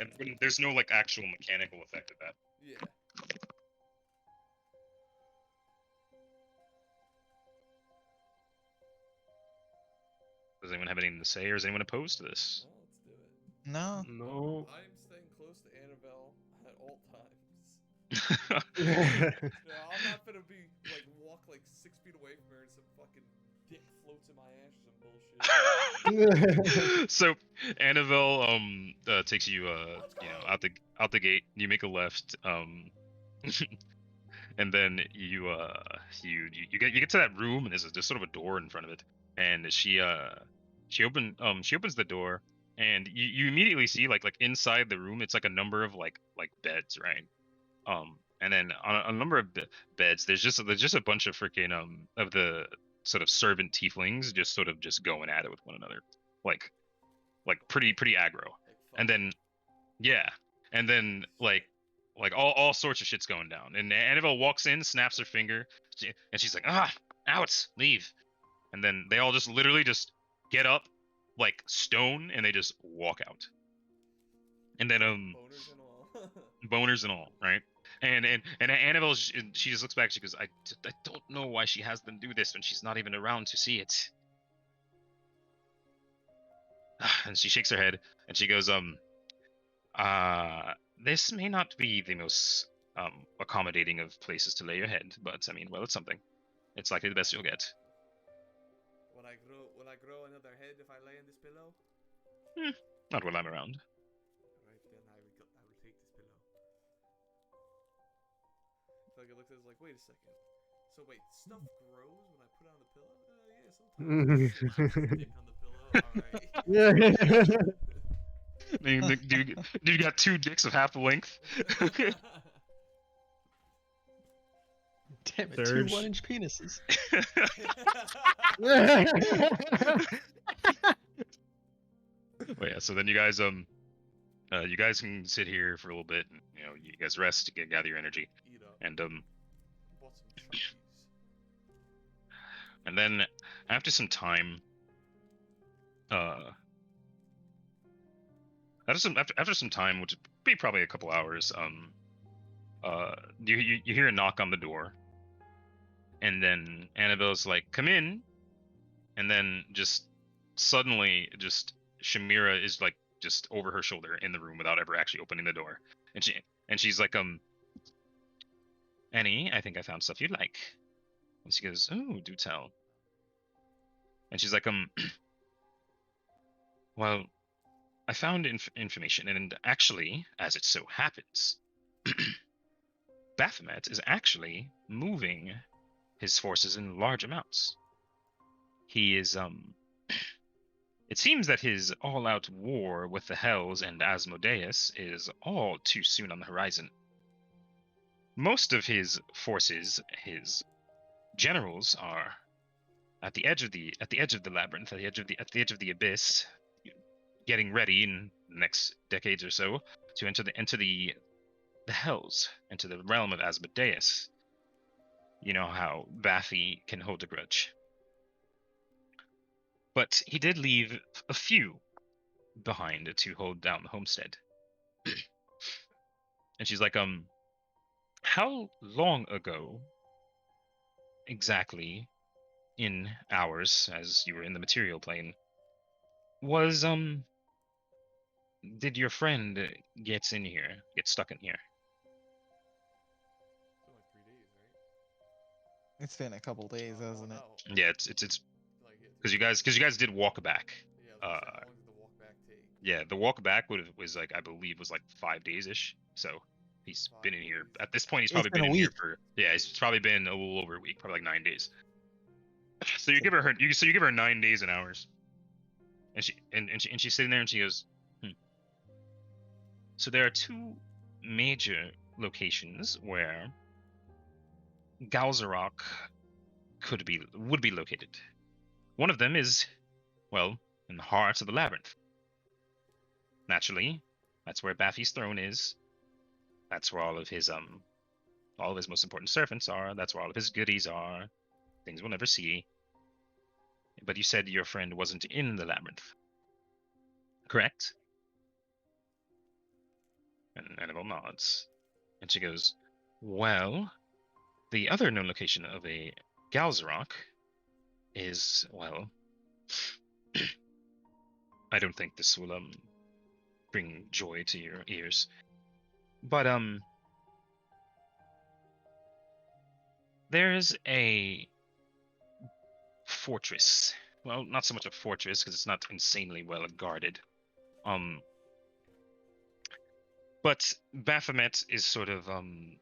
Okay. And there's no like actual mechanical effect of that. Yeah. Does anyone have anything to say, or is anyone opposed to this? Well, let's do it. No. No. I am staying close to Annabelle at all times. Yeah. No, I'm not gonna be like walk like 6 feet away from her and some fucking dick floats in my ass or some bullshit. So Annabelle takes you out the gate. You make a left, and then you get to that room, and there's just sort of a door in front of it, and she opens the door, and you immediately see like inside the room, it's like a number of like beds, right? And then on a number of beds, there's just a bunch of freaking of the sort of servant tieflings just sort of just going at it with one another, like pretty aggro. And then yeah, and then like all sorts of shit's going down. And Annabelle walks in, snaps her finger, and she's like, out, leave. And then they all just literally just get up like stone, and they just walk out. And then Boners and all. boners and all, right? And Annabelle, she just looks back. She goes, I don't know why she has them do this when she's not even around to see it. And she shakes her head and she goes, this may not be the most accommodating of places to lay your head, but I mean, well, it's something. It's likely the best you'll get. Will I grow another head if I lay in this pillow? Not while I'm around. Alright, then I will take this pillow. So I looked at it like, wait a second. So wait, stuff grows when I put it on the pillow? Yeah, sometimes. Dick on the pillow. Alright. Dude, you got 2 dicks of half the length. Damn it, Third. 2 1-inch penises. Well, yeah. So then you guys can sit here for a little bit. And, you guys rest, gather your energy, Eat up. and Bought some Chuckies. and then after some time, after some time, which would be probably a couple hours, you hear a knock on the door, and then Annabelle's like, "Come in," and then just suddenly, just Shamira is like just over her shoulder in the room without ever actually opening the door, and she's like, Annie, I think I found stuff you'd like. And she goes, "Oh, do tell." And she's like, well, I found information, and actually, as it so happens, Baphomet is actually moving his forces in large amounts. He is, it seems that his all-out war with the Hells and Asmodeus is all too soon on the horizon. Most of his forces, his generals, are at the edge of the labyrinth, at the edge of the abyss, getting ready in the next decades or so to enter the Hells, into the realm of Asmodeus. You know how Baffy can hold a grudge. But he did leave a few behind to hold down the homestead. And she's like, how long ago exactly, in hours, as you were in the material plane, was, did your friend get stuck in here? It's been like 3 days, right? It's been a couple days, hasn't it? No. Yeah, it's Like because you guys did walk back. Yeah, I was gonna say, how long did the walk back take? Yeah, the walk back was like, I believe, was like 5 days ish. So he's 5 been in here days. at this point. He's It's probably been been a in here week. for he's probably been a little over a week, probably like 9 days. So you give her 9 days and hours, and she's sitting there and she goes, So there are 2 major locations where Galzarok would be located. One of them is, well, in the heart of the labyrinth. Naturally, that's where Baffy's throne is. That's where all of his most important servants are. That's where all of his goodies are. Things we'll never see. But you said your friend wasn't in the labyrinth, correct? And Annabelle nods. And she goes, well, the other known location of a Galzarok is, well, I don't think this will bring joy to your ears. But there's a fortress. Well, not so much a fortress because it's not insanely well guarded. But Baphomet is sort of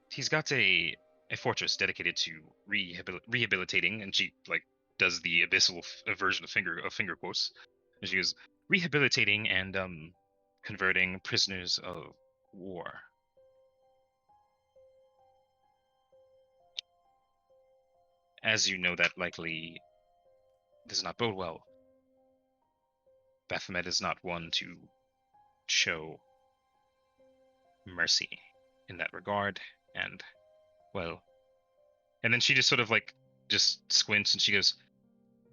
he's got a fortress dedicated to rehabilitating, and she like does the abyssal version of finger quotes. And she goes, rehabilitating and converting prisoners of war. As you know, that likely does not bode well. Baphomet is not one to show mercy in that regard, and, well... And then she just sort of, like, just squints and she goes,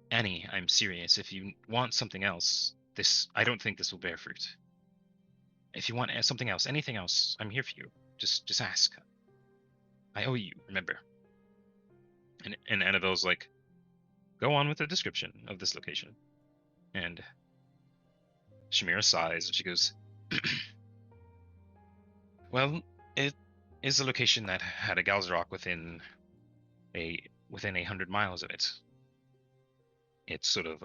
Annie, I'm serious. If you want something else, I don't think this will bear fruit. If you want something else, anything else, I'm here for you. Just ask. I owe you, remember. And Annabelle's like, go on with the description of this location. And Shamira sighs and she goes, well, it is a location that had a Galzarok within 100 miles of it. It's sort of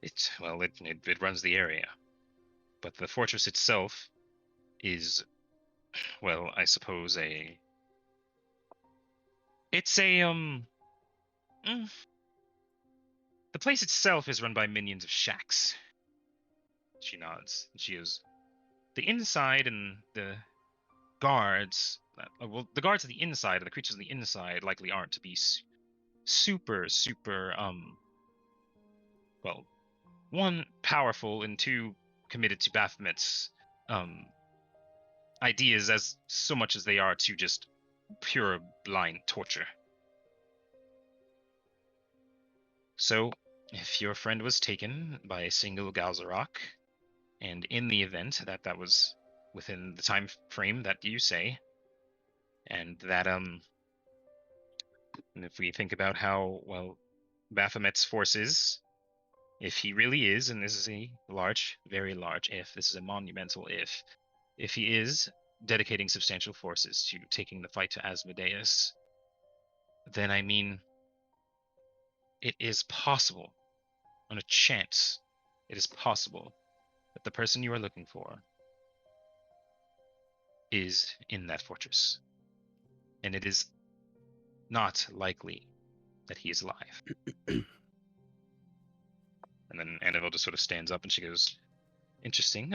it runs the area, but the fortress itself is, well, I suppose the place itself is run by minions of shacks. She nods. She goes, the inside and the guards, the guards of the inside and the creatures on the inside likely aren't to be super, well, one, powerful, and two, committed to Baphomet's ideas as so much as they are to just pure blind torture. So, if your friend was taken by a single Galzarok, and in the event that was within the time frame that you say, and that and if we think about how, well, Baphomet's forces, if he really is, and this is a large, very large if, this is a monumental if he is dedicating substantial forces to taking the fight to Asmodeus, then I mean, it is possible, on a chance, it is possible that the person you are looking for is in that fortress. And it is not likely that he is alive. And then Annabelle just sort of stands up and she goes, interesting.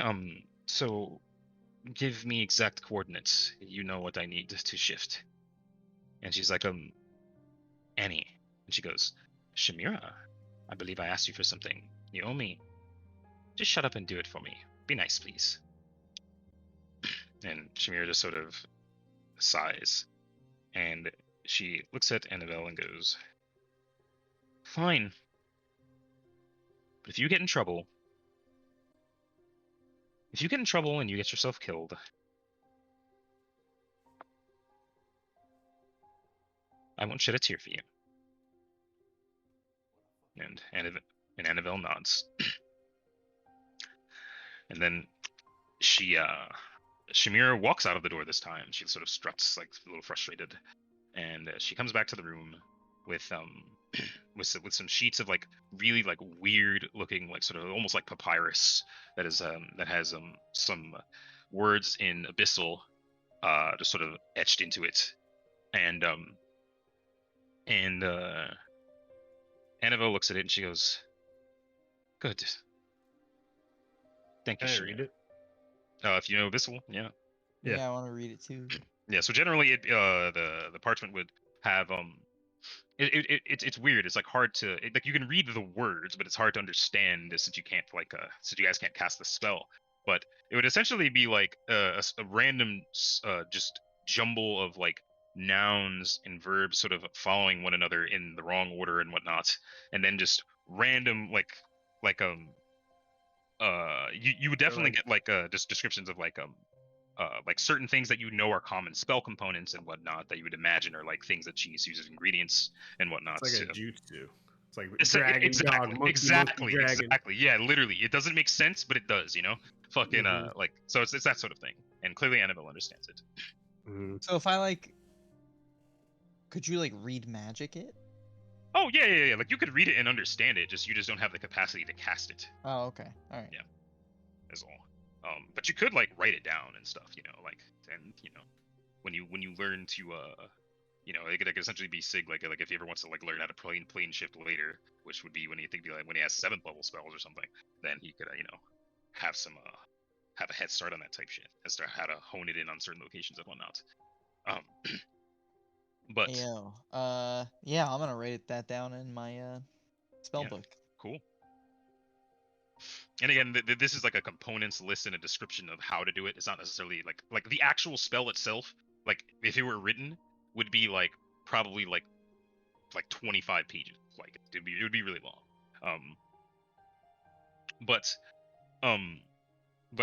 So give me exact coordinates. You know what I need to shift. And she's like, Annie. And she goes, Shamira, I believe I asked you for something. You owe me. Just shut up and do it for me. Be nice, please. And Shamira just sort of sighs. And she looks at Annabelle and goes, fine. But if you get in trouble and you get yourself killed, I won't shed a tear for you. And Annabelle nods. And then Shamira walks out of the door this time. She sort of struts, like, a little frustrated. And she comes back to the room with some sheets of, like, really, like, weird looking, like, sort of almost like papyrus that has some words in Abyssal just sort of etched into it. And Annabelle looks at it and she goes, good. Thank you, Can I Shamira. read it? If you know Abyssal, yeah. Yeah. Yeah, I want to read it too. Yeah, so generally the parchment would have it's weird. It's like hard to like you can read the words, but it's hard to understand since you can't since you guys can't cast the spell. But it would essentially be like a random just jumble of like nouns and verbs sort of following one another in the wrong order and whatnot, and then just random you would definitely get just descriptions of like certain things that you know are common spell components and whatnot that you would imagine are like things that genius uses ingredients and whatnot. It's like so. a jutsu. It's like It's dragon, exactly, dog, monkey, exactly, monkey, dragon. exactly. Yeah, literally, it doesn't make sense, but it does. You know, fucking Mhm. so it's that sort of thing, and clearly Annabelle understands it. Mhm. So if I could you read magic it? Oh yeah. Like you could read it and understand it, you just don't have the capacity to cast it. Oh, okay, all right. Yeah. Is all. But you could like write it down and stuff, you know, like, and you know, when you learn to You know, it could essentially be Sig like if he ever wants to like learn how to plane shift later, which would be when you think like when he has 7th level spells or something, then he could you know have some have a head start on that type shit as to how to hone it in on certain locations and whatnot. But yeah, I'm gonna write that down in my spell Yeah. book. cool. And again, this is like a components list and a description of how to do it. It's not necessarily like the actual spell itself. Like if it were written, would be like probably like 25 pages. Like it would be really long. But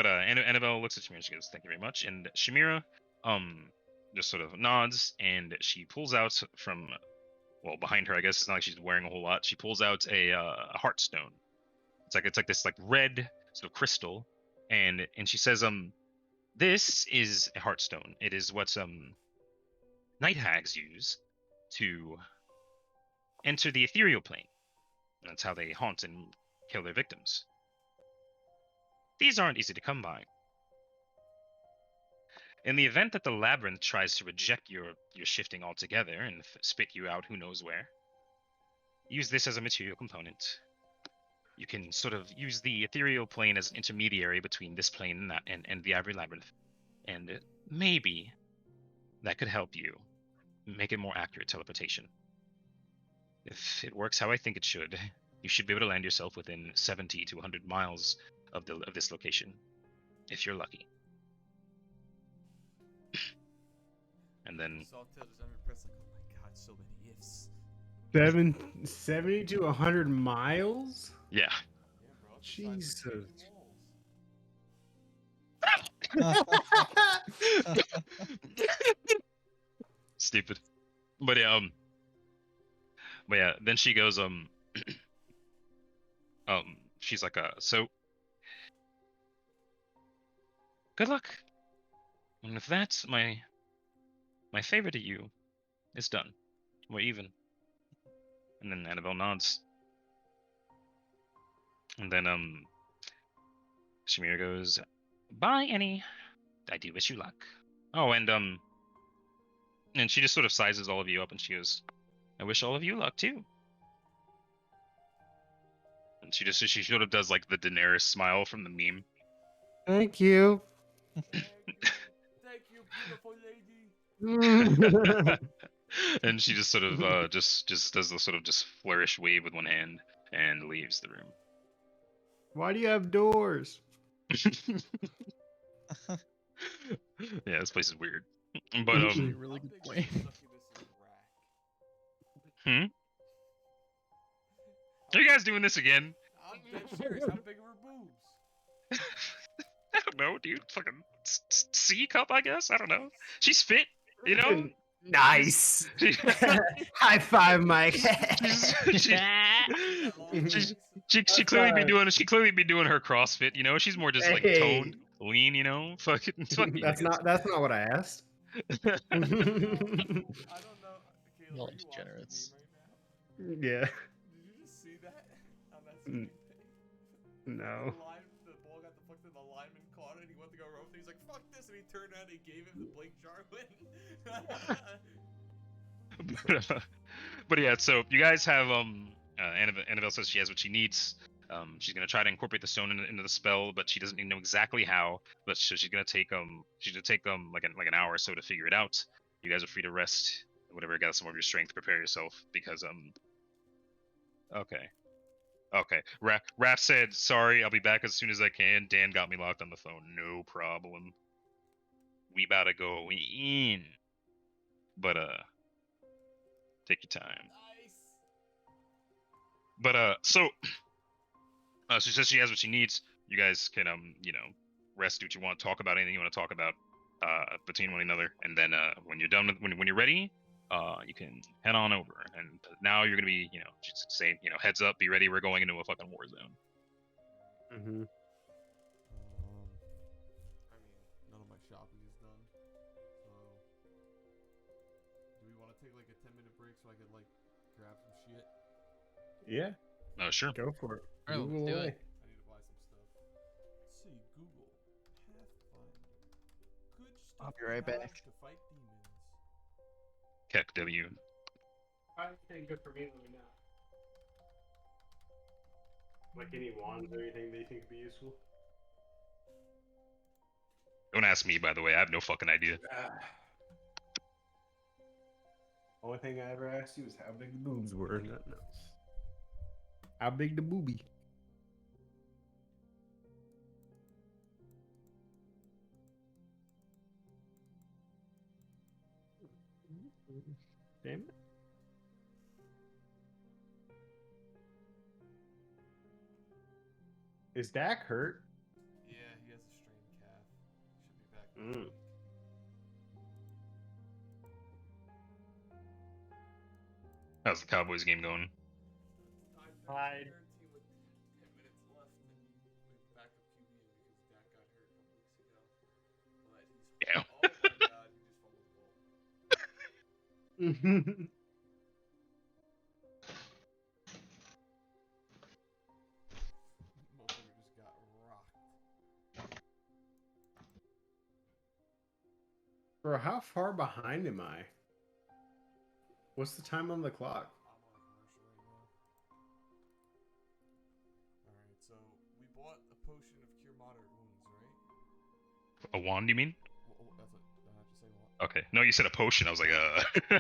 Annabelle looks at Shamira and she goes, "Thank you very much." And Shamira just sort of nods and she pulls out from behind her. I guess it's not like she's wearing a whole lot. She pulls out a heartstone. It's like this like red sort of crystal, and she says, this is a heartstone. It is what night hags use to enter the ethereal plane. That's how they haunt and kill their victims. These aren't easy to come by. In the event that the labyrinth tries to reject your shifting altogether and spit you out who knows where, use this as a material component. You can sort of use the ethereal plane as an intermediary between this plane and that and the Ivory Labyrinth. And maybe that could help you make it more accurate teleportation. If it works how I think it should, you should be able to land yourself within 70 to 100 miles of this location, if you're lucky. And then Sawtail just unimpressed, like, oh my god, so many ifs. 70 to 100 miles? yeah. Yeah, bro. It's the size of Jesus. walls. Stupid. But yeah, then she goes, she's like, so good luck. And with that, my favor to you is done. We're even. And then Annabelle nods. And then Shamir goes, "Bye, Annie. I do wish you luck." Oh, and she just sort of sizes all of you up and she goes, "I wish all of you luck too." And she sort of does like the Daenerys smile from the meme. Thank you. Thank you, beautiful lady. And she just sort of just does the sort of just flourish wave with one hand and leaves the room. Why do you have doors? Yeah, this place is weird. But Actually, a really good point. Are you guys doing this again? I'm dead serious. How big are her boobs? I don't know, dude. Fucking C cup, I guess. I don't know. She's fit, you know. Nice. She- High five, Mike. she clearly be doing her CrossFit, you know. She's more just like Hey. toned, lean, you know. Fucking you, I That's guess. not what I asked. I don't know. Caleb, Y'all are you degenerates. watching the game right now? Yeah. Did you just see that on that screen? No. The ball got deflected, the lineman caught it, he went to go rope, he's like, fuck this, and he turned around and he gave him the Blake Jarwin. But yeah, so you guys have Annabelle says she has what she needs. She's gonna try to incorporate the stone into the spell, but she doesn't know exactly how. But so she's gonna take like an hour or so to figure it out. You guys are free to rest, whatever, gather some of your strength, prepare yourself because okay. Raph said, "Sorry, I'll be back as soon as I can. Dan got me locked on the phone. No problem. We about to go in, but take your time." Nice. But so she says she has what she needs. You guys can rest, do what you want, talk about anything you want to talk about between one another, and then when you're done when you're ready, you can head on over. And now you're gonna be just say heads up, be ready. We're going into a fucking war zone. Mm-hmm. I mean, none of my shopping is done. So, do we want to take like a 10-minute break so I could like grab some shit? Yeah. Oh sure. Go for it. Alright, Google let's do away. it. I need to buy some stuff. Let's see, Google Pathfinder. Good stuff I'll be right to have back. to fight demons. Keck W. Anything good for me, let me know. Like any wands or anything that you think would be useful? Don't ask me, by the way. I have no fucking idea. Only thing I ever asked you was how big the boobs were, nothing else. How big the boobie? Damn it. Is Dak hurt? Yeah, he has a strained calf. Should be back. Mm. How's the Cowboys game going? Tied. Team with 10 minutes left, and we back up QB because Dak got hurt a couple weeks ago. But he's Yeah. oh my god, he just fumbled the ball. Motherfucker just got rocked. Bro, how far behind am I? What's the time on the clock? I'm on a commercial right now. Alright, so we bought a potion of cure moderate wounds, right? A wand, you mean? That's what did I just say what? Okay. No, you said a potion. I was like, Yeah, wand.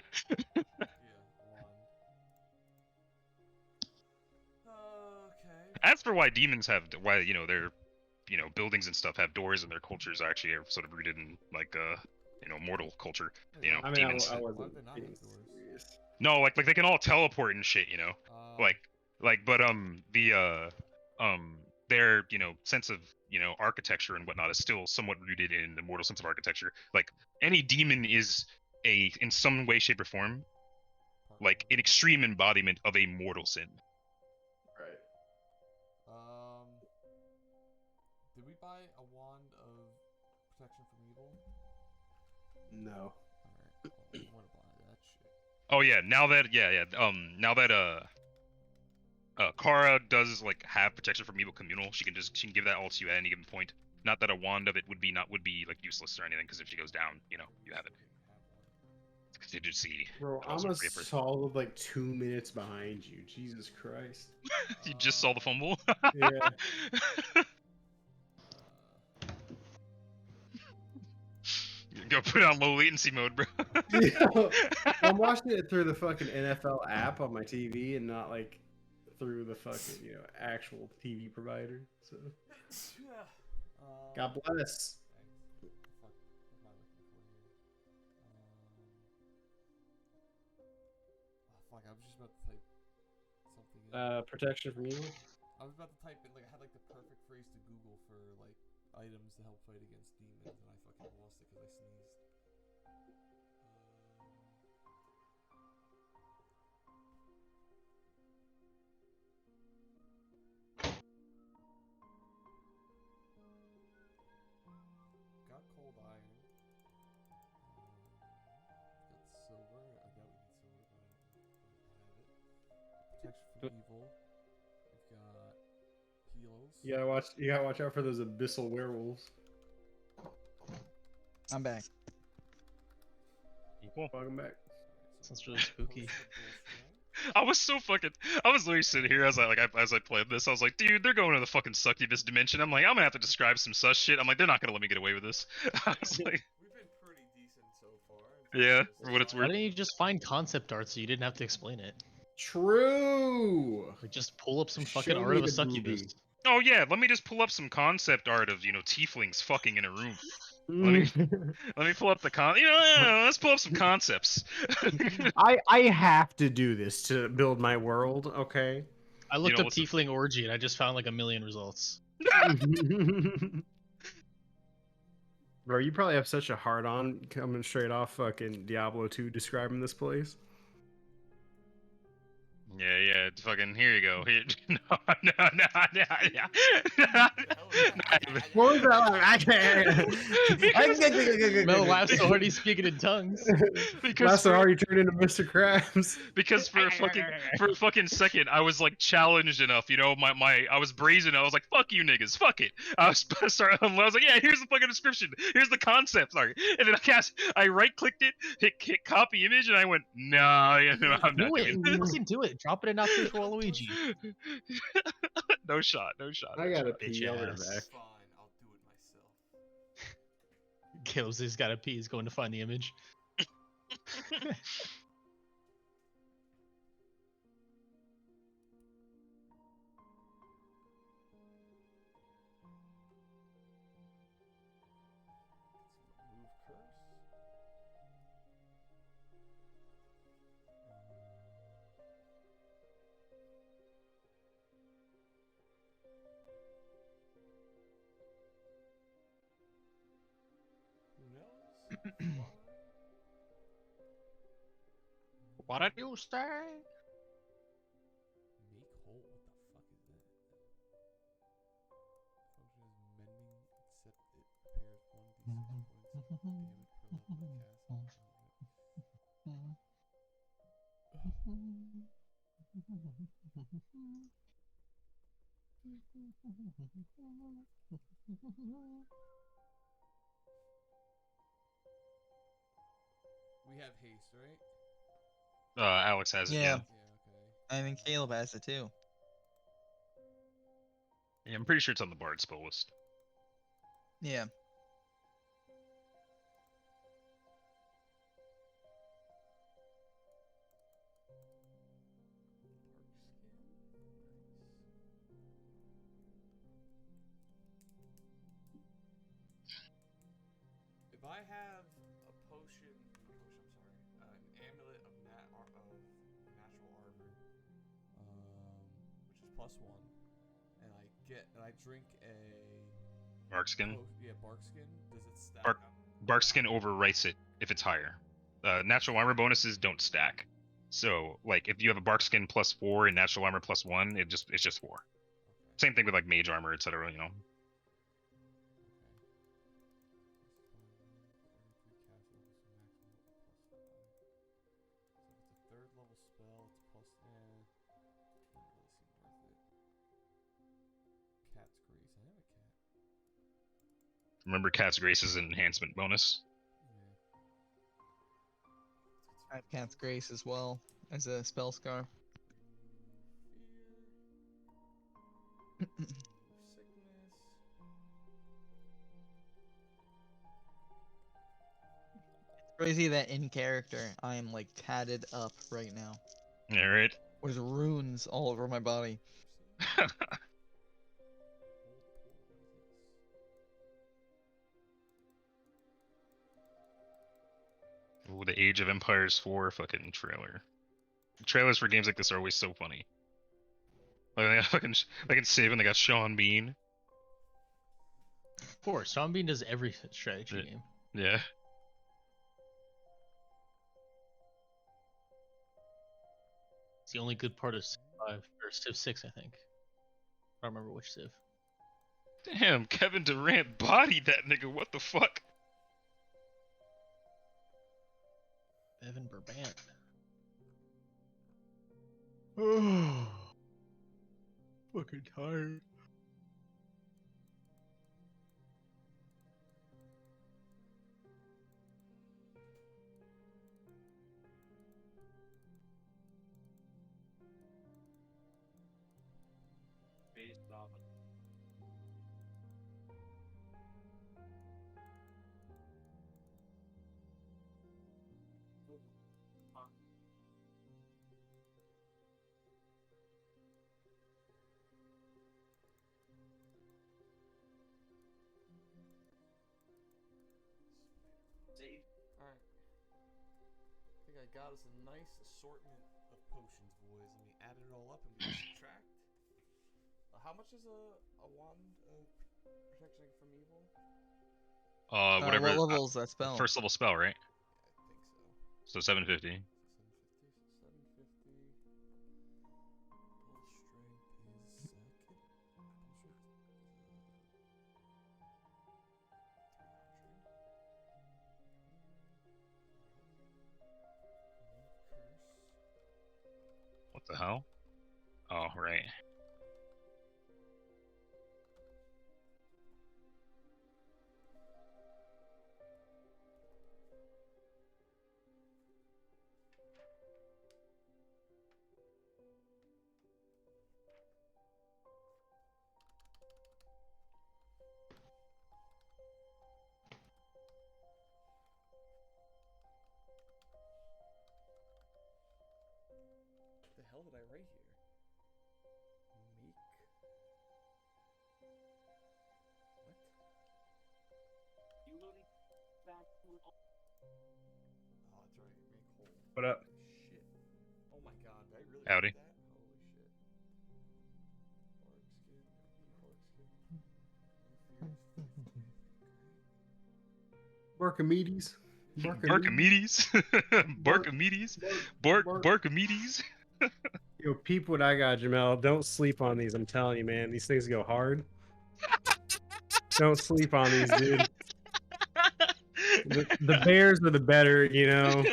Okay. As for why demons have, why their, buildings and stuff have doors and their cultures actually are sort of rooted in like mortal culture. I mean, Demons. I Why wasn't would they not being have doors? serious. No, like they can all teleport and shit. Uh, But their sense of architecture and whatnot is still somewhat rooted in the mortal sense of architecture. Like any demon is in some way, shape, or form like an extreme embodiment of a mortal sin. Right. Did we buy a wand of protection from evil? No. Alright, I want to buy that shit. Oh yeah, now that Kara does like have protection from evil communal, she can give that all to you at any given point. Not that a wand of it would be like useless or anything, because if she goes down, you have it. It's contingency. Bro, but also I'm a free for- solid like 2 minutes behind you. Jesus Christ. You just saw the fumble. Yeah. Go put it on low latency mode, bro. Yeah. I'm watching it through the fucking NFL app on my TV and not like through the fucking, actual TV provider. So Yeah. God bless. Fuck, what am I looking for here? Fuck, I was just about to type something in. Protection from evil. I was about to type in, like, I had, like, the perfect phrase to Google for, like, items to help fight against demons, and I fucking lost it because I sneezed. Got cold iron. Got silver. I doubt we need silver, but I have it. Protection from evil. We've got heals. You gotta watch out for those abyssal werewolves. I'm back. Cool. Welcome back. Sounds really spooky. I was literally sitting here as I played this. I was like, dude, they're going to the fucking succubus dimension. I'm like, I'm gonna have to describe some sus shit. I'm like, they're not gonna let me get away with this. I was like, We've been pretty decent so far. yeah, for what it's Why worth. didn't you just find concept art so you didn't have to explain it? True. Like just pull up some fucking Show art me of a the succubus. booby. Oh yeah, let me just pull up some concept art of tieflings fucking in a room. Let me pull up the let's pull up some concepts. I have to do this to build my world, okay? I looked know up what's the- tiefling orgy and I just found like a million results. Bro, you probably have such a hard on coming straight off fucking Diablo 2 describing this place. Yeah, fucking here you go. Here, no, yeah. What was that? Mel laughs so hard he's speaking in tongues. Because Last already turned into Mr. Krabs. because for a fucking second I was like challenged enough, you know, I was brazen. I was like, fuck you niggas, fuck it. I was I was like, yeah, here's the fucking description, here's the concept, sorry. And then I right clicked it, hit copy image, and I went, nah, yeah, no, I'm not Do it. doing Fucking do it. Drop it in Not Safe for Waluigi. no shot. I gotta Bitch pee. I'll be right ass. back. Fine, I'll do it myself. Caleb's he's gotta pee. He's going to find the image. Move curse. Who knows? What did you say? Make whole. What the fuck is that? Function is mending, except it repairs 1d6 points of damage per level cast. We have haste, right? Alex has it. Yeah. Yeah. Yeah, okay. I think Caleb has it too. Yeah, I'm pretty sure it's on the bard spell list. Yeah. If I have a potion, an amulet of natural armor, which is +1, and I drink a Barkskin. barkskin. Does it stack Bark- up? Barkskin overwrites it if it's higher. Natural armor bonuses don't stack. So, like, if you have a Barkskin +4 and natural armor +1, it's just 4. Okay. Same thing with like mage armor, etc. You know. So if it's a 3rd level spell, it's plus. Doesn't really seem worth it. Cat's Grace. I have a cat. Remember, Cat's Grace is an enhancement bonus. I have Cat's Grace as well as a spell scar. Sickness. Crazy that in character I am like tatted up right now. Yeah, right. There's runes all over my body. Ooh, the Age of Empires 4 fucking trailer. Trailers for games like this are always so funny. Like they got fucking Save and they got Sean Bean. Of course, Sean Bean does every strategy Yeah. game. Yeah. It's the only good part of Civ 5 or Civ 6, I think. I don't remember which Civ. Damn, Kevin Durant bodied that nigga. What the fuck? Evan Brabant. Fucking tired. Alright. I think I got us a nice assortment of potions, boys. Let me add it all up and we can subtract. How much is a wand of protection from evil? Whatever. What level is that spell? First level spell, right? Yeah, I think so. So 750. 750. What the hell? Oh, right. What the hell did I write here? Meek. What? Oh, that's right. Make whole. What up? Shit. Oh my god, did I really Howdy. write that? Holy shit. Barkamedes. Barkamedes. Barkamedes. Yo, peep what I got, Jamel. Don't sleep on these. I'm telling you, man. These things go hard. Don't sleep on these, dude. The bears are the better, you know.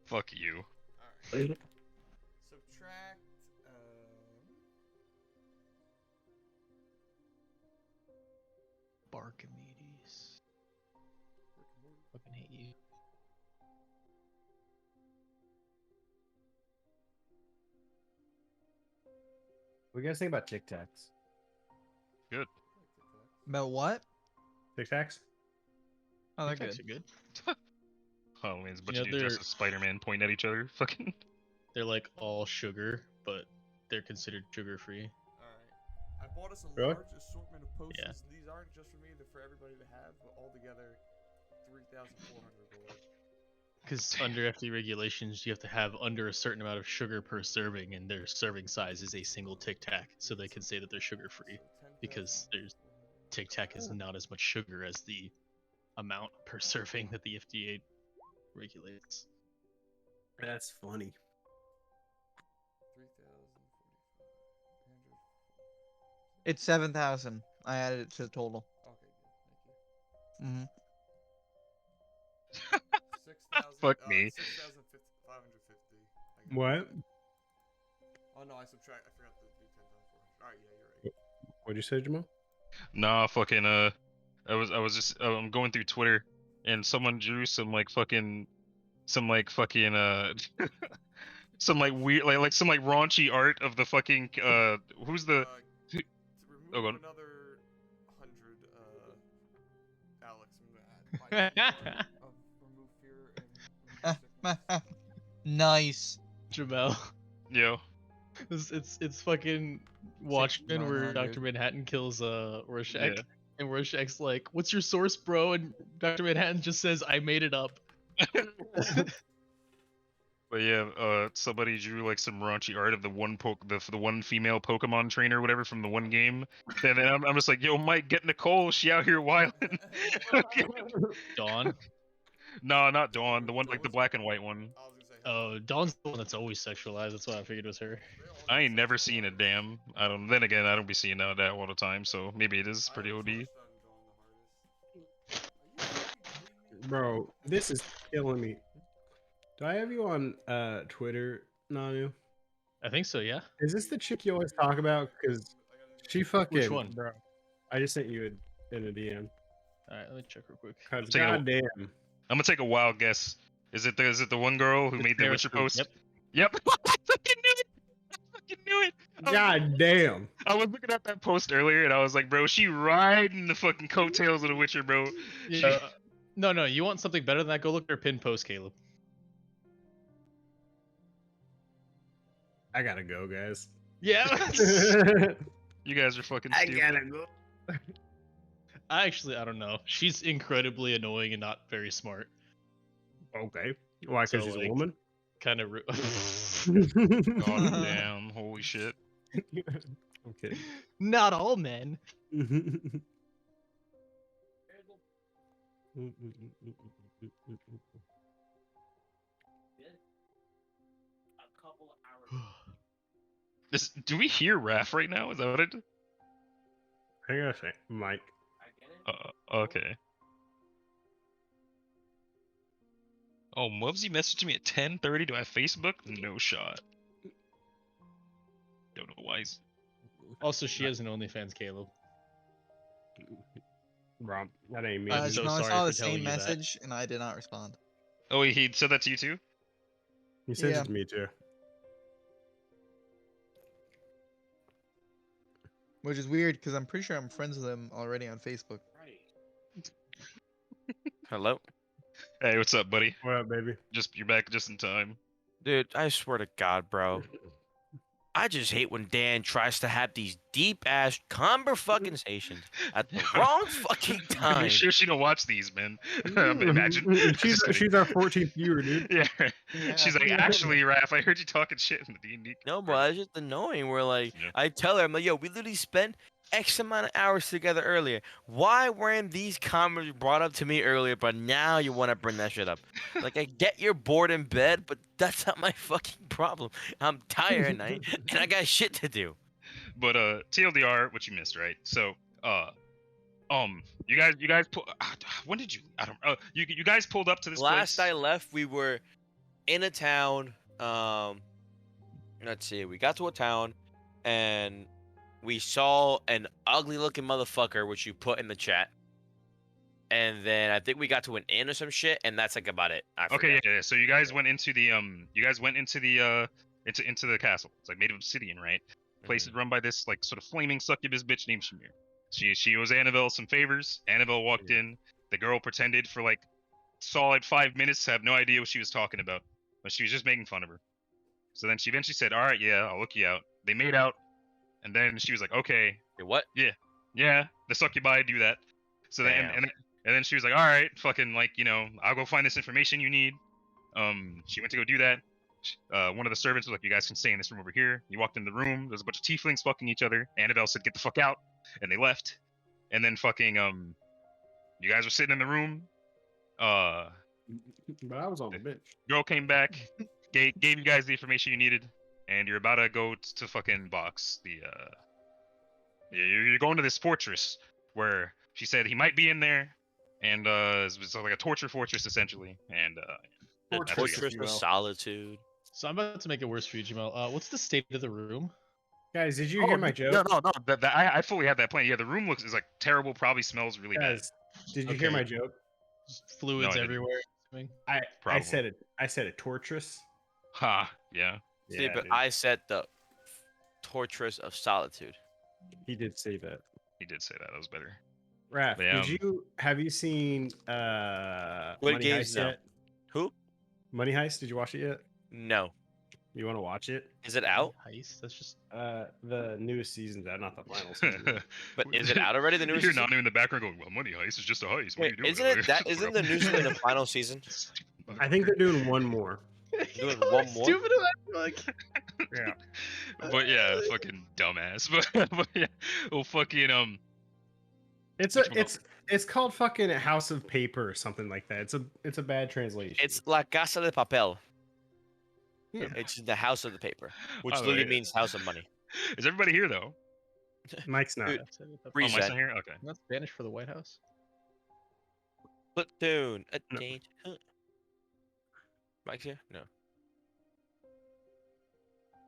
Fuck you. Alright. Subtract. Barkamedes. Fucking hate you. What do you guys think about Tic Tacs? Good. About what? Tic Tacs? Oh, they're Tic Tacs good. are good. Oh, man, it's a bunch You of know, dudes dressed they're- as Spider-Man pointing at each other. Fucking. They're like all sugar, but they're considered sugar free. Alright. I bought us a Really? large assortment of potions, Yeah. and these aren't just for me, they're for everybody to have, but altogether, 3,400 gold. Because under FD regulations, you have to have under a certain amount of sugar per serving, and their serving size is a single Tic Tac, so they can say that they're sugar free. So Because there's 10,400. Tic Tac is not as much sugar as the amount per serving that the FDA regulates. That's funny. 3,045. It's 7,000. I added it to the total. Okay, good. Thank you. Mm-hmm. 6,000. Fuck me. 6,550. What? Oh no, I subtract. I forgot to do 10,400. Alright, yeah, you're right. What'd you say, Jamal? Nah, fucking, I was just, I'm going through Twitter, and someone drew some fucking, some weird, like some raunchy art of the fucking, who's the, To Oh, go remove on. another 100, Alex, I'm gonna add my part of remove fear and remove sickness. Nice. Jamel, yo, it's fucking Watchmen where 6,900. Dr. Manhattan kills Rorschach, Yeah. and Rorschach's like, "What's your source, bro?" And Dr. Manhattan just says, "I made it up." But yeah, somebody drew like some raunchy art of the one female Pokemon trainer, or whatever, from the one game. And then I'm just like, yo, Mike, get Nicole. She out here wilding. Dawn. No, not Dawn. The one like the black and white one. I was gonna say, Oh, Dawn's the one that's always sexualized. That's why I figured it was her. they all I get ain't never seen a sexualized. damn. I don't. Then again, I don't be seeing that all the time. So maybe it is I pretty was OD. rushed on Dawn the hardest. Are you fucking kidding me? Bro, this is killing me. Do I have you on Twitter, Nanu? I think so. Yeah. Is this the chick you always talk about? Because she fucking. one? Bro, I just sent you in a DM. All right, let me check real quick. Cause taking a- goddamn. I'm gonna take a wild guess. Is it the one girl who It's made the Sarah Witcher Scoop, post? Yep. Yep. I fucking knew it. I fucking knew it. Goddamn. I was looking at that post earlier, and I was like, bro, she riding the fucking coattails of the Witcher, bro. Yeah. No. You want something better than that? Go look at her pin post, Caleb. I gotta go, guys. Yeah. You guys are fucking I stupid. gotta go. I don't know. She's incredibly annoying and not very smart. Okay. Why? Because So, she's like- a woman? Kind of. God damn, holy shit. I'm kidding. Not all men. Do we hear Raph right now? Is that what it? Hang on a sec, Mike. Okay. Oh, Mubsy messaged me at 10:30 to my Facebook. No shot. Don't know why. Also, she has an OnlyFans, Caleb. Rob, that ain't me. I'm I so saw sorry the for telling same you that. message and I did not respond. Oh, he said that to you too? He sent Yeah. it to me too. Which is weird because I'm pretty sure I'm friends with him already on Facebook. Hello, Hey, what's up, buddy? What up, baby? You're back just in time. dude. I swear to God, bro. I just hate when Dan tries to have these deep ass conversations at the wrong fucking Are time. you sure she don't watch these, man? Imagine. she's Just kidding. she's our 14th viewer, dude. Yeah. Yeah. She's like, actually, Raph, I heard you talking shit in the D&D. No, but it's just annoying. Where like Yeah. I tell her, I'm like, yo, we literally spent X amount of hours together earlier. Why weren't these comments brought up to me earlier, but now you want to bring that shit up? Like, I get you're bored in bed, but that's not my fucking problem. I'm tired at night, and I got shit to do. But TLDR, what you missed, right? So, you guys when did you? I don't. You guys pulled up to this Last place. I left, we were in a town. Let's see. We got to a town, and we saw an ugly-looking motherfucker, which you put in the chat. And then I think we got to an inn or some shit, and that's like about it. I Okay, forget. yeah. So you guys went into the into the castle. It's like made of obsidian, right? Place is run by this like sort of flaming succubus bitch named Shamir. She owes Annabelle some favors. Annabelle walked in. The girl pretended for like solid 5 minutes to have no idea what she was talking about, but she was just making fun of her. So then she eventually said, "All right, yeah, I'll look you out." They made out, and then she was like, "Okay, Wait, what? yeah, the succubi do that." So then Damn. and then she was like, "All right, fucking like I'll go find this information you need." She went to go do that. One of the servants was like, "You guys can stay in this room over here." You walked in the room. There's a bunch of tieflings fucking each other. Annabelle said, "Get the fuck out," and they left. And then fucking you guys were sitting in the room. But I was on the bench. Girl came back, gave you guys the information you needed, and you're about to go to fucking box the you're going to this fortress where she said he might be in there, and it's like a torture fortress essentially, and that's what you guys- Fortress of Solitude. So I'm about to make it worse for you, Jamal. What's the state of the room? Guys, did you hear my joke? No. I fully had that plan. Yeah, the room is like terrible. Probably smells really bad. Guys, did you hear Okay. my joke? Just fluids I didn't. everywhere. I'm assuming. I Probably. said it. I said it. Torturous. Ha, yeah. See, but dude. I said the Torturous of Solitude. He did say that. He did say that. That was better. Raph, Yeah, have you seen What Money games Heist now? yet? Who? Money Heist? Did you watch it yet? No. You want to watch it? Is it out? Heist. That's just. The newest season's out, not the final season. But is it out already? The newest You're season? not in the background going, "Well, Money Heist is just a heist." What are Wait, you doing? isn't it that? Isn't the new season the final season? I think they're doing one more. Doing one more? Stupid like. Yeah. But yeah, fucking dumbass. But yeah, well, fucking It's Which one? it's called fucking House of Paper or something like that. It's a bad translation. It's La Casa de Papel. Yeah. It's the house of the paper, which Oh, literally yeah. means house of money. Is everybody here though? Mike's not. Dude, Oh, Reset. Mike's not here. Okay. Not Spanish for the White House. Platoon. A No. danger. Mike's here? No.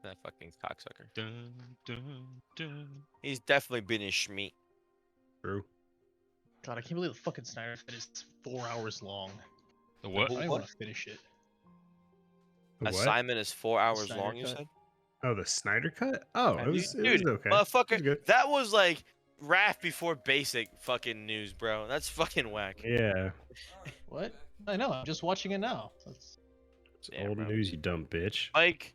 That fucking cocksucker. Dun, dun, dun. He's definitely been in Schmeat. True. God, I can't believe the fucking Snyder Cut is 4 hours long. The what? I don't even What? want to finish it. The what? Assignment is 4 hours Snyder long, you Cut. said? Oh, the Snyder cut? Oh, Have it you- was Dude, okay. It was motherfucker, good. that was like Raph before basic fucking news, bro. That's fucking whack. Yeah. What? I know. I'm just watching it now. That's... It's Damn, old bro. news, you dumb bitch. Mike,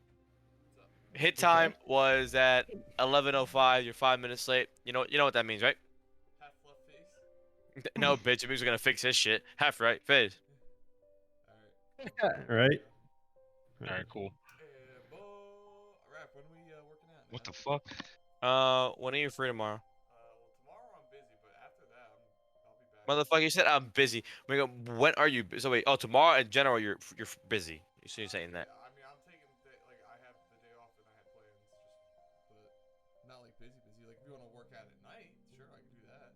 hit time was at 11:05. You're 5 minutes late. You know what that means, right? Half left face. No, bitch. It means we're gonna fix this shit. Half right, phase. Alright. Right? All right, cool. Bo... Rap, when we working out? What the man? fuck? When are you free tomorrow? Well, tomorrow I'm busy, but after that, I'll be back. Motherfucker, you said I'm busy. We go, when are you? So wait, oh, tomorrow in general you're busy. So you're saying that? Yeah, I mean, I'm taking like I have the day off and I had plans, but not like busy. Like if you want to work out at night, sure, I can do that.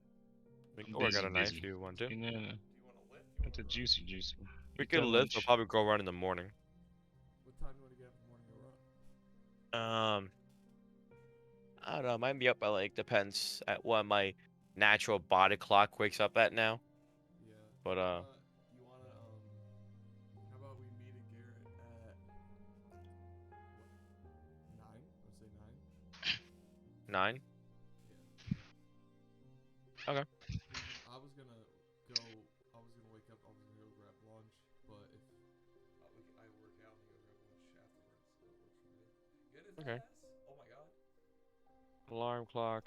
We can I'm work out busy, a night busy. if you want to. Yeah, Do you want to lift? You it's a wanna run? juicy. We could lift. We'll probably go run in the morning. What time do you want to get up in the morning to run? I don't know. Might be up by like depends at what my natural body clock wakes up at now. Yeah. But You wanna how about we meet at Garrett at what, 9? Let's say 9. 9. Yeah. Okay. I was gonna wake up. I was gonna go grab lunch, but if I work out and go grab lunch afterwards, that works for me. Get his Okay. ass. Oh my god. Alarm clock.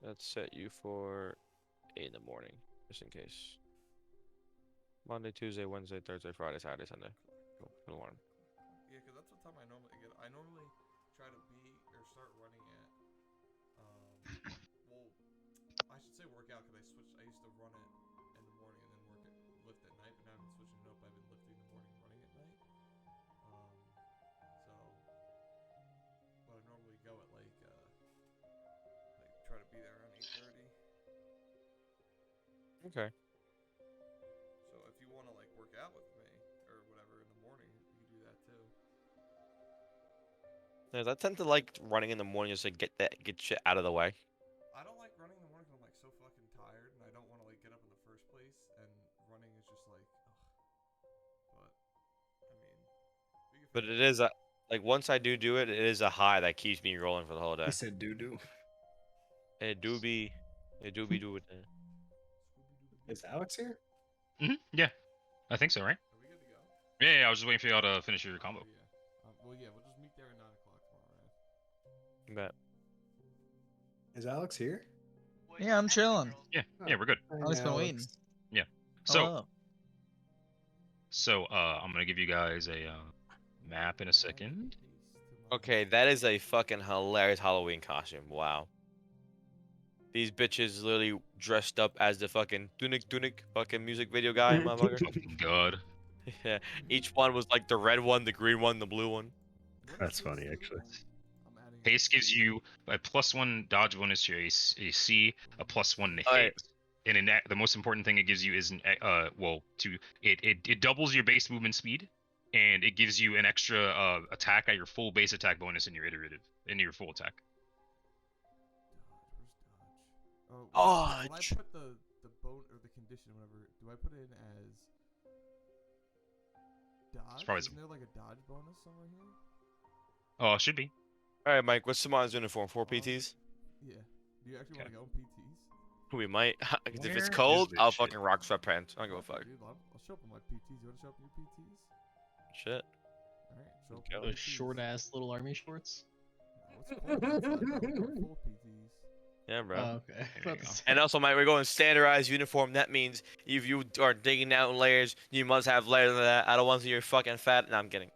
Let's set you for 8 in the morning, just in case. Monday, Tuesday, Wednesday, Thursday, Friday, Saturday, Sunday. Cool. Good alarm. Yeah, because that's what time I normally get. I normally try to start running at. Well, I should say work out because I switched. I used to run it in the morning and then lift at night, but now I've been switching it up. I've been lifting in the morning, running at night. But I normally go at like try to be there around 8:30. Okay. So if you want to like work out with me or whatever in the morning, you can do that too. Yeah, I tend to like running in the morning just to get shit out of the way. I don't like running in the morning 'cause I'm like so fucking tired and I don't want to like get up in the first place, and running is just like, ugh. But I mean, we can But figure it is a like once I do it, it is a high that keeps me rolling for the whole day. He said doo doo. It do be do it. Is Alex here? Yeah, I think so, right? Are we good to go? Yeah, I was just waiting for y'all to finish your combo. Yeah. Well, yeah, we'll just meet there at 9 o'clock tomorrow, right? Bet. Is Alex here? Yeah, I'm chilling. Yeah, we're good. Hi, I've just been waiting. Alex. So, Hello. I'm gonna give you guys a map in a second. Okay, that is a fucking hilarious Halloween costume. Wow. These bitches literally dressed up as the fucking tunic fucking music video guy, motherfucker. Oh God. Yeah, each one was like the red one, the green one, the blue one. That's funny, actually. I'm adding Haste gives you a +1 dodge bonus to your AC, a +1 to Alright. hit, and the most important thing it gives you is it doubles your base movement speed, and it gives you an extra attack at your full base attack bonus in your full attack. Where's dodge? When I Dodge. put the boat or the condition, whatever, do I put it in as dodge? probably Isn't there like a dodge bonus somewhere here? Oh, it should be. Alright, Mike, what's Samon's uniform? 4 PTs? Yeah. Do you actually want to go in PTs? We might. 'Cause if Where it's is cold, this I'll shit? fucking rock sweatpants. I don't give a fuck. Dude, I'll show up in my PTs. You want to show up in your PTs? Shit. Alright, show up Okay. in Those PTs. short ass little army shorts. No, it's cold outside, bro. We're full PTs. Yeah, bro. Oh, okay. There you go. And also, Mike, we're going standardized uniform. That means if you are digging out layers, you must have layers of that. I don't want to see you're fucking fat. No, I'm kidding.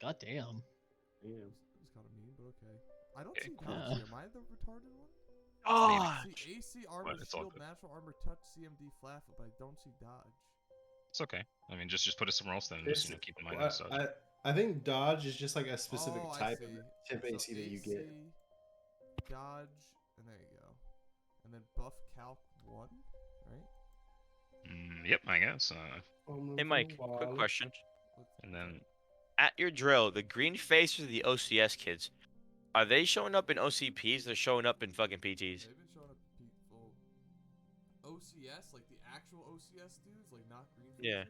God damn. It was kind of mean, but okay. I don't see cool. dodge here. Am I the retarded one? Oh, See AC armor, But it's all shield, good. natural armor, touch, CMD, flat, but I don't see dodge. It's okay. I mean, just put it somewhere else then. Just keep in mind Well, this. I think dodge is just like a specific Oh, I type see. of tip So AC that you get. AC, dodge, and there you go. And then buff calc 1, right? Yep, I guess. hey, Mike, quick question. And then At your drill, the green faces of the OCS kids, are they showing up in OCPs? They're showing up in fucking PTs. They've been showing up in people. OCS, like the actual OCS dudes, like not green facers. Yeah.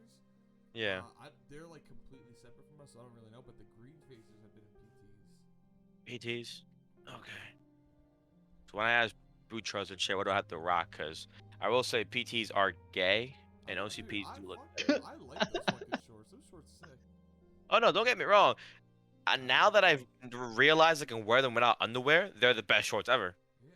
Yeah. They're like completely separate from us, so I don't really know. But the green facers have been in PTs. PTs? Okay. So when I ask Boutros and shit, what do I have to rock? Because I will say PTs are gay, and Dude, OCPs I do look fuck gay. them. I like those fucking shorts. Those shorts sick. Oh, no, don't get me wrong. Now that I've realized I can wear them without underwear, they're the best shorts ever. Yeah.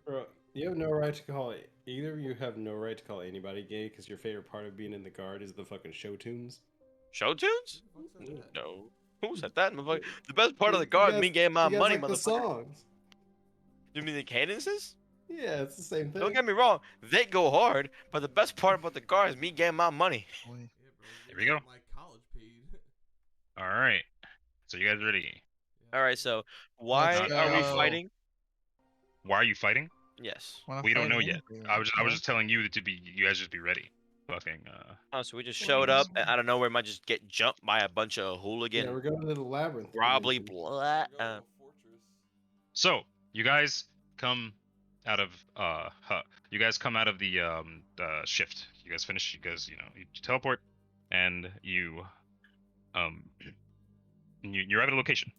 Bro, you have no right to call it. Either of you have no right to call anybody gay because your favorite part of being in the guard is the fucking show tunes. Show tunes? Who the fuck said that? No. Who said that? Motherfucker? The best part of the guard is me getting my You guys money, like the motherfucker. songs. You mean the cadences? Yeah, it's the same thing. Don't get me wrong, they go hard, but the best part about the guard is me getting my money. Boy. Yeah, bro. There we go. My college paid. all right. So you guys ready? All right, so why Let's are we go. fighting? Why are you fighting? Yes. Wanna We don't fight know yet. anything, I was yeah? just telling you to be. You guys just be ready. fucking Oh, so we just showed up, and out of nowhere, might just get jumped by a bunch of Yeah, hooligan, we're going to the labyrinth. probably dimension. blood. Go to a fortress. So you guys come out of you guys come out of the shift. You guys finish. You guys you teleport, and you you arrive at a location.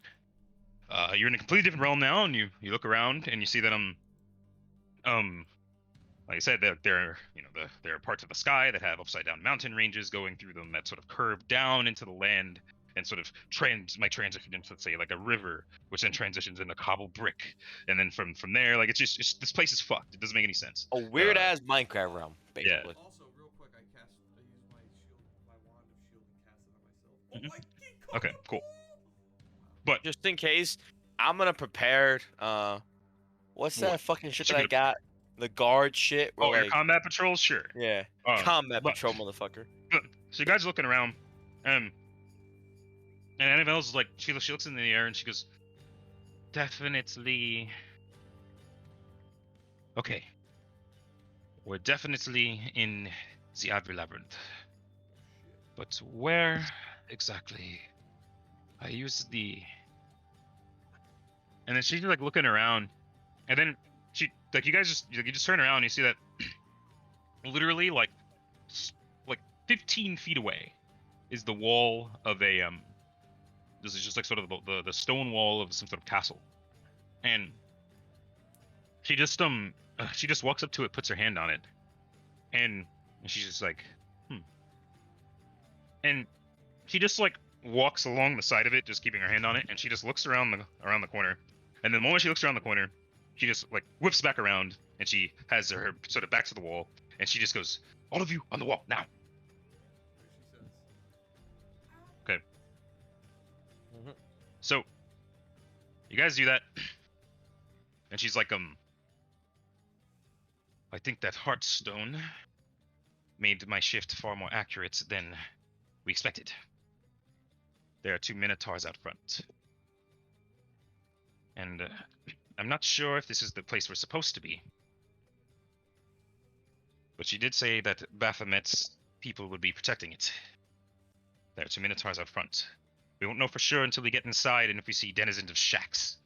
You're in a completely different realm now, and you look around and you see that like I said, there are parts of the sky that have upside down mountain ranges going through them that sort of curve down into the land and sort of might transition into, let's say, like a river, which then transitions into cobbled brick, and then from there, like it's this place is fucked. It doesn't make any sense. A weird ass Minecraft realm, Yeah. basically. Also, real quick, I used my shield, my wand of shield, and cast it on myself. Oh Mhm. my Okay, cool. But Just in case, I'm gonna prepare. What's that What? fucking shit You that I could- got? The guard shit. Where your like, combat patrol, sure. yeah, combat but- patrol, motherfucker. So you guys are looking around, and Annabelle's like, she looks in the air and she goes, definitely. Okay. We're definitely in the Ivory Labyrinth. But where exactly? I use the. And then she's like looking around, and then she like you guys you just turn around and you see that literally like 15 feet away is the wall of a this is just like sort of the stone wall of some sort of castle, and she just walks up to it, puts her hand on it, and she's just like and she just like walks along the side of it, just keeping her hand on it, and she just looks around the corner, and the moment she looks around the corner, she just like whips back around, and she has her sort of back to the wall, and she just goes, all of you on the wall now. Okay. Mhm. So you guys do that, and she's like, I think that Heartstone made my shift far more accurate than we expected. There are 2 minotaurs out front, and I'm not sure if this is the place we're supposed to be. But she did say that Baphomet's people would be protecting it. There are 2 minotaurs out front. We won't know for sure until we get inside and if we see denizens of shacks.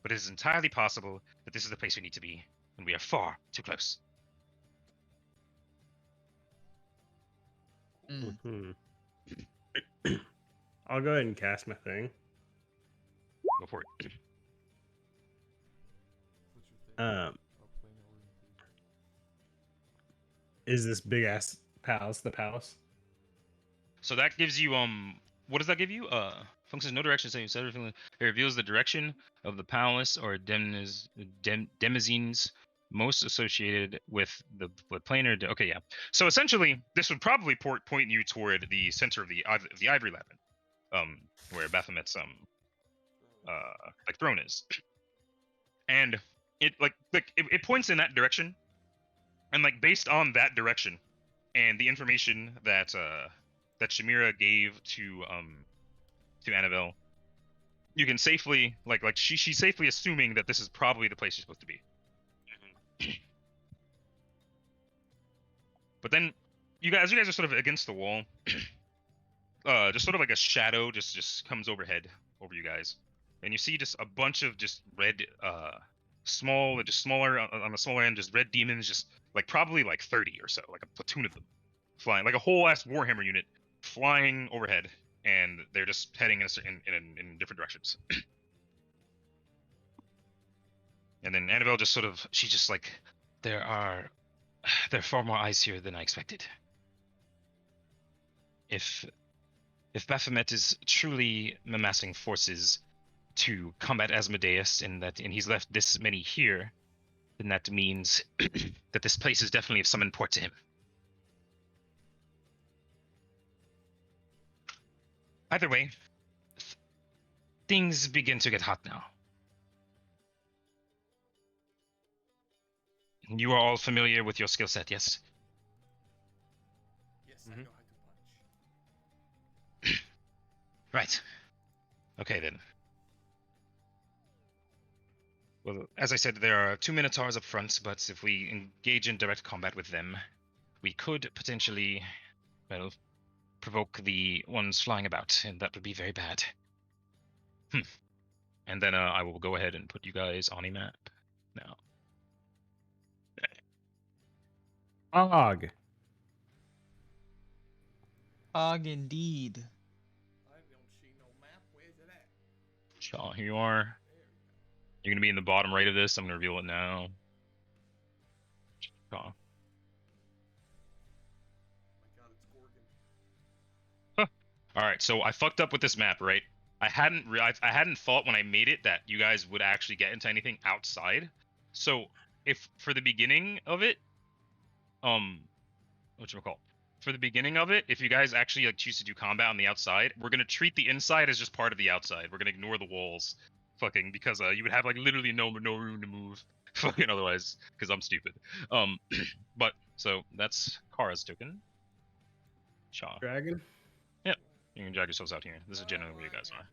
But it is entirely possible that this is the place we need to be, and we are far too close. Mm. I'll go ahead and cast my thing. Go for it. Is this big ass palace the palace? So that gives you what does that give you? Functions no direction, so you said everything. It reveals the direction of the palace or demizines most associated with the planar. Okay, yeah. So essentially, this would probably point you toward the center of the Ivory Labyrinth, where Baphomet's like throne is, and it it points in that direction, and like based on that direction, and the information that that Shamira gave to Annabelle, you can safely she's safely assuming that this is probably the place you're supposed to be. But then you guys are sort of against the wall. Just sort of like a shadow just comes overhead over you guys, and you see just a bunch of just red smaller on the smaller end, just red demons, just like probably like 30 or so, like a platoon of them flying, like a whole ass Warhammer unit flying overhead, and they're just heading in different directions. And then Annabelle just sort of, she's just like, there are far more eyes here than I expected. If Baphomet is truly amassing forces to combat Asmodeus, and he's left this many here, then that means that this place is definitely of some import to him. Either way, things begin to get hot now. You are all familiar with your skill set, yes? Yes, Mhm. I know how to punch. Right. Okay, then. Well, as I said, there are 2 Minotaurs up front, but if we engage in direct combat with them, we could potentially, well, provoke the ones flying about, and that would be very bad. And then I will go ahead and put you guys on a map now. Og. Og indeed. I don't see no map. Where's it at? Shaw, here you are. You're gonna be in the bottom right of this. I'm gonna reveal it now. Shaw. Oh my god, it's Gorgon. All right, so I fucked up with this map, right? I hadn't realized, I hadn't thought when I made it that you guys would actually get into anything outside. So if for the beginning of it, whatchamacallit? For the beginning of it, if you guys actually like choose to do combat on the outside, we're gonna treat the inside as just part of the outside. We're gonna ignore the walls, fucking, because you would have like literally no room to move, fucking otherwise, because I'm stupid. But so that's Kara's token. Shaw. Dragon. You can drag yourselves out here. This is generally where you guys are.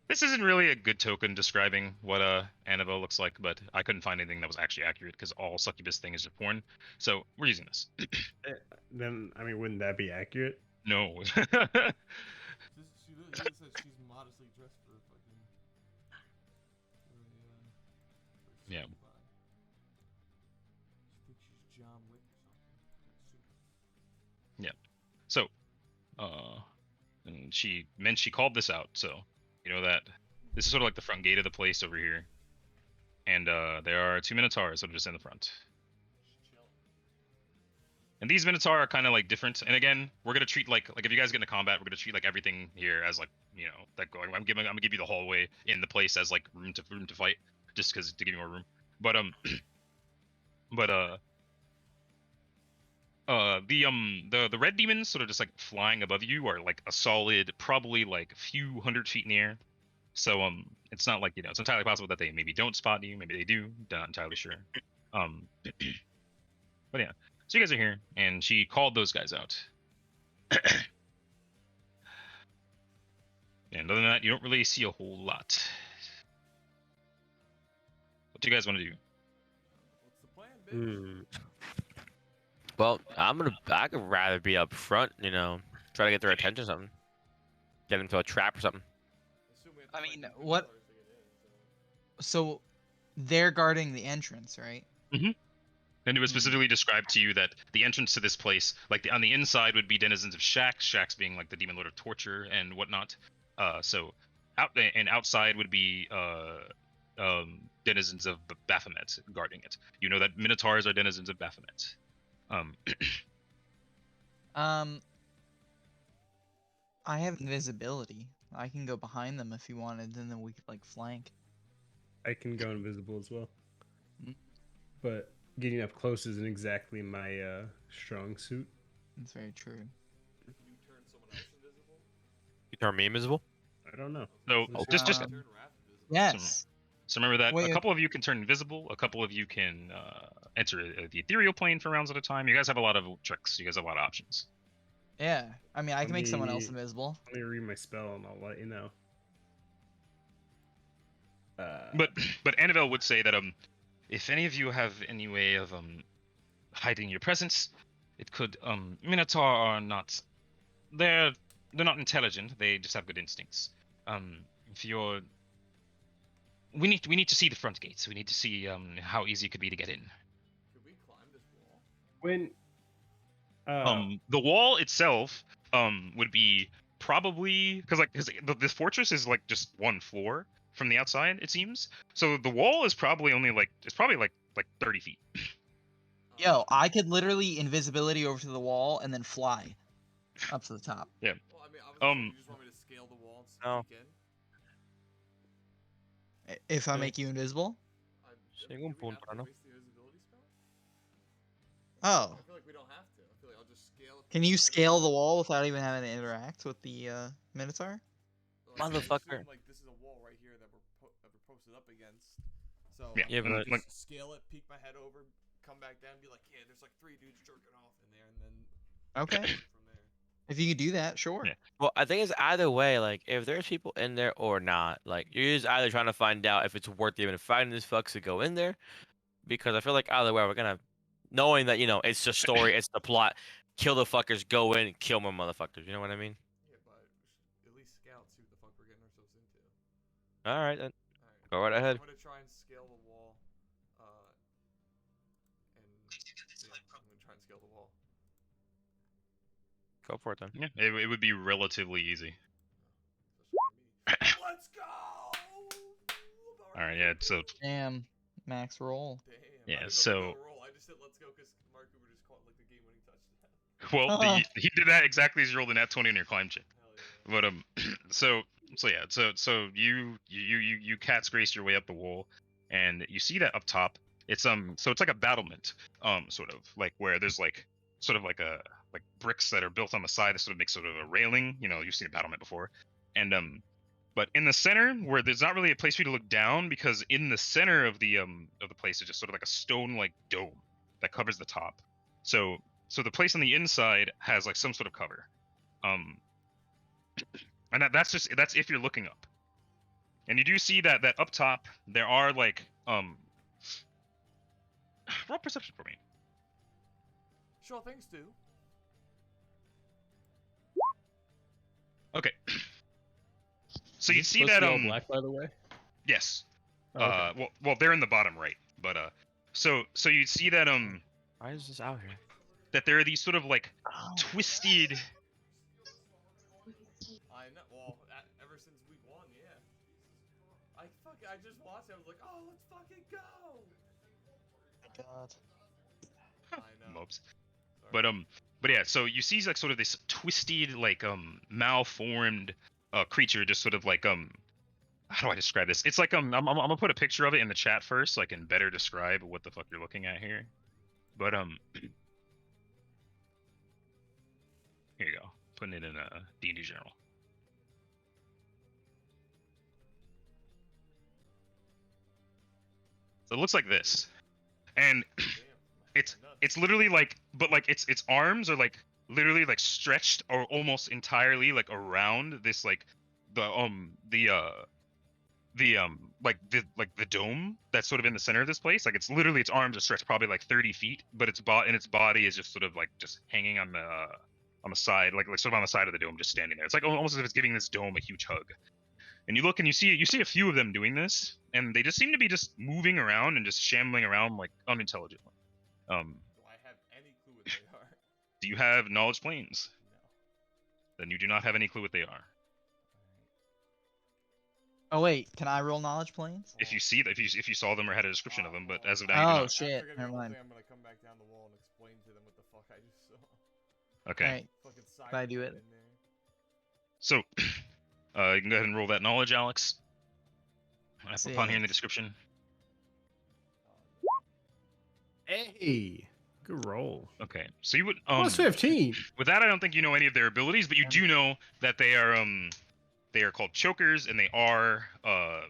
This isn't really a good token describing what Annabelle looks like, but I couldn't find anything that was actually accurate because all succubus thing is just porn. So we're using this. Then, I mean, wouldn't that be accurate? No. She literally says she's modestly dressed for fucking. For Yeah. suicide. She thinks she's John Wick or something. So, and she called this out. So, you know that this is sort of like the front gate of the place over here, and there are 2 minotaurs that are just in the front. And these minotaur are kind of like different. And again, we're gonna treat like if you guys get into combat, we're gonna treat like everything here as like, you know, that going. I'm gonna give you the hallway in the place as like room to fight, just because to give you more room. But the red demons sort of just like flying above you are like a solid probably like a few 100 feet in the air. So it's not like, you know, it's entirely possible that they maybe don't spot you, maybe they do, not entirely sure. But yeah, so you guys are here and she called those guys out. And other than that, you don't really see a whole lot. What do you guys want to do? What's the plan, bitch? Well, I could rather be up front, you know, try to get their attention or something. Get into a trap or something. Assume we have to I fight mean, the what- Minotaurs to get in, so. So they're guarding the entrance, right? And it was specifically described to you that the entrance to this place, like on the inside, would be denizens of shacks. Shacks being like the demon lord of torture and whatnot. So outside would be denizens of Baphomet guarding it. You know that minotaurs are denizens of Baphomet. I have invisibility. I can go behind them if you wanted, and then we could like flank. I can go invisible as well. Mm. But getting up close isn't exactly my strong suit. That's very true. Can you turn someone else invisible? You turn me invisible? I don't know. So just Um, Turn Raph invisible. Yes. So remember that Wait, a couple of you can turn invisible, a couple of you can enter the ethereal plane for rounds at a time. You guys have a lot of tricks. You guys have a lot of options. Yeah. I mean, I can make someone else Me- invisible. Let me read my spell and I'll let you know. But Annabelle would say that if any of you have any way of hiding your presence, it could Minotaur are not they're not intelligent. They just have good instincts. If you're we need to see the front gates. We need to see how easy it could be to get in. Could we climb this wall? When The wall itself would be probably because this fortress is like just one floor from the outside, it seems. So the wall is probably only like 30 feet. Yo, I could literally invisibility over to the wall and then fly up to the top. Well, I mean, obviously, you just want me to scale the wall and No. sneak in? If I Yeah. make you invisible. Do we Ningún have punto, to ¿no? waste the invisibility spell? Oh, I feel like we don't have to. I feel like I'll just scale it. can you scale the wall without even having to interact with the Minotaur? Motherfucker. Like this is a wall right here that we're posted up against. So Yeah, Yeah, I can but- just like- scale it, peek my head over, come back down, and be like, yeah, there's like 3 dudes jerking off in there, and then Okay. from there. If you could do that, sure. Yeah. Well, I think it's either way. Like, if there's people in there or not, like, you're just either trying to find out if it's worth even fighting these fucks to go in there, because I feel like either way we're gonna knowing that it's the story, it's the plot. Kill the fuckers, go in, kill more motherfuckers. You know what I mean? Yeah, but we should at least scout, see what the fuck we're getting ourselves into. All right, then. Alright. Go right ahead. I'm gonna try and scale the wall. And yeah, I'm gonna try and scale the wall. Go for it then. Yeah, it would be relatively easy. Let's go! All right, yeah. So Damn, max roll. Damn. Yeah, I didn't so- know roll. I just said let's go because Mark Cooper just caught like the game-winning touchdown. well, he did that exactly as you rolled a nat 20 on your climb check. Hell yeah. But so you cat's grace your way up the wall, and you see that up top. It's so it's like a battlement, sort of like where there's like sort of like bricks that are built on the side that sort of make sort of a railing. You've seen a battlement before, and but in the center where there's not really a place for you to look down, because in the center of the place is just sort of like a stone like dome that covers the top. So the place on the inside has like some sort of cover, and that's if you're looking up, and you do see that up top there are like roll perception for me. Sure things do. Okay. So you Is it see supposed that to be all black, by the way. yes. Oh, okay. Well they're in the bottom right, but so you see that Why is this out here? that there are these sort of like twisted. I know. Well, ever since week 1, yeah. I just watched it. I was like, oh, let's fucking go. God. I know. Mopes. Sorry. But yeah, so you see like sort of this twisted like malformed creature, just sort of like how do I describe this? It's like I'm gonna put a picture of it in the chat first so I can better describe what the fuck you're looking at here. But here you go. Putting it in a D&D general. So it looks like this. And Damn. it's literally like, but like its arms are like literally like stretched or almost entirely like around this like the dome that's sort of in the center of this place. Like it's literally its arms are stretched probably like 30 feet, but its body is just sort of like just hanging on the side, like sort of on the side of the dome, just standing there. It's like almost as if it's giving this dome a huge hug. And you look and you see a few of them doing this, and they just seem to be just moving around and just shambling around like unintelligently. Do I have any clue what they are? Do you have knowledge planes? No. Then you do not have any clue what they are. Oh wait, can I roll knowledge planes? If you see that, if you saw them or had a description of them, but as of now, you do Oh not. shit, After getting never the whole mind. thing, I'm gonna come back down the wall and explain to them what the fuck I just saw. Okay. Alright, Fucking side I do it? in there. So, you can go ahead and roll that knowledge, Alex. Upon hearing the Six. description. Hey, good roll. Okay. So you would Plus 15. with that, I don't think you know any of their abilities, but you do know that they are called chokers, and they are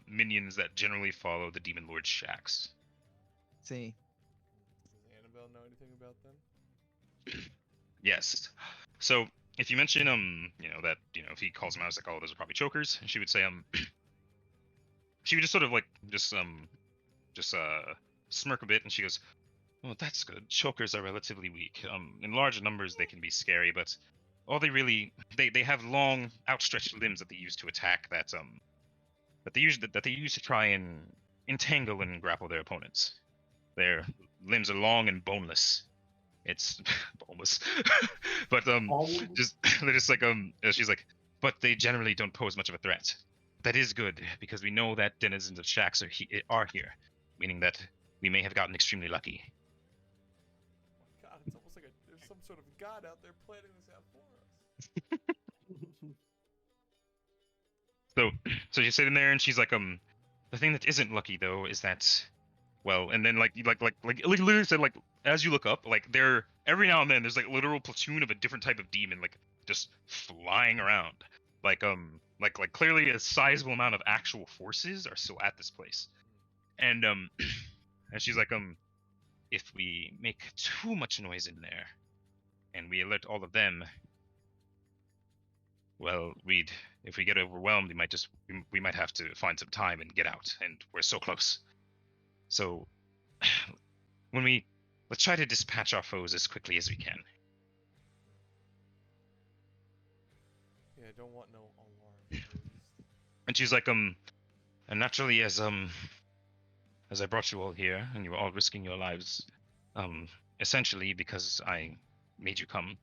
minions that generally follow the Demon Lord's shacks. see. Does Annabelle know anything about them? Yes. So if you mention that if he calls them out, it's like, oh, those are probably chokers, and she would say she would just sort of like just smirk a bit, and she goes, "Oh, that's good. Chokers are relatively weak. In large numbers they can be scary, but all they have long outstretched limbs that they use to attack that they use to try and entangle and grapple their opponents. Their limbs are long and boneless. It's boneless, but they're just like she's like, but they generally don't pose much of a threat. That is good because we know that denizens of shacks are here, meaning that we may have gotten extremely lucky." God, it's almost like there's some sort of god out there planning this out for us. So she's sitting there and she's like, the thing that isn't lucky though is that, well, and then like literally said, like, as you look up, like there every now and then there's like a literal platoon of a different type of demon like just flying around, like clearly a sizable amount of actual forces are still at this place, and and she's like, if we make too much noise in there, and we alert all of them, well, if we get overwhelmed, we might have to find some time and get out, and we're so close. So when we let's try to dispatch our foes as quickly as we can. Yeah, I don't want no alarm raised. And she's like, and naturally, as I brought you all here, and you were all risking your lives, essentially because I made you come,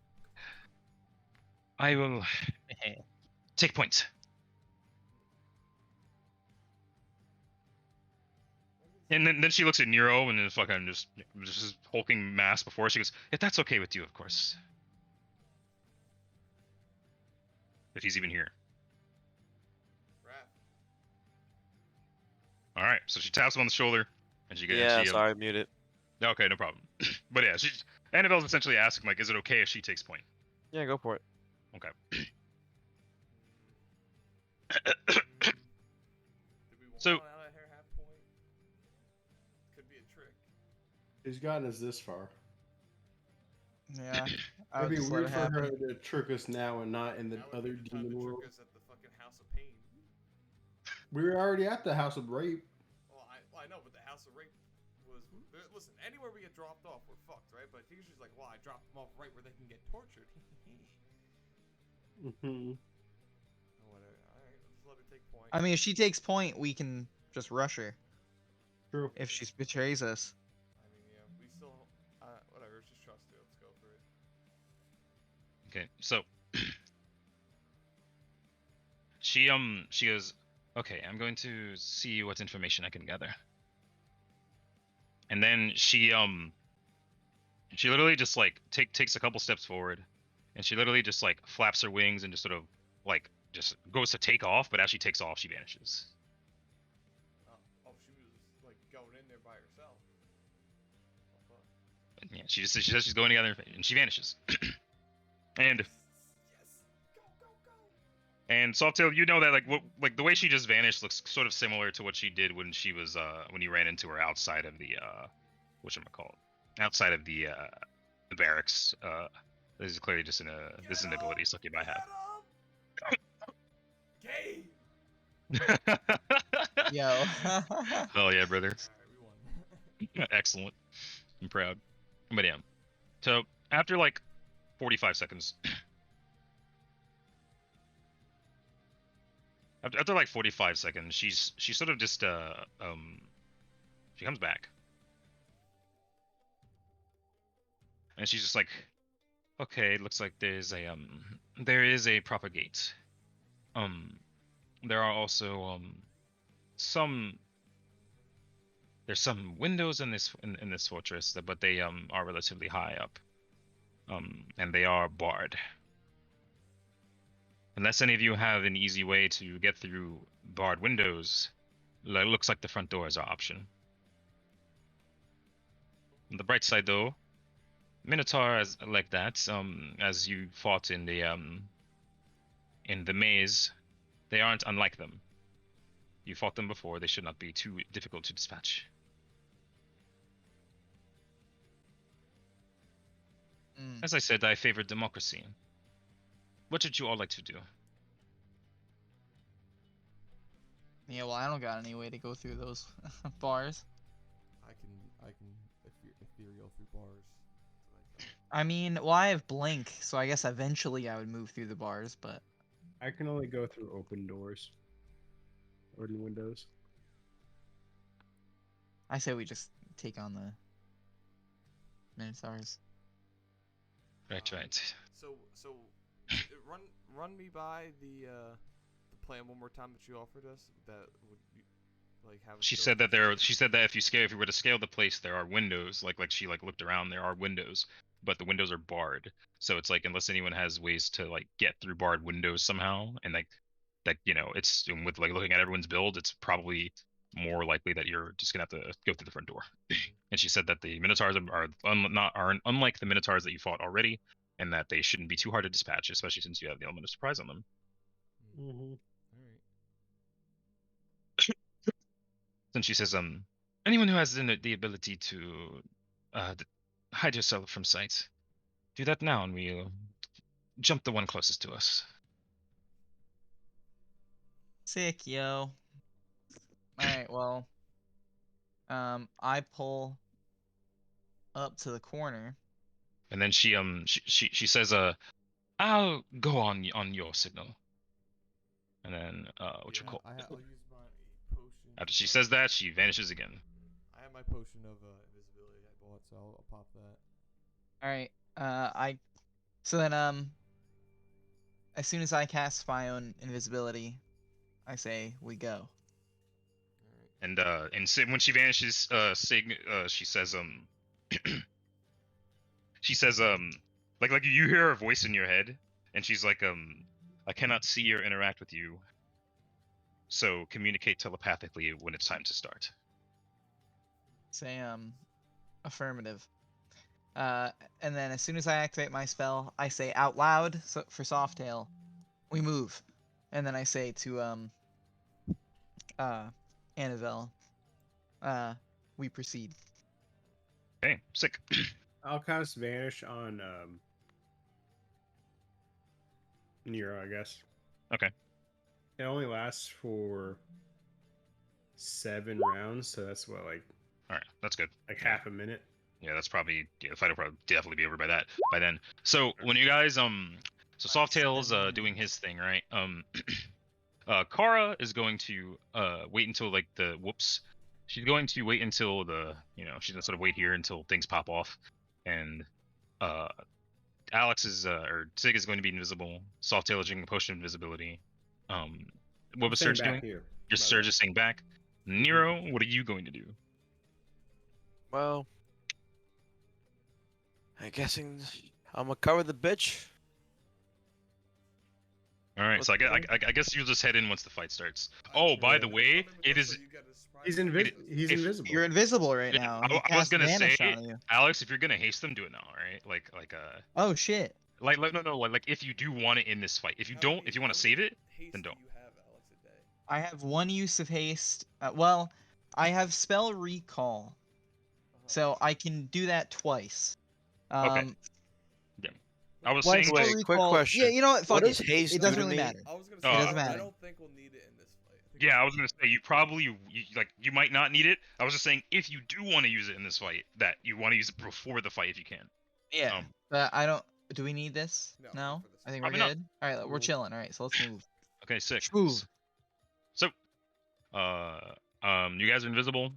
I will take point. And then she looks at Nero and then fucking just this hulking mass before her. She goes, if that's okay with you, of course. If he's even here. Raph. All right, so she taps him on the shoulder, and she Yeah, she, sorry, mute it. okay, no problem. But yeah, Annabelle's essentially asking, like, is it okay if she takes point? Yeah, go for it. Okay. Did we want So- one out of her half point? Could be a trick. He's gotten us this far. Yeah. I It'd would be just let weird it for happen. her to trick us now and not in the That would other be the time demon to world. trick us at the fucking House of Pain. We were already at the House of Rape. Well, I know, but the House of Rape was. Listen, anywhere we get dropped off, we're fucked, right? But she's just like, well, I dropped them off right where they can get tortured. Mm-hmm. Or whatever. Alright, let's let her take point. I mean, if she takes point, we can just rush her. True. If she betrays us. I mean, yeah, we still. Whatever, just trust her. Let's go for it. Okay, so she goes, okay, I'm going to see what information I can gather. And then she literally just like takes a couple steps forward, and she literally just like flaps her wings and just sort of like just goes to take off, but as she takes off, she vanishes. Oh, she was like going in there by herself. Oh, fuck. Yeah, she says she's going together, and she vanishes. And Yes! Go, go, go! and Softail, you know that like the way she just vanished looks sort of similar to what she did when she was when you ran into her outside of the whatchamacallit, outside of the barracks. This is clearly just this is an ability Succubi have. Gay! Yo. Hell yeah, brother. Alright, we won. Excellent. I'm proud. But yeah. So after like 45 seconds. After like 45 seconds, she sort of just she comes back. And she's just like, okay, it looks like there is a proper gate. There are also there's some windows in this fortress, but they are relatively high up. And they are barred. Unless any of you have an easy way to get through barred windows, it looks like the front door is our option. On the bright side, though, Minotaurs like that, as you fought in the maze, they aren't unlike them. You fought them before; they should not be too difficult to dispatch. Mm. As I said, I favor democracy. What would you all like to do? Yeah, well, I don't got any way to go through those bars. I can ethereal through bars. Like, I mean, well, I have blink, so I guess eventually I would move through the bars, but I can only go through open doors. Or in windows. I say we just take on the Minotaurs. Right. So run me by the plan one more time that you offered us. That would like have. us She go said that through- she said that if you were to scale the place, there are windows. Like she looked around, there are windows, but the windows are barred. So it's like unless anyone has ways to like get through barred windows somehow, and like it's with like looking at everyone's build, it's probably more likely that you're just gonna have to go through the front door. And she said that the Minotaurs are unlike the Minotaurs that you fought already, and that they shouldn't be too hard to dispatch, especially since you have the element of surprise on them. Mm-hmm. Alright. Then she says, anyone who has the ability to hide yourself from sight, do that now, and we'll jump the one closest to us. Sick, yo. Alright, well. I pull up to the corner. And then she says, I'll go on your signal. And then what you call? I'll use my potion. After she says that, she vanishes again. I have my potion of invisibility I bought, so I'll pop that. All right. So then as soon as I cast my own invisibility, I say we go. And when she vanishes, she says she says like you hear her voice in your head, and she's like I cannot see or interact with you, so communicate telepathically when it's time to start. Say affirmative. And then as soon as I activate my spell, I say out loud for Softail, we move. And then I say to Annabelle, we proceed. Okay, sick. I'll cast Vanish on Nero, I guess. Okay. It only lasts for 7 rounds, so that's what, like, All right, that's good. like half a minute. Yeah, that's probably the fight will probably definitely be over by then. So when you guys so Softail's doing his thing, right? Kara is going to wait until like the whoops. She's going to wait until she's gonna sort of wait here until things pop off, and Alex is or Sig is going to be invisible. Softail is doing a potion of invisibility. What was Surge doing? Here, Your Surge is staying back. Nero, what are you going to do? Well, I'm guessing I'm gonna cover the bitch. All right, so I guess you'll just head in once the fight starts. Oh, by the way, it is. He's invisible. You're invisible right now. He I was cast gonna say, Vanish on you. Alex, if you're gonna haste them, do it now, all right? Oh shit. Like if you do want it in this fight. If you don't, if you want to save it, then don't. I have one use of haste. Well, I have spell recall, so I can do that twice. Okay. Yeah. I was Well, saying. spell Wait, quick recall- question. Yeah, you know what? Fuck What it. does haste It doesn't do to really me? matter. I was gonna Oh, say, it doesn't I matter. don't think we'll need it in this fight. I think Yeah, I was gonna say you probably you might not need it. I was just saying if you do want to use it in this fight, that you want to use it before the fight if you can. Yeah, but I don't. Do we need this? No, No. not for this I think we're Probably not. good. All right, we're chilling. All right, so let's move. Okay, sick. Move. So, you guys are invisible.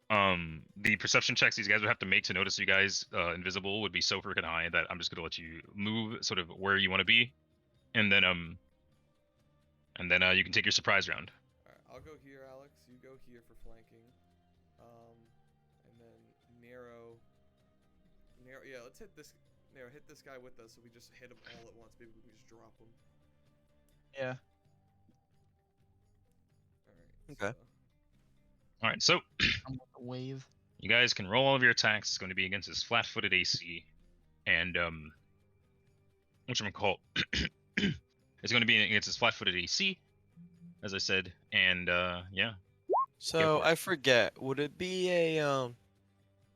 The perception checks these guys would have to make to notice you guys invisible would be so freaking high that I'm just gonna let you move sort of where you want to be, and then you can take your surprise round. Alright, I'll go here, Alex. You go here for flanking. And then Nero. Yeah, let's hit this. Nero, hit this guy with us, so we just hit him all at once. Maybe we can just drop him. Yeah. Alright. Okay. All right, so I'm on the wave. you guys can roll all of your attacks. It's going to be against his flat-footed AC, and whatchamacallit, it's going to be against his flat-footed AC, as I said, and yeah. So for it. I forget. Would it be a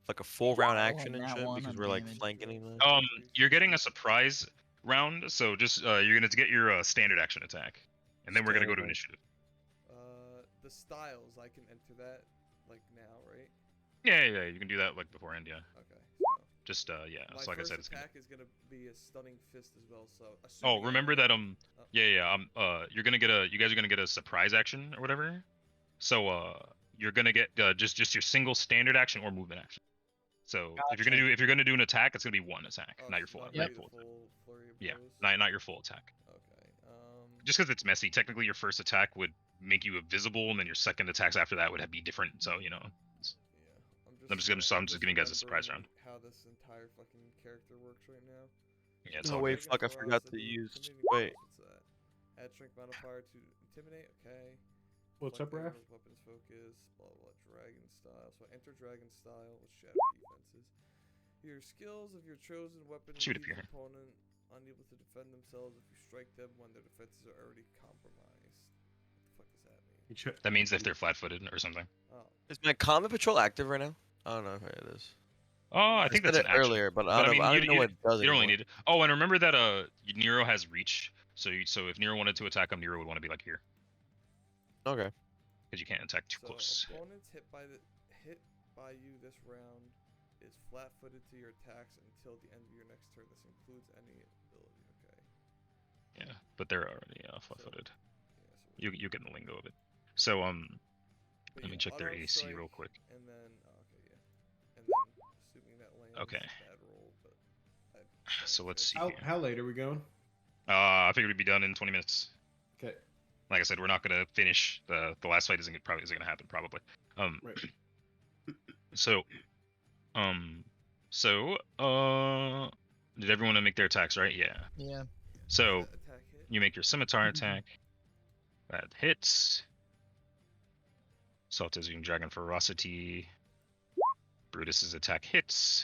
like a full round Oh, action and that shit one because on we're like damage. flanking him? You're getting a surprise round, so just you're gonna get your standard action attack, and then we're gonna go to Standard. initiative. The styles, I can enter that like now, right? Yeah, you can do that like beforehand. Yeah, Okay. So just yeah. my So like I first said, it's gonna. attack is gonna be a stunning fist as well. So. Oh, assuming I remember don't- that you're gonna get you guys are gonna get a surprise action or whatever. So you're gonna get just your single standard action or movement action. So if you're gonna do an attack, it's gonna be one attack, Oh, not your so full, not not really your full the attack. full flurry of Yeah, blows? not your full attack. Okay. Just because it's messy, technically your first attack would make you invisible, and then your second attacks after that would be different. So Yeah. I'm just giving you guys a surprise round. How this entire fucking character works right now. Yeah, it's Oh all wait, good. fuck! I forgot to use. Wait. What's that? Add strength modifier to intimidate. Okay. What's up, Flank Raph? arrows, Weapons focus. Blah blah. Dragon style. So enter dragon style with shadow defenses. Your skills of your chosen weapon Shoot leave if you're the here. opponent unable to defend themselves if you strike them when their defenses are already compromised. What the fuck does that mean? That means if they're flat-footed or something. Oh. Is my combat patrol active right now? I don't know if it is. Oh, I think said that's it an action. earlier, but I I mean, don't you even know what it does You don't really anymore. need it. Oh, and remember that Nero has reach. So if Nero wanted to attack him, Nero would want to be like here, Okay. because you can't attack too So close. opponents hit by you this round is flat-footed to your attacks until the end of your next turn. This includes any ability. Okay. Yeah, but they're already flat-footed. Yeah, so You get the lingo of it. So but let me yeah, check their auto AC strike, real quick. And then okay, yeah. And then assuming that lands, Okay. bad roll, but So let's see How here. how late are we going? I figured we'd be done in 20 minutes. Okay. Like I said, we're not gonna finish the last fight. Isn't gonna happen probably. Right. So did everyone make their attacks right? Yeah. Yeah. So that attack hit. you make your scimitar attack. That hits. Saltazine Dragon Ferocity. Brutus's attack hits.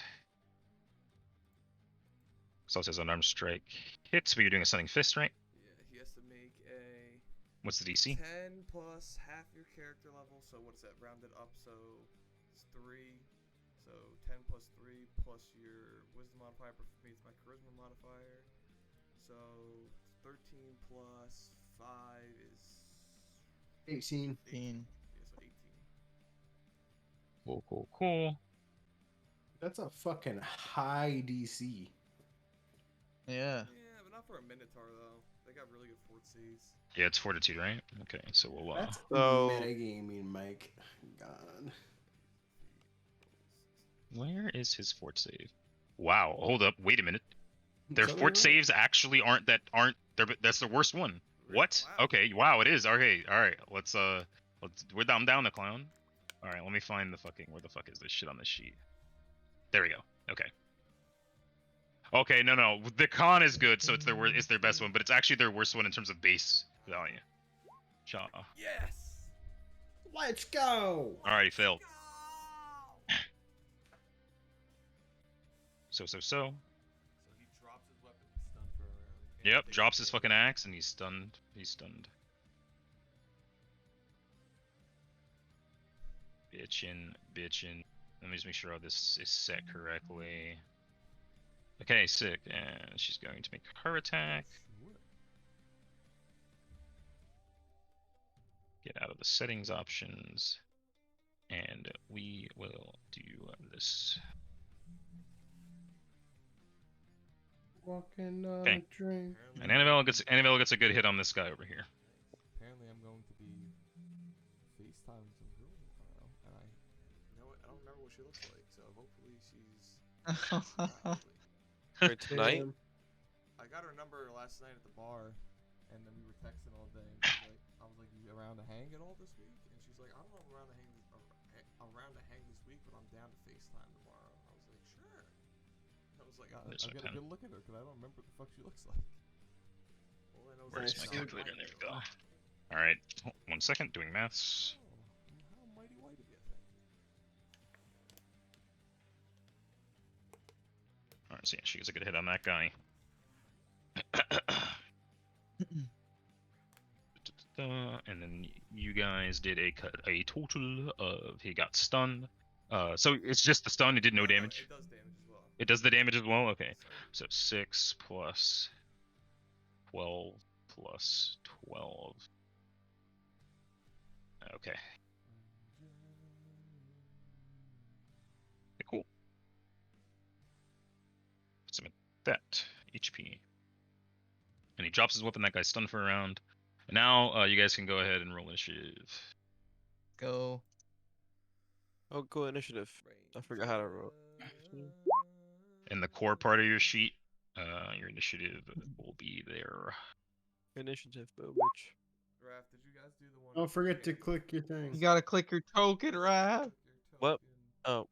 Saltaz Unarmed Strike hits, but you're doing a Stunning Fist, right? Yeah, he has to make a What's the DC? 10 plus half your character level. So what is that? Rounded up, so it's 3. So 10 plus 3 plus your wisdom modifier. But for me, it's my charisma modifier. So 13 plus 5 is 18. 18. Yeah, so 18. Cool. That's a fucking high DC. Yeah. Yeah, but not for a Minotaur though. They got really good fort saves. Yeah, it's Fortitude, right? Okay, so we'll That's So- metagaming, Mike. God. Where is his fort save? Wow, hold up, wait a minute. Their Something fort right? saves actually aren't that's the worst one. What? Wow. Okay, wow, it is. Okay, alright. I'm down the clown. Alright, let me find where the fuck is this shit on this sheet? There we go. Okay. Okay, no. The con is good, so it's their best one, but it's actually their worst one in terms of base value. Shaw. Yes. Let's go. Alrighty, failed. So. So he drops his weapon. He's stunned for a round. Can't Yep, take drops any his damage. fucking axe and he's stunned. Bitchin'. Let me just make sure all this is set correctly. Okay, sick. And she's going to make her attack. Sure. Get out of the settings options. And we will do this. Walking on Okay. a dream. And Annabelle gets a good hit on this guy over here. Apparently, I'm going to be FaceTiming some girl tomorrow, and you know what? I don't remember what she looks like, so hopefully she's. For tonight? Damn. I got her number last night at the bar, and then we were texting all day. And she's like, I was like, "You around to hang at all this week?" And she's like, "I don't know if I'm around to hang this week, but I'm down to FaceTime tomorrow." I was like, "Sure." I was like, There's I'll my get a pen. good look at her because I don't remember what the fuck she looks like. All I know is Where's that my she's calculator? not There we white, go. though. Alright, 1 second, doing maths. Oh, how mighty white of you, thank you. Alright, so yeah, she gets a good hit on that guy. And then you guys did a total of he got stunned. So it's just the stun. It did no damage. It does damage as well. It does the damage as well. Okay, so 6 plus 12 plus 12. Okay, cool. Submit that HP. And he drops his weapon. That guy's stunned for a round. And now you guys can go ahead and roll initiative. Go. Oh, cool initiative. I forgot how to roll. In the core part of your sheet, your initiative will be there. Initiative, bitch. Raph, did you guys do the one? Don't forget to click your thing. You gotta click your token, Raph. What? Oh.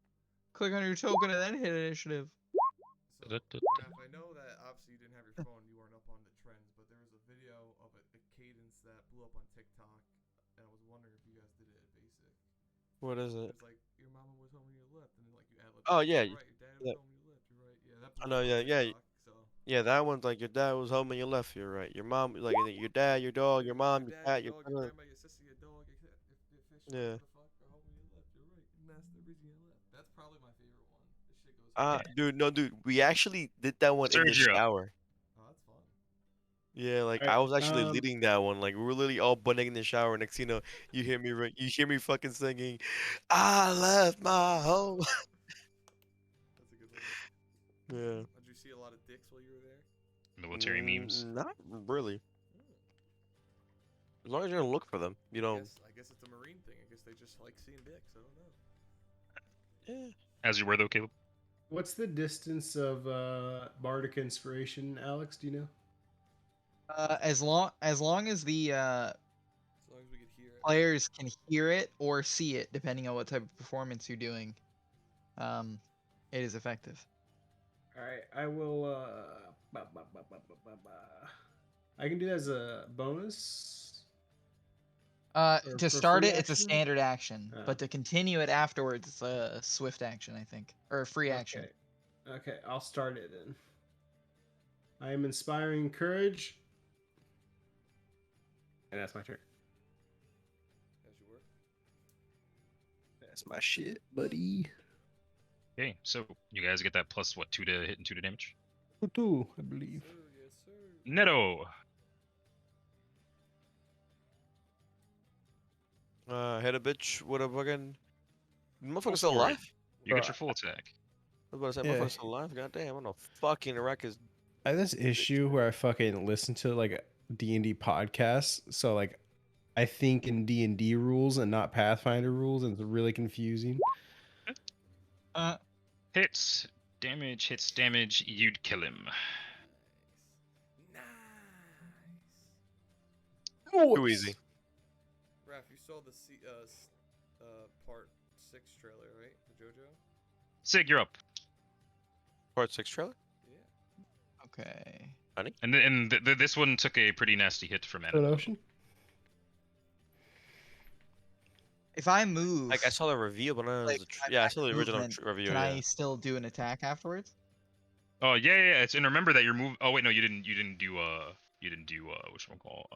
Click on your token and then hit initiative. So, Da-da-da-da. Raph, I know that obviously you didn't have your phone, you weren't up on the trends, but there was a video of a cadence that blew up on TikTok, and I was wondering if you guys did it at basic. What is it? It's like your mama was home when you left, and then like you add like. Oh, yeah, You're right, your dad was yeah. home when you left. You're right. Yeah, that. I blew know, up on yeah, TikTok, so. Yeah, that one's like your dad was home and you left. You're right. Your mom, like your dad, your dog, your mom, your cat, your dog, brother. your grandma, your sister, your dog, your cat, your fish, Yeah. what the fuck, are home when you left. You're right, and that's the reason you left. That's probably my favorite one. This shit goes. Dude, no, dude. We actually did that one in the Sergio. shower. Oh, that's fun. Yeah, like Alright, I was actually leading that one. Like we were literally all bunning in the shower. Next thing you know, you hear me fucking singing, "I left my home." Yeah. Did you see a lot of dicks while you were there? Military memes. Not really. As long as you're gonna look for them, you know. I guess it's a marine thing. I guess they just like seeing dicks. I don't know. Yeah. As you were though, Caleb. What's the distance of bardic inspiration, Alex? Do you know? As long as the As long as we could hear it. players can hear it or see it, depending on what type of performance you're doing, it is effective. All right, I will. I can do that as a bonus. Or To for start free it, it's a action? standard action, Oh. but to continue it afterwards, it's a swift action, I think, or a free action. Okay, I'll start it then. I am inspiring courage, and that's my turn. As you were. That's my shit, buddy. Okay, so you guys get that plus what 2 to hit and 2 to damage. 2, I believe. Sir, yes, sir. Neto. Hit a bitch with a fucking. Motherfucker's Go still for it. alive? You get your full attack. I was about to say, Yeah. motherfucker's still alive? God damn, I'm gonna fucking wreck his. I have this issue where I fucking listen to like D&D podcasts, so like I think in D&D rules and not Pathfinder rules, and it's really confusing. Hits damage. You'd kill him. Nice. Too easy. Raph, you saw the part 6 trailer, right? For JoJo? Sig, you're up. Part 6 trailer? Yeah. Okay. And this one took a pretty nasty hit from An Annabelle. ocean? If I move, Like, I saw the reveal, but like, I saw the my original movement, review. can Yeah. I still do an attack afterwards? Oh yeah. It's, and remember that your move. Oh wait, no, you didn't do whatchamacall,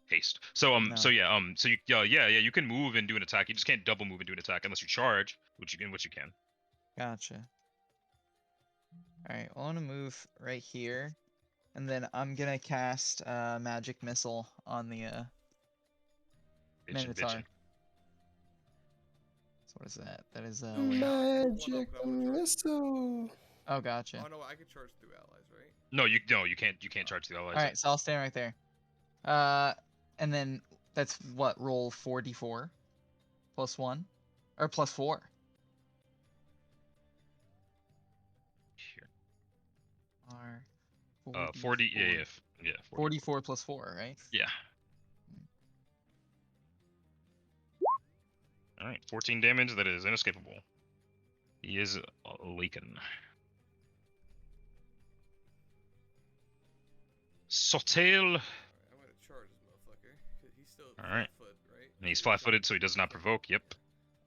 haste. So No. so you can move and do an attack. You just can't double move and do an attack unless you charge, which you can. Gotcha. Alright, well, I want to move right here. And then I'm gonna cast Magic Missile on the Bitchin', Minotaur. bitchin'. So what is that? That is Magic missile. Oh, gotcha. Oh no, I could charge through allies, right? No, you can't charge the allies. Alright, so I'll stand right there. And then that's what, roll 4d4 plus 1? Or plus 4. Here. R 40. Yeah. 44 plus 4, right? Yeah. All right, 14 damage. That is inescapable. He is leaking. Sotail. Alright, I'm gonna charge this motherfucker. 'Cause he's still Alright. flat-footed, right? And he's flat-footed, so he does not provoke. Yep.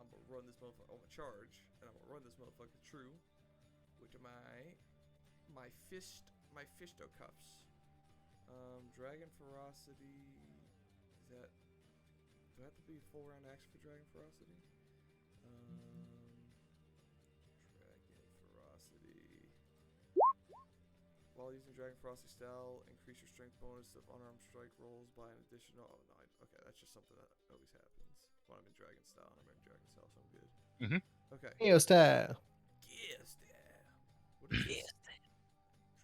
I'm gonna run this motherfucker. I'm gonna charge, and I'm gonna run this motherfucker true, with my fistocuffs. Dragon ferocity. Is that? Do I have to be full round action for dragon ferocity? Dragon ferocity. While using dragon ferocity style, increase your strength bonus of unarmed strike rolls by an additional. Oh no, okay, that's just something that always happens when I'm in dragon style. I'm in dragon style, so I'm good. Mhm. Okay. Neo style. Yes, yeah. What is this?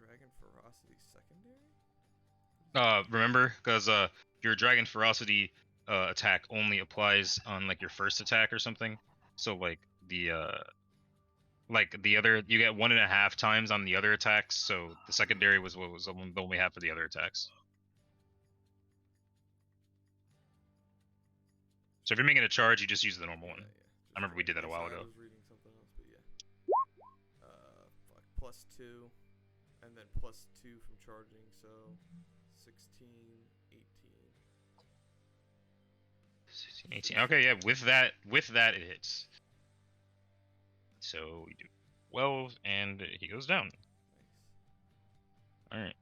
Dragon ferocity secondary? Remember, because your dragon ferocity attack only applies on like your first attack or something. So like the other, you get 1.5 times on the other attacks. So the secondary was what was the one we have for the other attacks. So if you're making a charge, you just use the normal one. I remember we did that a while I ago. was reading something else, but yeah. Fuck. +2, and then +2 from charging, so 16, 18. 16, 18. Okay, yeah. With that, it hits. So we do 12, and he goes down. Nice. All right.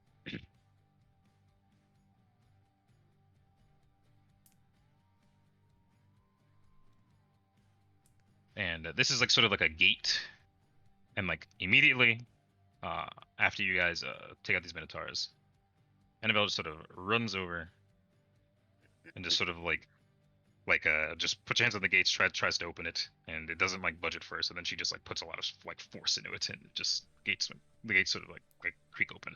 And this is like sort of like a gate, and like immediately after you guys take out these minotaurs, Annabelle just sort of runs over and just sort of like just puts her hands on the gates, tries to open it, and it doesn't like budge at first, and then she just like puts a lot of like force into it, and just the gates sort of like creak open.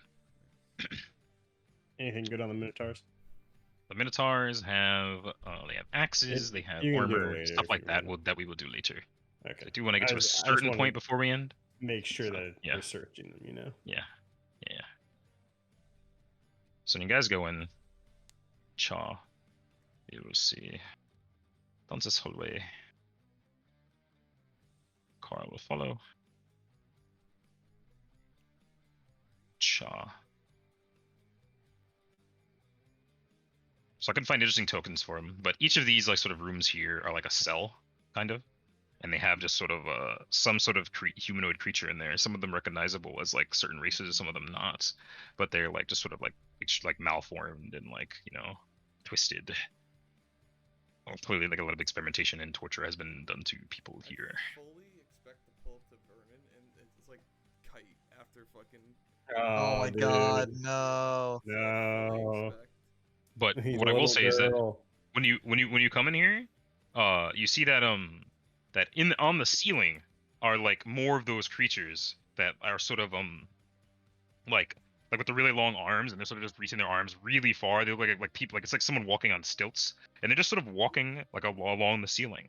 Anything good on the Minotaurs? The Minotaurs have they have axes, they have you can do it armor, later stuff if like you that. want. That we will do later. Okay. I do want to get to a I just certain wanna point before we end. Make sure So, that yeah. we're searching them, you know? Yeah. So when you guys go in, Cha, you will see down this hallway. Carl will follow. Cha. So I can find interesting tokens for him, but each of these like sort of rooms here are like a cell, kind of, and they have just sort of some sort of humanoid creature in there. Some of them recognizable as like certain races, some of them not, but they're like just sort of like malformed and like twisted. Well, clearly, like a lot of experimentation and torture has been done to people here. I fully expect to pull up to Vernon and it's like Kite after fucking. Oh my dude. god, no. No. But He's what a I will little say is that girl. when you come in here, you see that that on the ceiling are like more of those creatures that are sort of like with the really long arms, and they're sort of just reaching their arms really far. They look like people, like it's like someone walking on stilts, and they're just sort of walking like along the ceiling.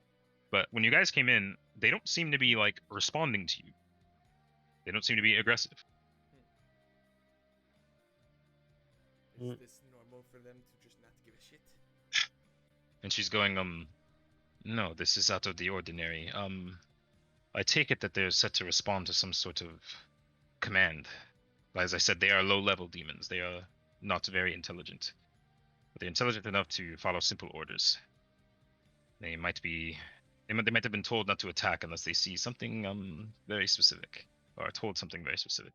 But when you guys came in, they don't seem to be like responding to you. They don't seem to be aggressive. Is this normal for them to just not give a shit? And she's going, no, this is out of the ordinary. I take it that they're set to respond to some sort of command. As I said, they are low-level demons. They are not very intelligent. But they're intelligent enough to follow simple orders. They might have been told not to attack unless they see something very specific, or are told something very specific.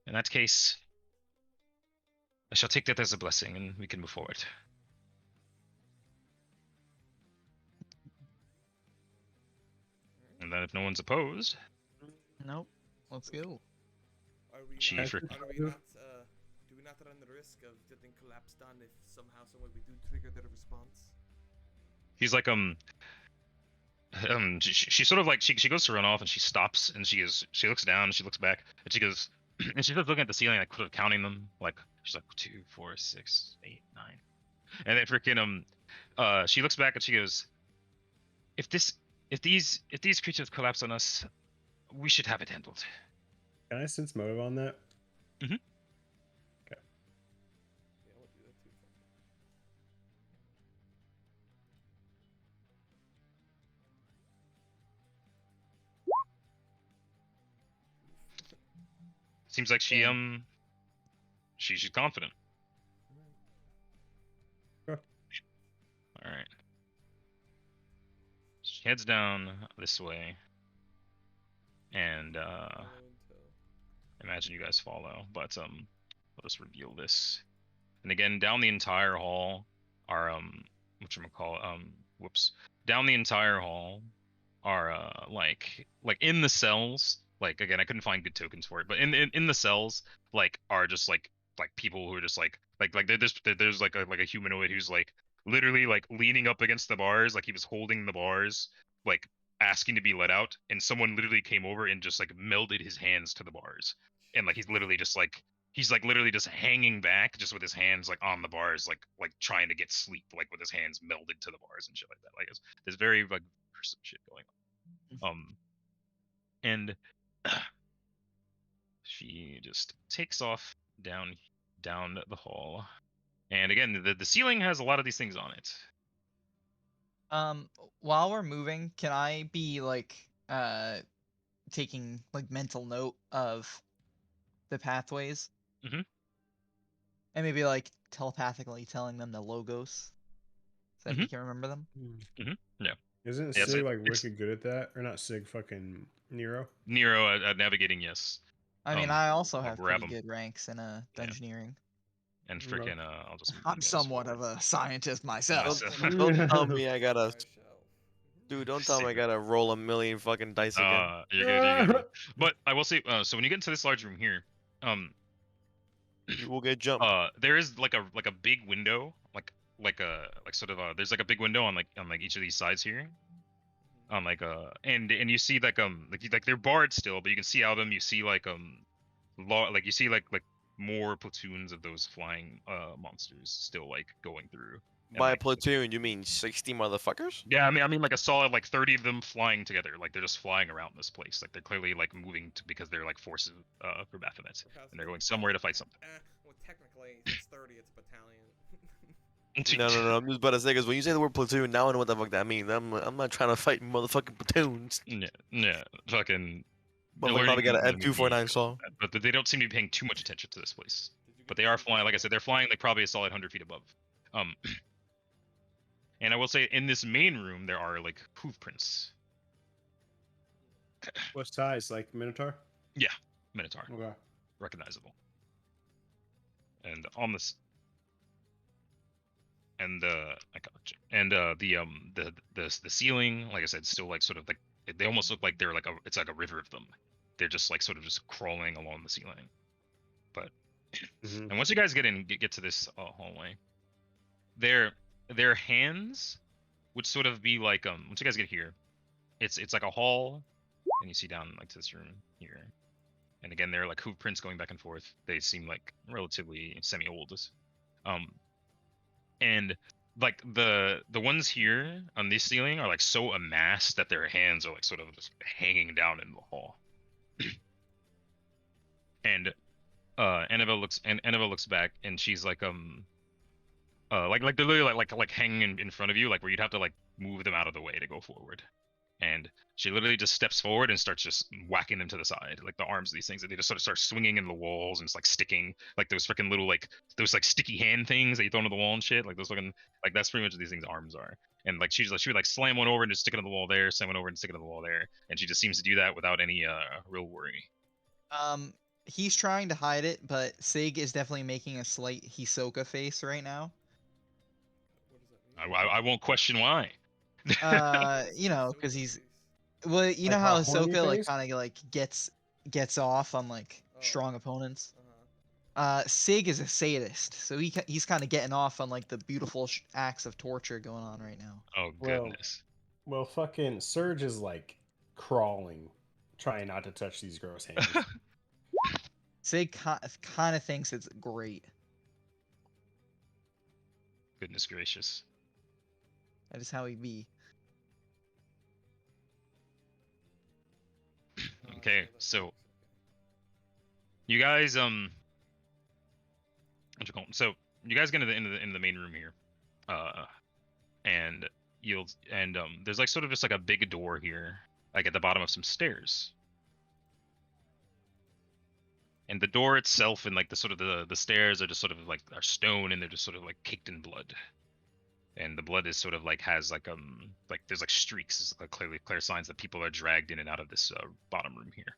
In that case, I shall take that as a blessing, and we can move forward. And then if no one's opposed, Nope. Let's go. Are we Chief, not, or- are we not, do we not run the risk of getting collapsed on if somehow, some way we do trigger their response? he's like she sort of like she goes to run off, and she stops, and she looks down, she looks back, and she goes and she's just looking at the ceiling, like sort of counting them, like she's like 2, 4, 6, 8, 9, and then freaking she looks back and she goes, if these creatures collapse on us, we should have it handled. Can I sense motive on that? Yeah, I'll do that too. Seems like she's confident. Sure. All right. She heads down this way, and imagine you guys follow. But I'll just reveal this. And again, down the entire hall are down the entire hall are like in the cells. Like again, I couldn't find good tokens for it, but in the cells like are just like people who are just like there's like a humanoid who's like literally like leaning up against the bars, like he was holding the bars, like asking to be let out, and someone literally came over and just like melded his hands to the bars, and like he's literally just hanging back just with his hands like on the bars, like trying to get sleep, like with his hands melded to the bars and shit like that. Like there's very like gruesome shit going on. And she just takes off down the hall, and again the ceiling has a lot of these things on it. While we're moving, can I be like taking like mental note of the pathways? Mhm. And maybe like telepathically telling them the logos so that we can remember them. Isn't Yeah, Sig like it's- wicked good at that? Or not Sig, fucking Nero? Nero at navigating, yes. I mean, I also I'll have grab pretty 'em. good ranks in dungeoneering. And No. freaking I'll just move you I'm guys somewhat forward. of a scientist myself. Don't tell me I gotta, I shall. dude. Don't tell me I gotta roll a million fucking dice again. You're good. But I will say, so when you get into this large room here, You will get jumped. there is like a big window, like sort of there's like a big window on like each of these sides here. On like and you see like they're barred still, but you can see out of them. You see like you see like more platoons of those flying monsters still like going through. And, By like, platoon, you mean 60 motherfuckers? yeah, I mean like a solid like 30 of them flying together. Like they're just flying around this place. Like they're clearly like moving because they're like forces for Baphomet, and they're going somewhere to fight something. Well, technically, it's 30. It's a battalion. No. I'm just about to say, because when you say the word platoon, now I know what the fuck that means. I'm not trying to fight motherfucking platoons. Yeah, fucking. Motherfucker probably got an M249 saw. But they don't seem to be paying too much attention to this place. But they are flying, like I said, they're flying like probably a solid 100 feet above. And I will say, in this main room, there are like hoof prints. What size? Like Minotaur? Minotaur, Okay. recognizable. And on this, and I got you. And the ceiling, like I said, still like sort of like they almost look like they're like it's like a river of them. They're just like sort of just crawling along the ceiling. But Mhm. and once you guys get to this hallway, their hands would sort of be like once you guys get here, it's like a hall, and you see down like to this room here, and again they're like hoof prints going back and forth. They seem like relatively semi-old. And like the ones here on this ceiling are like so amassed that their hands are like sort of just hanging down in the hall. And Annabelle looks back, and she's like they're literally like hanging in front of you, like where you'd have to like move them out of the way to go forward. And she literally just steps forward and starts just whacking them to the side, like the arms of these things, and they just sort of start swinging in the walls and it's like sticking, like those freaking little like those like sticky hand things that you throw into the wall and shit, like those fucking like that's pretty much what these things' arms are. And like she would like slam one over and just stick it on the wall there, slam one over and stick it on the wall there, and she just seems to do that without any real worry. He's trying to hide it, but Sig is definitely making a slight Hisoka face right now. What does that mean? I won't question why. You know, because Hisoka he's face. well, you know Like how a horny Ahsoka like face? kind of like gets off on like Oh. strong opponents. Uh-huh. Sig is a sadist, so he's kind of getting off on like the beautiful acts of torture going on right now. Oh Well- goodness. Well, fucking Surge is like crawling, trying not to touch these gross hands. Sig kind of thinks it's great. Goodness gracious. That is how he be. Okay, that so works. you guys what you call 'em? So you guys get into the main room here, and there's like sort of just like a big door here, like at the bottom of some stairs. And the door itself and like the sort of the stairs are just sort of like are stone, and they're just sort of like caked in blood. And the blood is sort of like has like there's like streaks, it's like clear signs that people are dragged in and out of this bottom room here.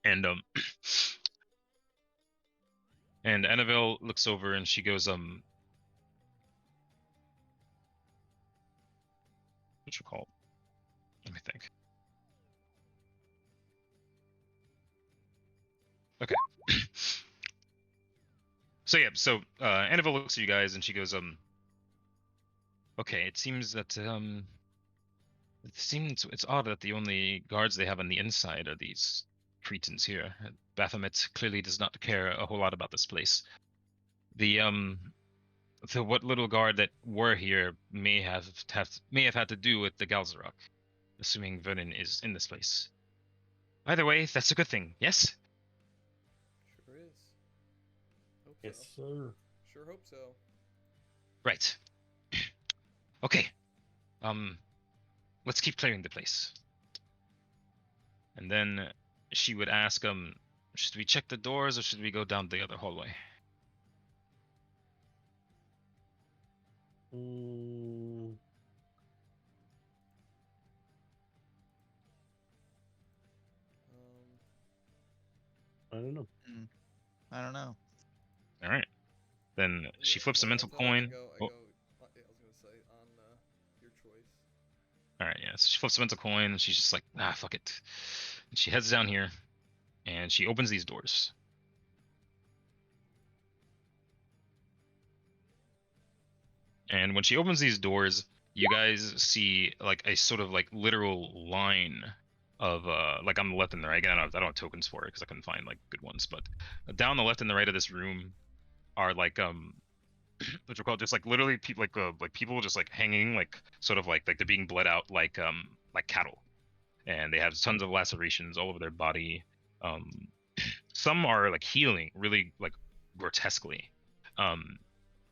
And and Annabelle looks over and she goes what you call it? Let me think. Okay. So Annabelle looks at you guys and she goes okay, it seems that it's odd that the only guards they have on the inside are these cretins here. Baphomet clearly does not care a whole lot about this place. The what little guard that were here may have had to do with the Galzarok, assuming Vernon is in this place. Either way, that's a good thing. Yes. Sure is. Hope Yes, so. sir. Sure hope so. Right. Okay. Let's keep clearing the place. And then she would ask, should we check the doors or should we go down the other hallway? I don't know. I don't know. All right. Then she Yeah, flips a well, mental I'll tell you, coin. I Oh, was gonna say on your choice. all right, yeah. So she flips a mental coin and she's just like, fuck it. And she heads down here and she opens these doors. And when she opens these doors, you guys see like a sort of like literal line of like on the left and the right. Again, I don't have tokens for it because I couldn't find like good ones. But down the left and the right of this room are like what you call just like literally people like people just like hanging like sort of like they're being bled out like cattle, and they have tons of lacerations all over their body. Some are like healing really like grotesquely.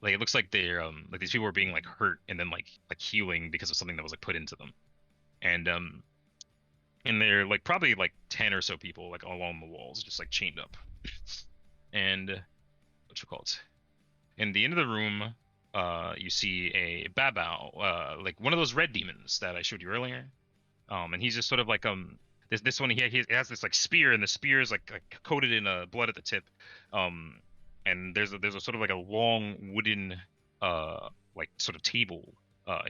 Like it looks like they're like these people are being like hurt and then like healing because of something that was like put into them, and they're like probably like 10 or so people like along the walls just like chained up. And what you call it? In the end of the room, you see a babao, like one of those red demons that I showed you earlier. And he's just sort of like this one he has this like spear, and the spear is like coated in blood at the tip. And there's a sort of like a long wooden like sort of table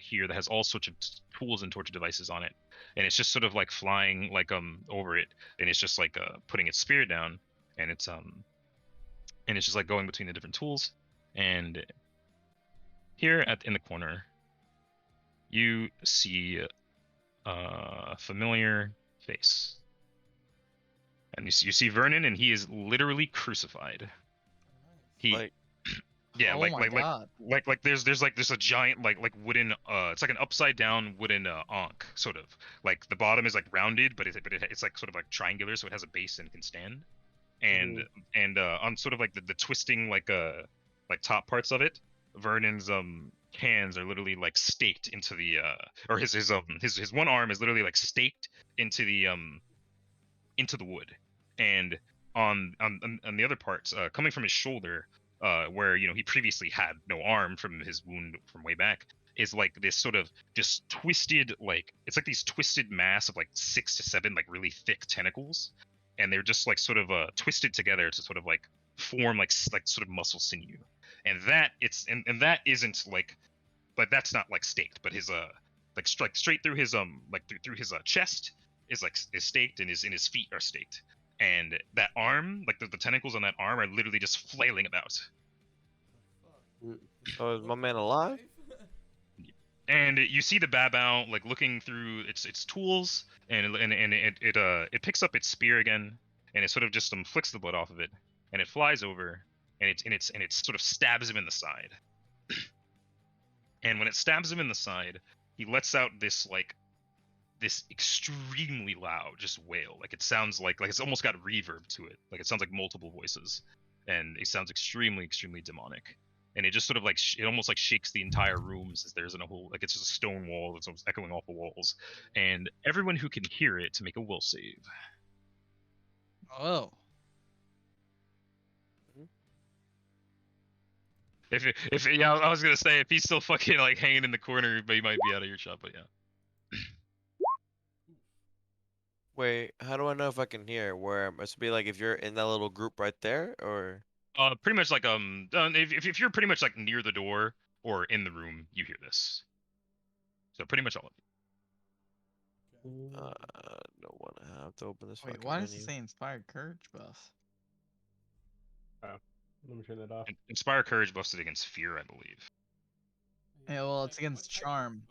here that has all sorts of tools and torture devices on it, and it's just sort of like flying like over it, and it's just like putting its spear down, and it's just like going between the different tools. And here in the corner, you see a familiar face, and you see Vernon, and he is literally crucified. He, Like, yeah, Oh like my like god. like there's a giant like wooden it's like an upside down wooden ankh sort of, like the bottom is like rounded, but it's like sort of like triangular, so it has a base and can stand. And on sort of like the twisting like top parts of it, Vernon's hands are literally like staked into the or his one arm is literally like staked into the wood, and on the other parts coming from his shoulder, where he previously had no arm from his wound from way back, is like this sort of just twisted, like it's like these twisted mass of like 6 to 7 like really thick tentacles, and they're just like sort of twisted together to sort of like form like sort of muscle sinew. And that and that isn't like, but that's not like staked, but his like straight through his like through his chest is staked, and his feet are staked. And that arm, like the tentacles on that arm are literally just flailing about. oh, is my man alive? And you see the babao like looking through its tools, and it picks up its spear again, and it sort of just flicks the blood off of it, and it flies over, and it sort of stabs him in the side. And when it stabs him in the side, he lets out this extremely loud just wail. Like it sounds like it's almost got reverb to it. Like it sounds like multiple voices, and it sounds extremely demonic. And it just sort of like it almost like shakes the entire room, as there's in a whole like it's just a stone wall that's almost echoing off the walls. And everyone who can hear it to make a will save. Oh. If yeah, I was gonna say if he's still fucking like hanging in the corner, he might be out of your shot. But yeah. Wait, how do I know if I can hear? Where it must be like if you're in that little group right there, or Pretty much like if you're pretty much like near the door or in the room, you hear this. So pretty much all of you. no one. I have to open this. Wait, fucking why does it menu. say inspired courage buff? Let me turn that off. Inspire courage buffs it against fear, I believe. Yeah, well, it's against charm.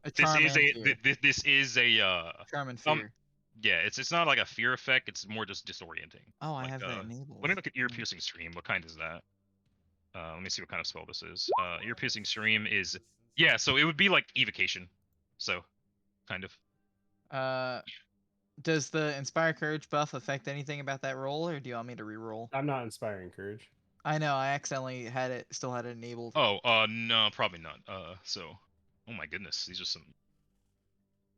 A This charm is and a fear. this is a Charm and fear. yeah, it's not like a fear effect. It's more just disorienting. Oh, I like, have that enabled. Let me look at ear piercing stream. What kind is that? Let me see what kind of spell this is. Ear piercing stream is so it would be like evocation. So, kind of. Does the inspire courage buff affect anything about that roll, or do you want me to re-roll? I'm not inspiring courage. I know, I accidentally still had it enabled. Oh, no, probably not. So, oh my goodness, these are some.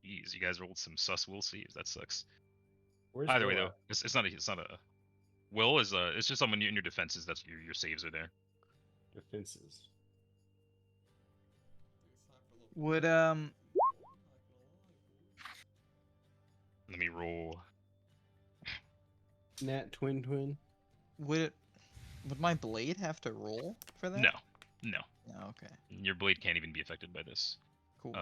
Jeez, you guys rolled some sus will saves. That sucks. Where's Either way Will though, it's not a. Will is it's just someone in your defenses. That's your saves are there. at? Defenses. Would Let me roll. Nat twin. would my blade have to roll for that? No. No, okay. Your blade can't even be affected by this. Cool.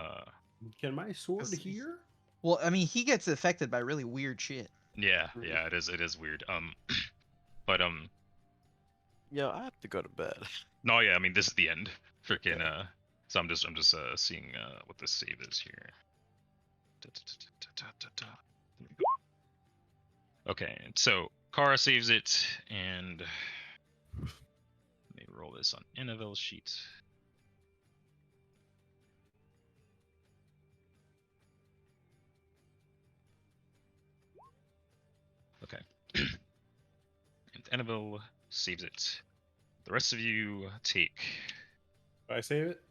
Can my sword 'Cause- hear? Well, I mean, he gets affected by really weird shit. Yeah, it is weird. But Yo, I have to go to bed. no, yeah, I mean this is the end. Freaking So I'm just seeing what the save is here. There we go. Okay, so Kara saves it, and let me roll this on Annabelle's sheet. Okay. And Annabelle saves it. The rest of you take. Do I save it?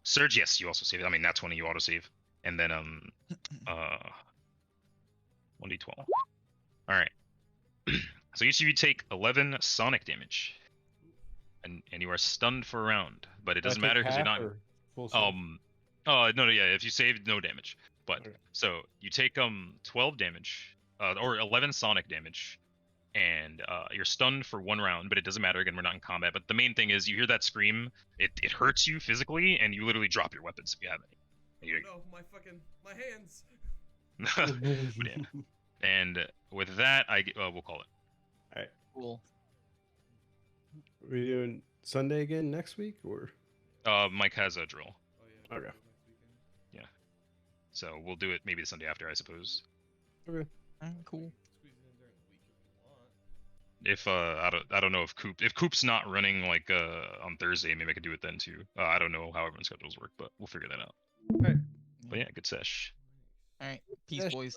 Surge, yes, you also save it. I mean, that's when you auto save. And then 1d12. All right. So each of you take 11 sonic damage, and you are stunned for a round. But it Do I doesn't take matter because you're half not. or full save? No, yeah. If you save, no damage. But Okay. so you take 12 damage, or 11 sonic damage, and you're stunned for 1 round. But it doesn't matter. Again, we're not in combat. But the main thing is you hear that scream. It hurts you physically, and you literally drop your weapons if you have any. And you're, No, my hands. but yeah. And with that, we'll call it. Cool. We doing Sunday again next week or? Mike has a drill, Oh yeah. Okay. Next weekend. so we'll do it maybe the Sunday after, I suppose. Okay. Cool. Squeeze it in during the week if you want. If I don't know if Coop's not running like on Thursday, maybe I could do it then too. I don't know how everyone's schedules work, but we'll figure that out. Alright. But yeah, good sesh. All right. Peace, Yes. boys.